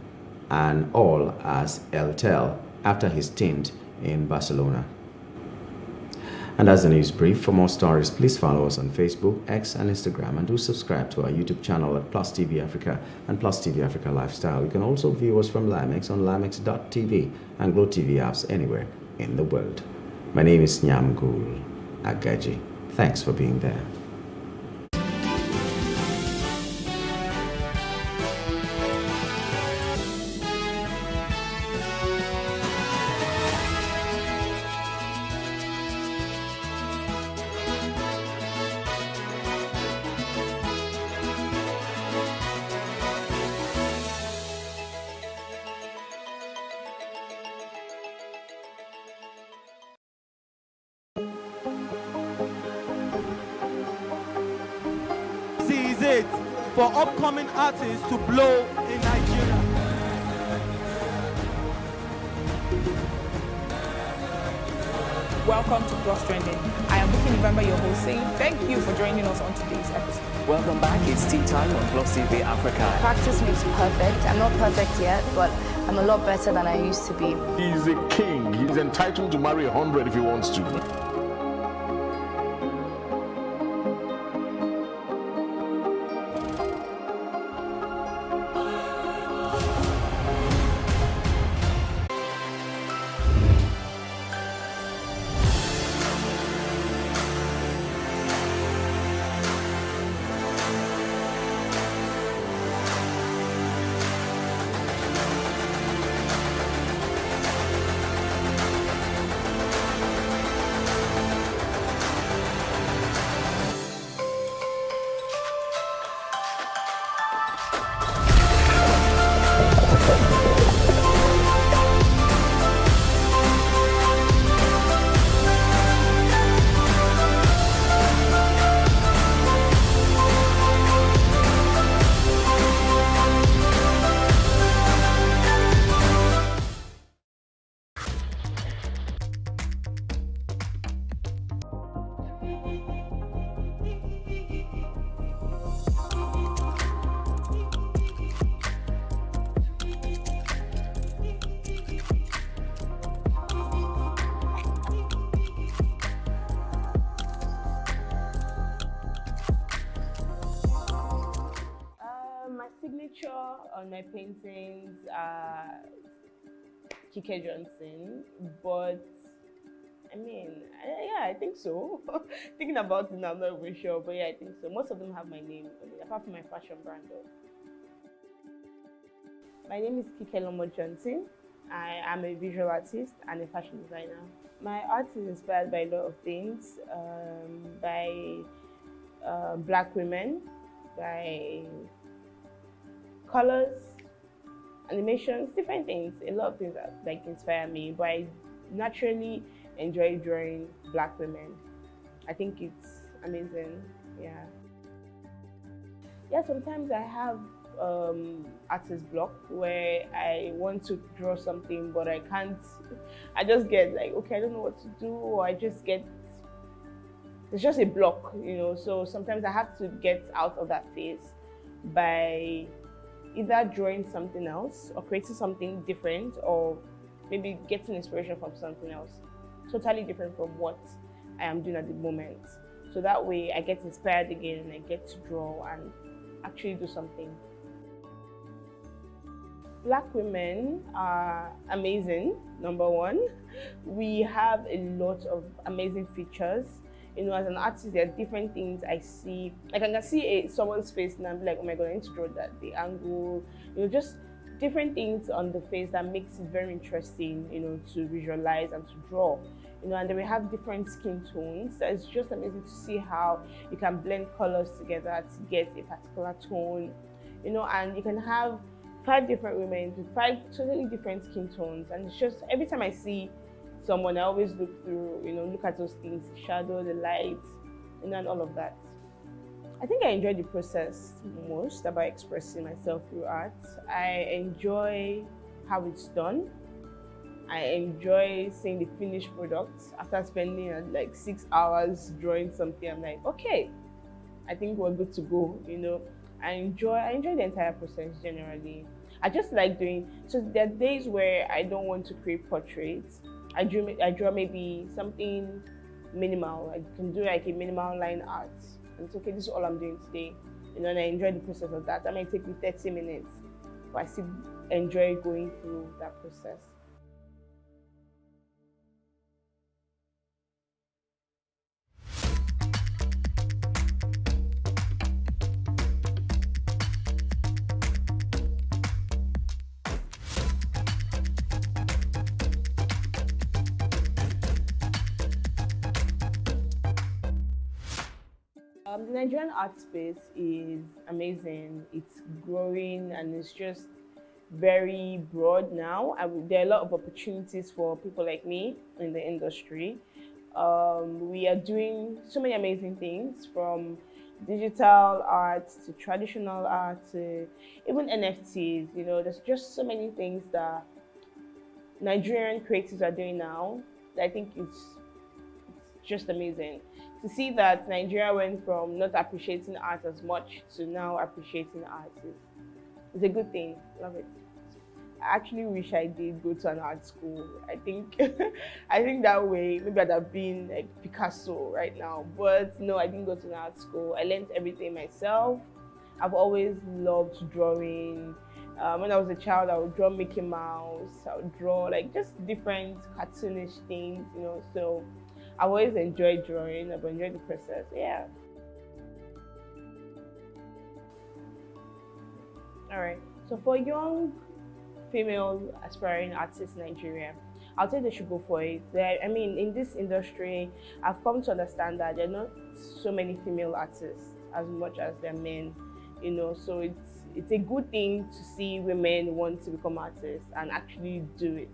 and all as El Tel after his stint in Barcelona. And as the news brief, for more stories, please follow us on Facebook, X, and Instagram, and do subscribe to our YouTube channel at Plus TV Africa and Plus TV Africa Lifestyle. You can also view us from Limex on limex.tv and Glow TV apps anywhere in the world. My name is Nyamgul Agaji. Thanks for being there. It for upcoming artists to blow in Nigeria. Welcome to Plus Trending. I am Bookie November, your host, saying thank you for joining us on today's episode. Welcome back. It's tea time on Plus TV Africa. Practice makes perfect. I'm not perfect yet, but I'm a lot better than I used to be. He's a king. He's entitled to marry 100 if he wants to. signature on my paintings are Kike Johnson, but I mean, yeah, I think so. Thinking about it now, I'm not even sure, but yeah, I think so. Most of them have my name on it, apart from my fashion brand though. My name is Kike Lomo Johnson. I am a visual artist and a fashion designer. My art is inspired by a lot of things, by Black women, by colors, animations, different things. A lot of things that like inspire me, but I naturally enjoy drawing Black women. I think it's amazing. Yeah, sometimes I have artist block where I want to draw something but I can't. I just get like, okay, I don't know what to do, or I just get, it's just a block, you know. So sometimes I have to get out of that phase by either drawing something else or creating something different, or maybe getting inspiration from something else totally different from what I am doing at the moment. So that way I get inspired again and I get to draw and actually do something. Black women are amazing, number one. We have a lot of amazing features. You know, as an artist, there are different things I see. Like I can see someone's face and I'm like, oh my God, I need to draw that, the angle, you know, just different things on the face that makes it very interesting, you know, to visualize and to draw. You know, and then we have different skin tones. So it's just amazing to see how you can blend colors together to get a particular tone, you know, and you can have 5 different women with 5 totally different skin tones. And it's just, every time I see someone, I always look through, you know, look at those things, the shadow, the light, you know, and all of that. I think I enjoy the process most about expressing myself through art. I enjoy how it's done. I enjoy seeing the finished product. After spending like 6 hours drawing something, I'm like, okay, I think we're good to go, you know. I enjoy the entire process generally. I just like doing, so there are days where I don't want to create portraits. I draw maybe something minimal. I can do like a minimal line art. And it's okay, this is all I'm doing today. You know, and I enjoy the process of that. That might take me 30 minutes, but I still enjoy going through that process. The Nigerian art space is amazing. It's growing and it's just very broad now. There are a lot of opportunities for people like me in the industry. We are doing so many amazing things, from digital art to traditional art to even NFTs. You know, there's just so many things that Nigerian creatives are doing now that I think it's just amazing. To see that Nigeria went from not appreciating art as much to now appreciating art is a good thing. Love it. I actually wish I did go to an art school. I think that way maybe I'd have been like Picasso right now. But no, I didn't go to an art school. I learned everything myself. I've always loved drawing. When I was a child, I would draw Mickey Mouse. I would draw like just different cartoonish things, you know. So I've always enjoyed drawing. I've enjoyed the process. Yeah. All right. So for young female aspiring artists in Nigeria, I'll say they should go for it. I mean, in this industry, I've come to understand that there are not so many female artists as much as there are men. You know, so it's a good thing to see women want to become artists and actually do it.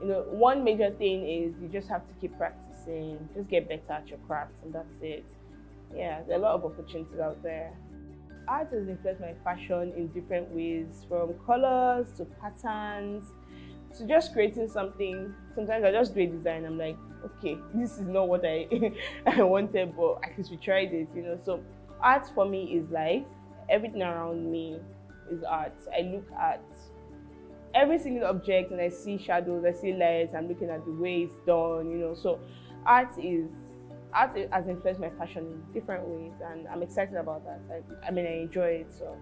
You know, one major thing is you just have to keep practicing, just get better at your craft, and that's it. Yeah, there are a lot of opportunities out there. Art has influenced my fashion in different ways, from colors to patterns to just creating something. Sometimes I just do a design, I'm like, okay, this is not what I wanted, but at least we tried it, you know. So art for me is life. Everything around me is art. I look at every single object and I see shadows, I see lights, I'm looking at the way it's done, you know. So art has influenced my fashion in different ways, and I'm excited about that. I mean, I enjoy it. So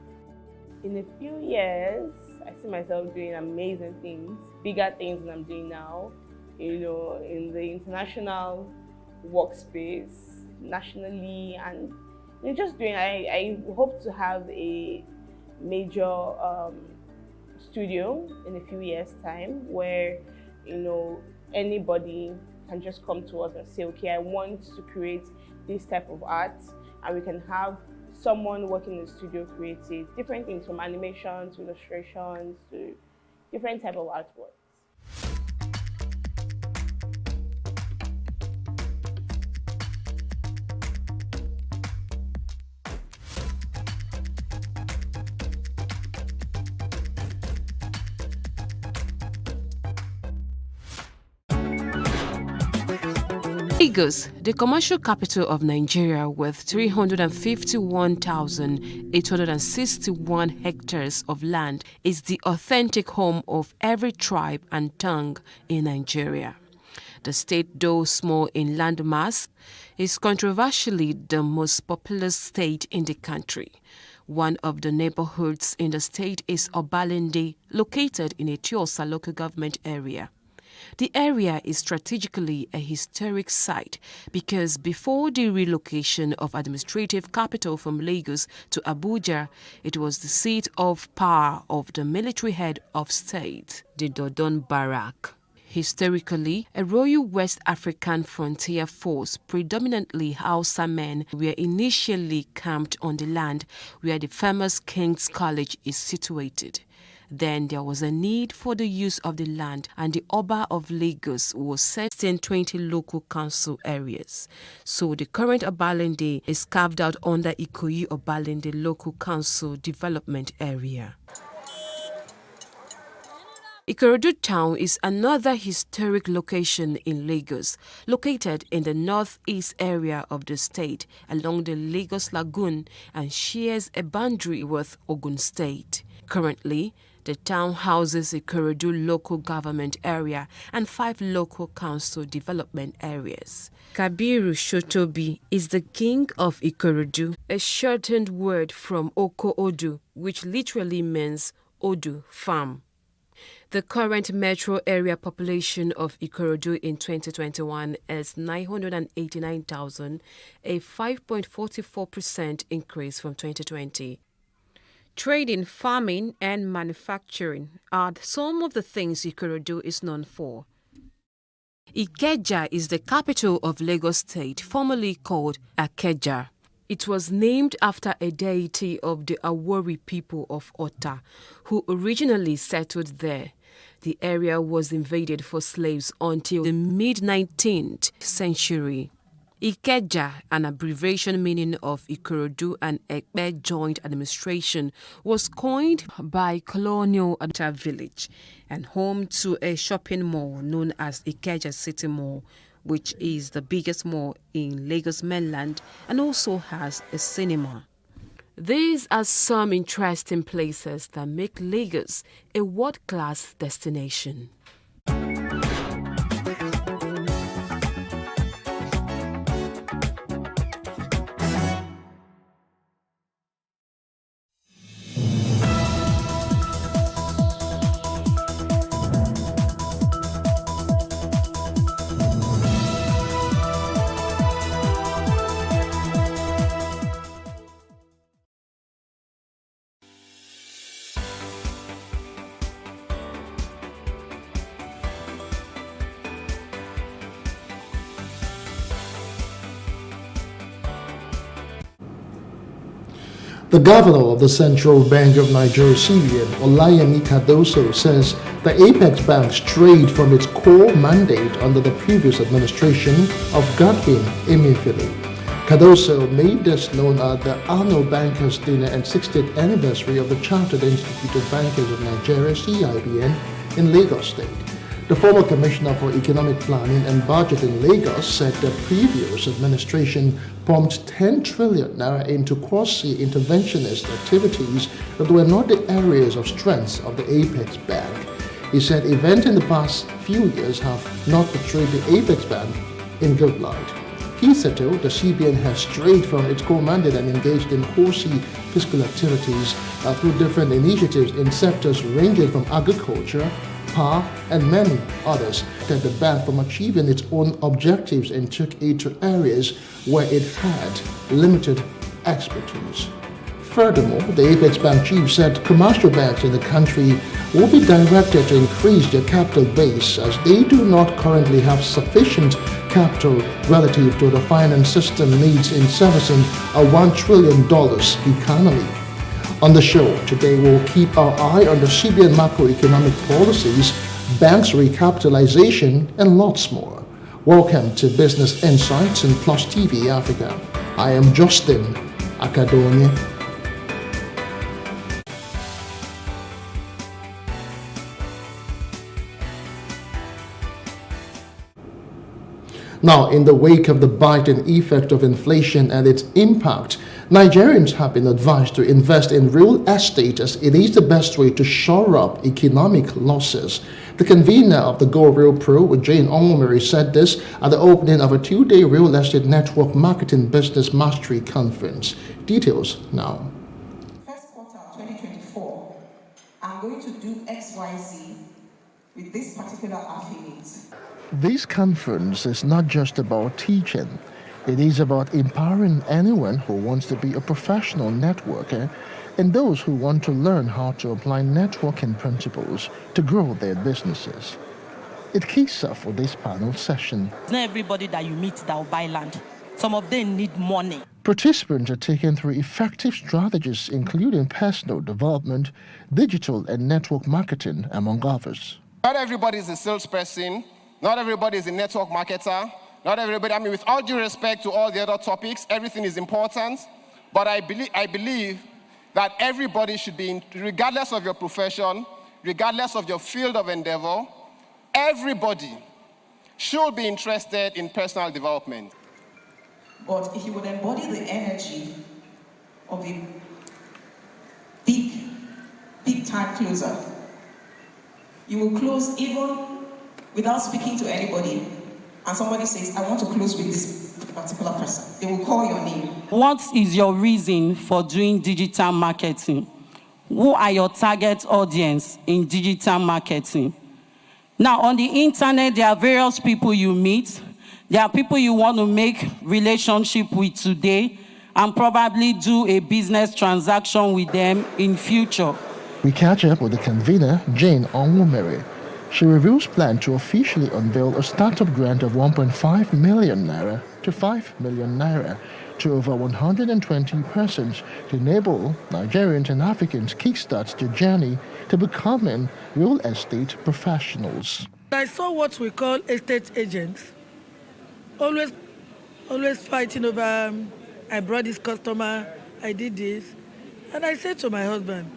in a few years, I see myself doing amazing things, bigger things than I'm doing now, you know, in the international workspace, nationally, and just doing, I hope to have a major studio in a few years' time where, you know, anybody can just come to us and say, okay, I want to create this type of art, and we can have someone working in the studio create it. Different things from animation to illustrations to different type of artwork. Lagos, the commercial capital of Nigeria with 351,861 hectares of land, is the authentic home of every tribe and tongue in Nigeria. The state, though small in landmass, is controversially the most populous state in the country. One of the neighborhoods in the state is Obalende, located in Etiosa local government area. The area is strategically a historic site because before the relocation of administrative capital from Lagos to Abuja, it was the seat of power of the military head of state, the Dodon Barrack. Historically, a Royal West African Frontier Force, predominantly Hausa men, were initially camped on the land where the famous King's College is situated. Then there was a need for the use of the land, and the Oba of Lagos was set in 20 local council areas. So the current Obalende is carved out under Ikoyi Obalende Local Council Development Area. Ikorodu town is another historic location in Lagos, located in the northeast area of the state along the Lagos Lagoon and shares a boundary with Ogun State. Currently, the town houses Ikorodu local government area and 5 local council development areas. Kabiru Shotobi is the king of Ikorodu, a shortened word from Oko Odu, which literally means Odu farm. The current metro area population of Ikorodu in 2021 is 989,000, a 5.44% increase from 2020. Trading, farming, and manufacturing are some of the things Ikorodu is known for. Ikeja is the capital of Lagos State, formerly called Akeja. It was named after a deity of the Awori people of Ota, who originally settled there. The area was invaded for slaves until the mid-19th century. Ikeja, an abbreviation meaning of Ikorodu and Ekpe joint administration, was coined by colonial Ota village and home to a shopping mall known as Ikeja City Mall, which is the biggest mall in Lagos mainland and also has a cinema. These are some interesting places that make Lagos a world-class destination. The governor of the Central Bank of Nigeria, CBN, Olayemi Cardoso, says the Apex Bank strayed from its core mandate under the previous administration of Godwin Emefiele. Cardoso made this known at the annual Bankers' Dinner and 60th anniversary of the Chartered Institute of Bankers of Nigeria, CIBN, in Lagos State. The former Commissioner for Economic Planning and Budget in Lagos said the previous administration pumped 10 trillion naira into quasi-interventionist activities that were not the areas of strength of the Apex Bank. He said events in the past few years have not portrayed the Apex Bank in good light. Hitherto, the CBN has strayed from its core mandate and engaged in costly fiscal activities through different initiatives in sectors ranging from agriculture, power, and many others that the bank from achieving its own objectives and took it to areas where it had limited expertise. Furthermore, the Apex Bank chief said commercial banks in the country will be directed to increase their capital base as they do not currently have sufficient capital relative to the finance system needs in servicing a $1 trillion economy. On the show today, we'll keep our eye on the CBN macroeconomic policies, banks recapitalization, and lots more. Welcome to Business Insights in Plus TV Africa. I am Justin Akadonia. Now, in the wake of the biting effect of inflation and its impact, Nigerians have been advised to invest in real estate as it is the best way to shore up economic losses. The convener of the Go Real Pro, Jane Onwumere, said this at the opening of a 2-day real estate network marketing business mastery conference. Details now. First quarter of 2024, I'm going to do XYZ with this particular affiliate. This conference is not just about teaching. It is about empowering anyone who wants to be a professional networker and those who want to learn how to apply networking principles to grow their businesses. It kicks off with this panel session. It's not everybody that you meet that will buy land. Some of them need money. Participants are taken through effective strategies including personal development, digital and network marketing, among others. Not everybody is a salesperson. Not everybody is a network marketer. Not everybody, I mean, with all due respect to all the other topics, everything is important. But I believe that everybody should be, regardless of your profession, regardless of your field of endeavor, everybody should be interested in personal development. But if you would embody the energy of a big time closer, you will close even without speaking to anybody, and somebody says, I want to close with this particular person. They will call your name. What is your reason for doing digital marketing? Who are your target audience in digital marketing? Now, on the internet, there are various people you meet. There are people you want to make relationship with today and probably do a business transaction with them in future. We catch up with the convener, Jane Onwumere. She reveals plan to officially unveil a startup grant of 1.5 million naira to 5 million naira to over 120 persons to enable Nigerians and Africans kickstart their journey to becoming real estate professionals. I saw what we call estate agents, always fighting over, I brought this customer, I did this. And I said to my husband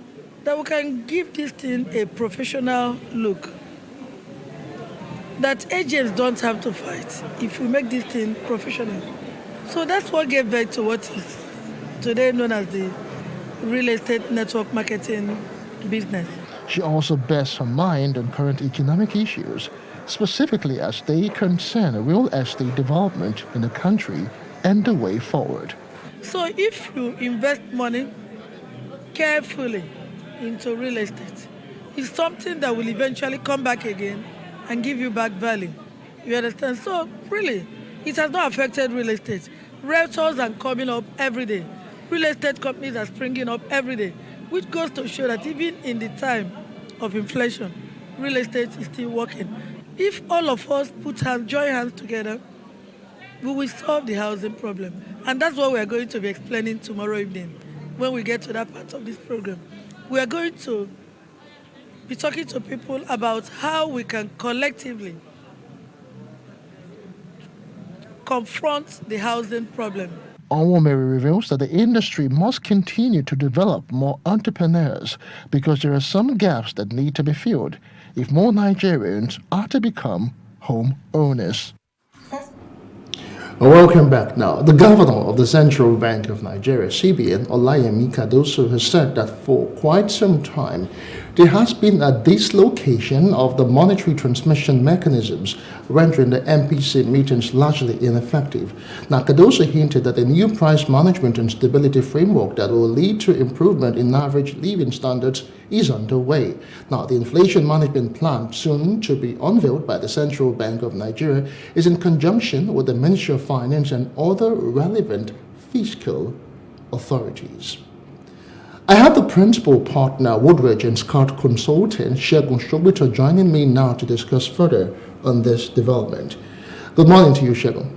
that we can give this thing a professional look. That agents don't have to fight if we make this thing professional. So that's what gave birth to what is today known as the real estate network marketing business. She also bears her mind on current economic issues, specifically as they concern real estate development in the country and the way forward. So if you invest money carefully into real estate, it's something that will eventually come back again and give you back value. You understand? So really, it has not affected real estate. Realtors are coming up every day. Real estate companies are springing up every day, which goes to show that even in the time of inflation, real estate is still working. If all of us join hands together, we will solve the housing problem. And that's what we are going to be explaining tomorrow evening when we get to that part of this program. We are going to be talking to people about how we can collectively confront the housing problem. Onwumere reveals that the industry must continue to develop more entrepreneurs because there are some gaps that need to be filled if more Nigerians are to become home owners. Welcome back now. The governor of the Central Bank of Nigeria, CBN, Olayemi Cardoso, has said that for quite some time, there has been a dislocation of the monetary transmission mechanisms, rendering the MPC meetings largely ineffective. Now, Cardoso hinted that a new price management and stability framework that will lead to improvement in average living standards is underway. Now, the inflation management plan, soon to be unveiled by the Central Bank of Nigeria, is in conjunction with the Ministry of Finance and other relevant fiscal authorities. I have the principal partner, Woodridge and Scott Consulting, Segun Sogbito, joining me now to discuss further on this development. Good morning to you, Segun.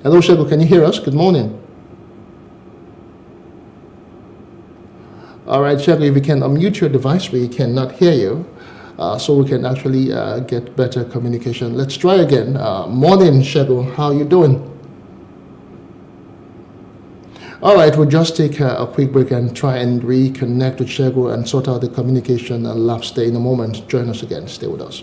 Hello, Segun, can you hear us? Good morning. All right, Segun, if you can unmute your device, we cannot hear you, so we can actually get better communication. Let's try again. Morning, Segun, how are you doing? All right, we'll just take a quick break and try and reconnect with Segun and sort out the communication lapse there in a moment. Join us again. Stay with us.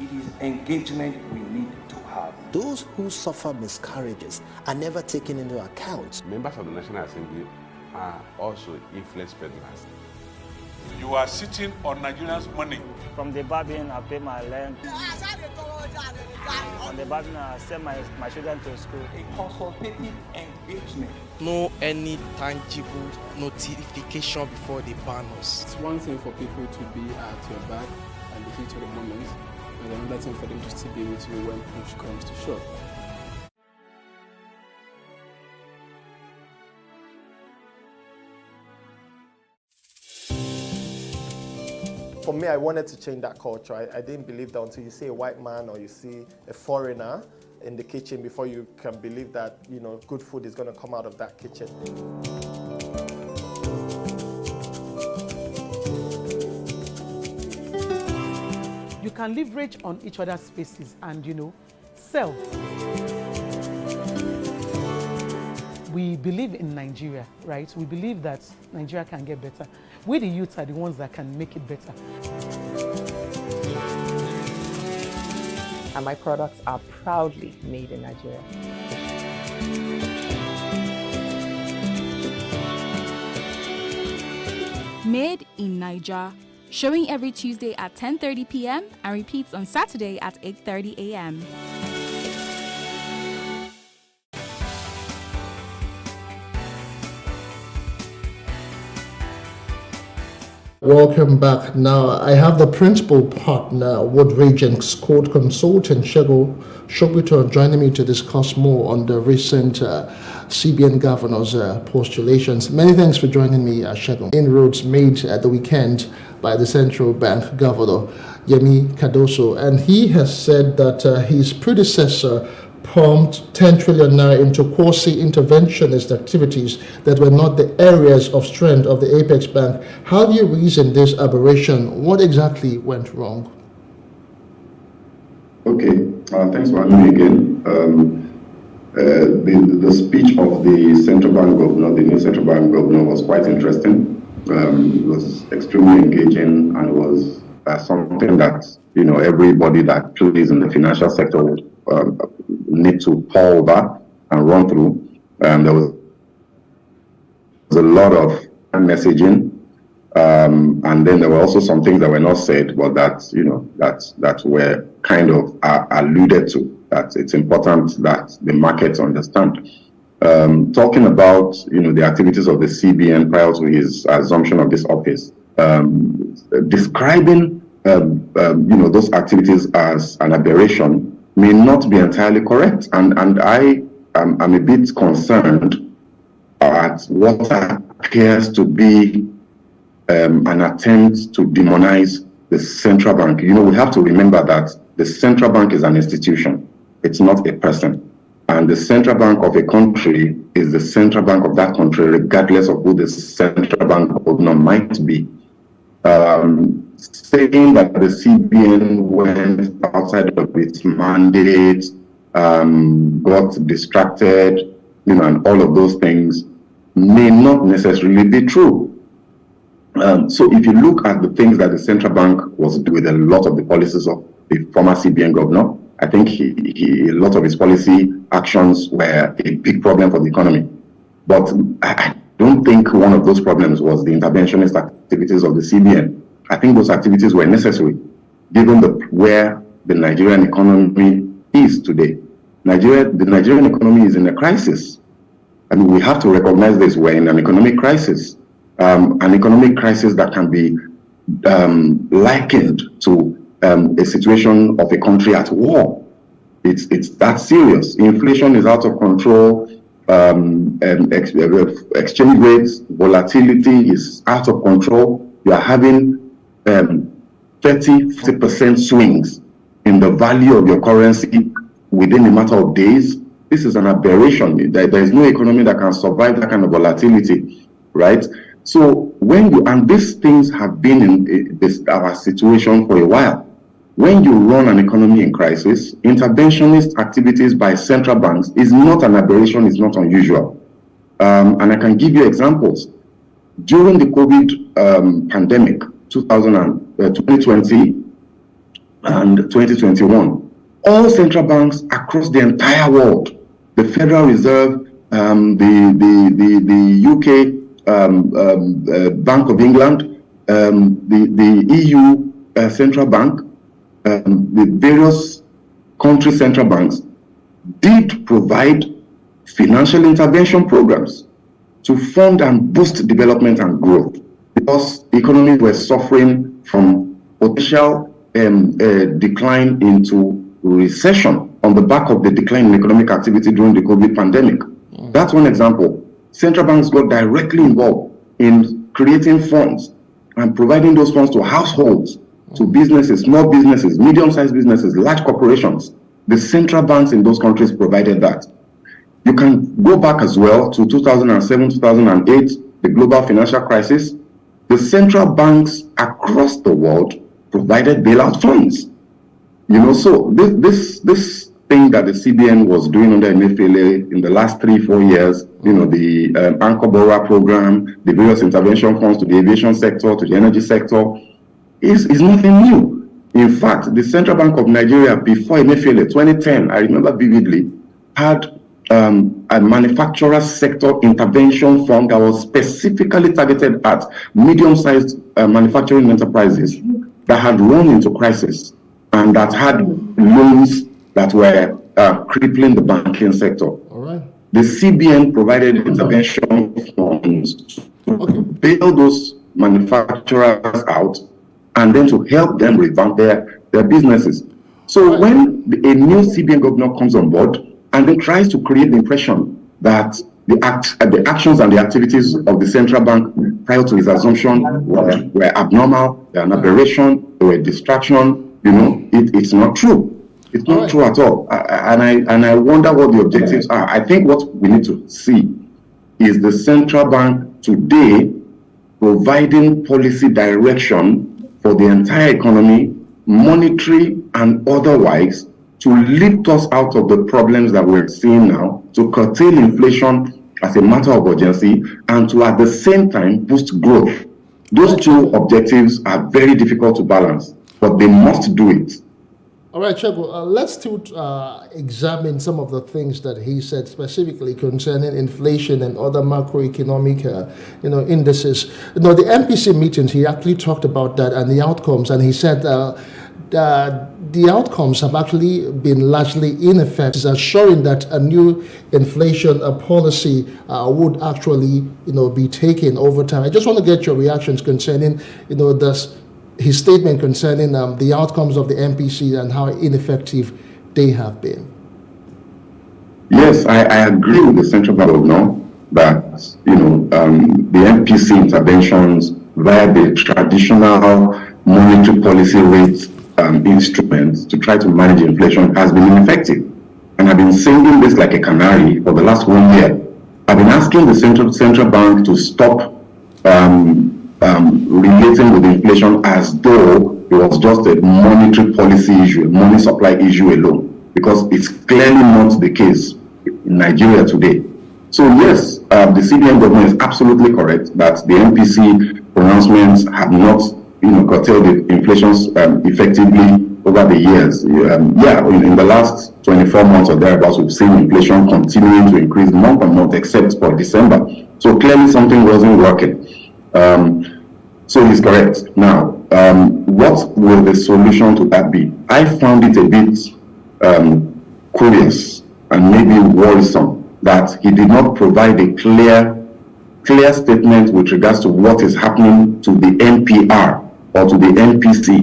It is engagement we need to have. Those who suffer miscarriages are never taken into account. Members of the National Assembly are also influence peddlers. You are sitting on Nigerians' money. From the Babin, I pay my rent. From the Babin, I send my children to school. A consultative engagement. No any tangible notification before they ban us. It's one thing for people to be at your back and the heat of the moment, and another thing for them to still be with you when push comes to shove. For me, I wanted to change that culture. I didn't believe that until you see a white man or you see a foreigner in the kitchen before you can believe that, you know, good food is going to come out of that kitchen. You can leverage on each other's spaces and, you know, sell. We believe in Nigeria, right? We believe that Nigeria can get better. We, the youth, are the ones that can make it better. And my products are proudly made in Nigeria. Made in Nigeria, showing every Tuesday at 10:30 p.m. and repeats on Saturday at 8:30 a.m. Welcome back. Now, I have the principal partner, Woodridge and Scott Consulting, Segun Sogbito, joining me to discuss more on the recent CBN governor's postulations. Many thanks for joining me, Segun. Inroads made at the weekend by the central bank governor, Yemi Cardoso, and he has said that his predecessor pumped 10 trillion naira into quasi-interventionist activities that were not the areas of strength of the Apex Bank. How do you reason this aberration? What exactly went wrong? Okay, thanks for having me again. The speech of the central bank governor, the new central bank governor, was quite interesting. It was extremely engaging, and it was something that, you know, everybody that plays in the financial sector would need to pore over and run through. There was a lot of messaging, and then there were also some things that were not said, but that, you know, that were kind of alluded to, that it's important that the markets understand. Talking about, you know, the activities of the CBN prior to his assumption of this office, describing you know, those activities as an aberration may not be entirely correct, and I am a bit concerned at what appears to be an attempt to demonize the central bank. You know, we have to remember that the central bank is an institution; it's not a person. And the central bank of a country is the central bank of that country, regardless of who the central bank governor might be. Saying that the CBN went outside of its mandate got distracted, and all of those things may not necessarily be true. So if you look at the things that the central bank was doing with a lot of the policies of the former CBN governor, I think a lot of his policy actions were a big problem for the economy. But I don't think one of those problems was the interventionist activities of the CBN. I think those activities were necessary, given where the Nigerian economy is today. The Nigerian economy is in a crisis. And we have to recognize this. We're in an economic crisis. An economic crisis that can be likened to a situation of a country at war. It's that serious. Inflation is out of control. Exchange rates, volatility is out of control. You are having 30% swings in the value of your currency within a matter of days. This is an aberration. There is no economy that can survive that kind of volatility, right? So and these things have been in our situation for a while. When you run an economy in crisis, interventionist activities by central banks is not an aberration, it's not unusual. And I can give you examples. During the COVID pandemic, 2020 and 2021, all central banks across the entire world, the Federal Reserve, the UK Bank of England, the EU Central Bank, the various country central banks did provide financial intervention programs to fund and boost development and growth, because economies were suffering from potential decline into recession on the back of the decline in economic activity during the COVID pandemic. That's one example. Central banks got directly involved in creating funds and providing those funds to households, to businesses, small businesses, medium-sized businesses, large corporations. The central banks in those countries provided that. You can go back as well to 2007, 2008, the global financial crisis. The central banks across the world provided bailout funds. So this thing that the CBN was doing under Emefiele in the last 3-4 years, the Anchor Borrower program, the various intervention funds to the aviation sector, to the energy sector, is nothing new. In fact, the Central Bank of Nigeria, before Emefiele, 2010, I remember vividly, had a manufacturer sector intervention fund that was specifically targeted at medium-sized manufacturing enterprises that had run into crisis and that had loans that were crippling the banking sector. All right. The CBN provided intervention funds to bail those manufacturers out and then to help them revamp their businesses. So when a new CBN governor comes on board and then tries to create the impression that the actions and the activities of the central bank prior to his assumption were abnormal, they are an aberration, they were a distraction, it's not true. It's not true at all. And I wonder what the objectives are. I think what we need to see is the central bank today providing policy direction for the entire economy, monetary and otherwise, to lift us out of the problems that we're seeing now, to curtail inflation as a matter of urgency, and to at the same time boost growth. Those two objectives are very difficult to balance, but they must do it. All right, Chego, let's still examine some of the things that he said specifically concerning inflation and other macroeconomic indices. The MPC meetings, he actually talked about that and the outcomes, and he said the outcomes have actually been largely ineffective, showing that a new inflation policy would actually be taken over time. I just want to get your reactions concerning his statement concerning the outcomes of the MPC and how ineffective they have been. Yes, I agree with the central bank governor that the MPC interventions via the traditional monetary policy rate instruments to try to manage inflation has been ineffective. And I've been singing this like a canary for the last 1 year. I've been asking the central bank to stop relating with inflation as though it was just a monetary policy issue, a money supply issue alone. because it's clearly not the case in Nigeria today. So yes, the CBN government is absolutely correct that the MPC pronouncements have not, curtailed the inflation effectively over the years. In the last 24 months or thereabouts, we've seen inflation continuing to increase month on month, except for December. So clearly something wasn't working. So he's correct. Now, what will the solution to that be? I found it a bit curious and maybe worrisome that he did not provide a clear statement with regards to what is happening to the NPR or to the NPC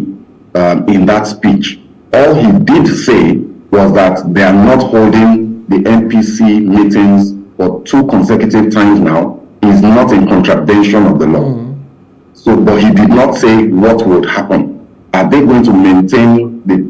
in that speech. All he did say was that they are not holding the NPC meetings for 2 consecutive times now is not in contravention of the law. So, but he did not say what would happen. Are they going to maintain the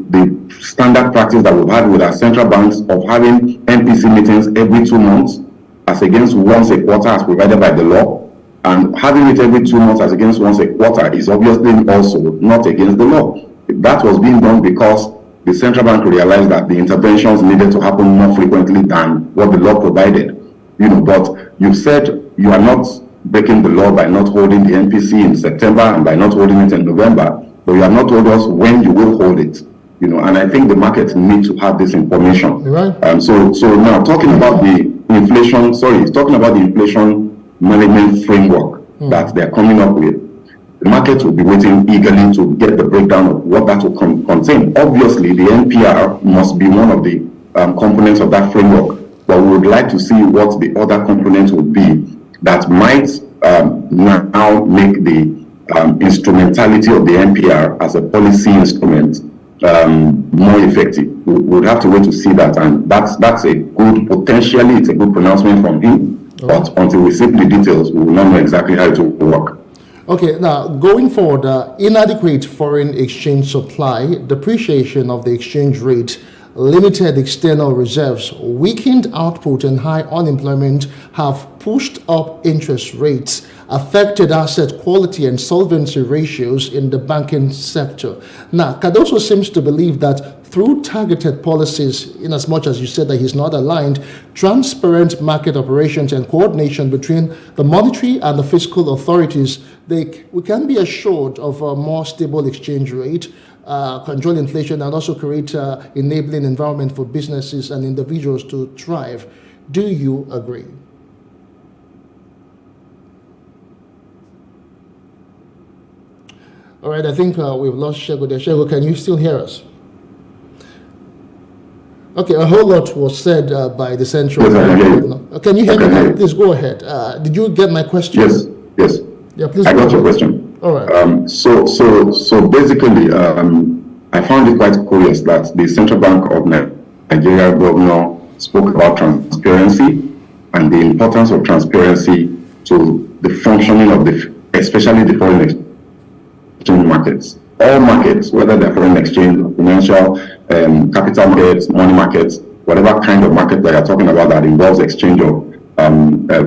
standard practice that we've had with our central banks of having NPC meetings every 2 months as against once a quarter as provided by the law? And having it every 2 months as against once a quarter is obviously also not against the law. That was being done because the central bank realized that the interventions needed to happen more frequently than what the law provided. But you said you are not breaking the law by not holding the NPC in September and by not holding it in November, but you have not told us when you will hold it. And I think the markets need to have this information. Right. So now talking about the inflation management framework that they're coming up with, the market will be waiting eagerly to get the breakdown of what that will contain. Obviously, the NPR must be one of the components of that framework, but we would like to see what the other components would be that might now make the instrumentality of the NPR as a policy instrument more effective. We would have to wait to see that, and it's a good pronouncement from him. But until we see the details, we will not know exactly how it will work. Okay, now going forward, inadequate foreign exchange supply, depreciation of the exchange rate, limited external reserves, weakened output, and high unemployment have pushed up interest rates, affected asset quality and solvency ratios in the banking sector. Now, Cardoso seems to believe that through targeted policies, in as much as you said that he's not aligned, transparent market operations and coordination between the monetary and the fiscal authorities, we can be assured of a more stable exchange rate, control inflation, and also create an enabling environment for businesses and individuals to thrive. Do you agree? All right, I think we've lost Shego there. Shego, can you still hear us? Okay, a whole lot was said by the central bank. Can you hear me? Please go ahead. Did you get my question? Yes. Yeah, please. I got your question. All right. So basically, I found it quite curious that the Central Bank of Nigeria governor spoke about transparency and the importance of transparency to the functioning of especially the foreign exchange markets. All markets, whether they're foreign exchange, financial, capital markets, money markets, whatever kind of market that you're talking about that involves exchange of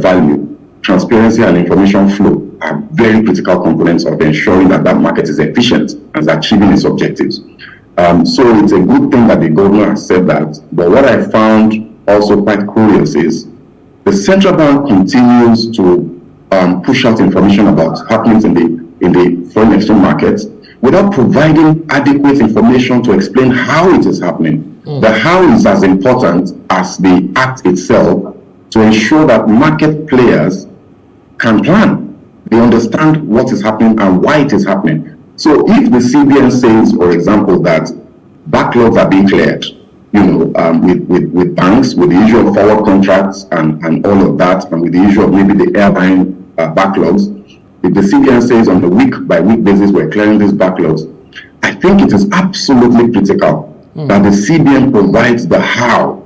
value, transparency and information flow are very critical components of ensuring that market is efficient and is achieving its objectives. So it's a good thing that the governor has said that. But what I found also quite curious is the central bank continues to push out information about happenings in the foreign exchange markets without providing adequate information to explain how it is happening. The how is as important as the act itself to ensure that market players can plan. They understand what is happening and why it is happening. So if the CBN says, for example, that backlogs are being cleared, with banks, with the issue of forward contracts and all of that, and with the issue of maybe the airline backlogs, if the CBN says on a week-by-week basis we're clearing these backlogs, I think it is absolutely critical that the CBN provides the how.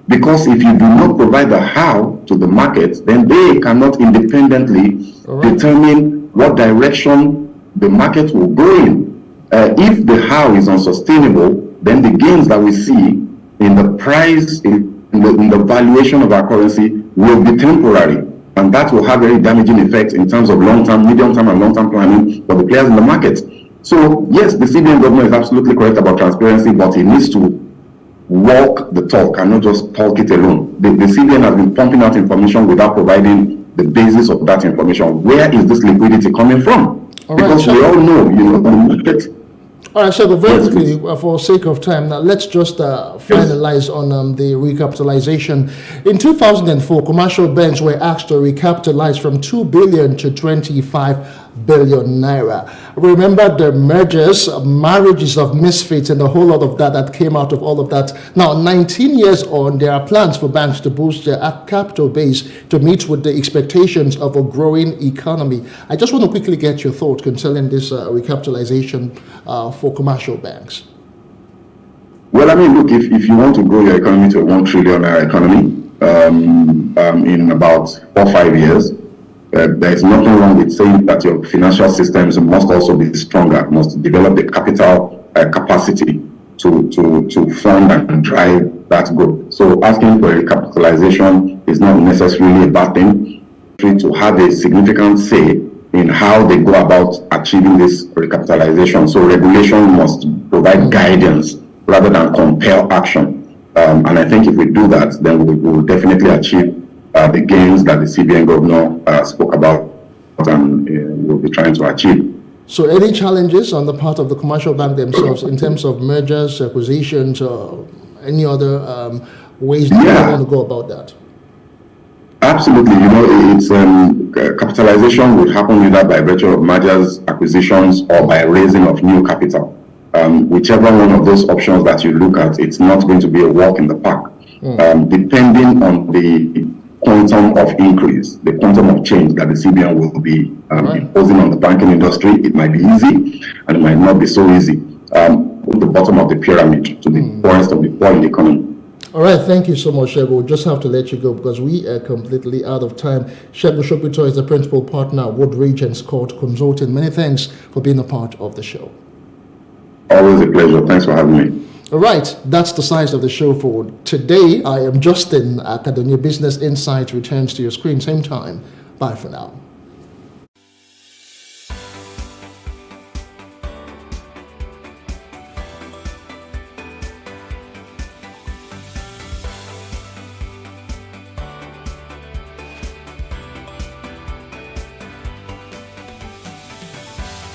Because if you do not provide the how to the market, then they cannot independently determine what direction the market will go in. If the how is unsustainable, then the gains that we see in the price, in the valuation of our currency will be temporary. And that will have very damaging effects in terms of long-term, medium-term, and long-term planning for the players in the market. So, yes, the CBN governor is absolutely correct about transparency, but he needs to walk the talk and not just talk it alone. The CBN has been pumping out information without providing the basis of that information. Where is this liquidity coming from? Because we all know, the market. All right, so very quickly, for sake of time, now let's just finalize on the recapitalization. In 2004, commercial banks were asked to recapitalize from 2 billion to 25 billion naira. Remember the mergers, marriages of misfits, and a whole lot of that came out of all of that. Now, 19 years on, there are plans for banks to boost their capital base to meet with the expectations of a growing economy. I just want to quickly get your thoughts concerning this recapitalization for commercial banks. Well, I mean, look, if you want to grow your economy to a 1 trillion naira economy in about 4 or 5 years, there is nothing wrong with saying that your financial systems must also be stronger, must develop the capital capacity to fund and drive that growth. So asking for a recapitalization is not necessarily a bad thing. To have a significant say in how they go about achieving this recapitalization. So regulation must provide guidance rather than compel action. And I think if we do that, then we will definitely achieve the gains that the CBN governor spoke about and will be trying to achieve. So any challenges on the part of the commercial bank themselves in terms of mergers, acquisitions, or any other ways that they want to go about that? Absolutely. It's capitalization would happen either by virtue of mergers, acquisitions, or by raising of new capital. Whichever one of those options that you look at, it's not going to be a walk in the park. Depending on the quantum of increase, the quantum of change that the CBN will be imposing on the banking industry, it might be easy and it might not be so easy. At the bottom of the pyramid to the poorest of the poor in the economy. All right, thank you so much, Segun. We'll just have to let you go because we are completely out of time. Segun Sogbito is the principal partner at Wood Regents Court Consulting. Many thanks for being a part of the show. Always a pleasure. Thanks for having me. All right, that's the size of the show for today. I am Justin. Academia Business Insight returns to your screen same time. Bye for now.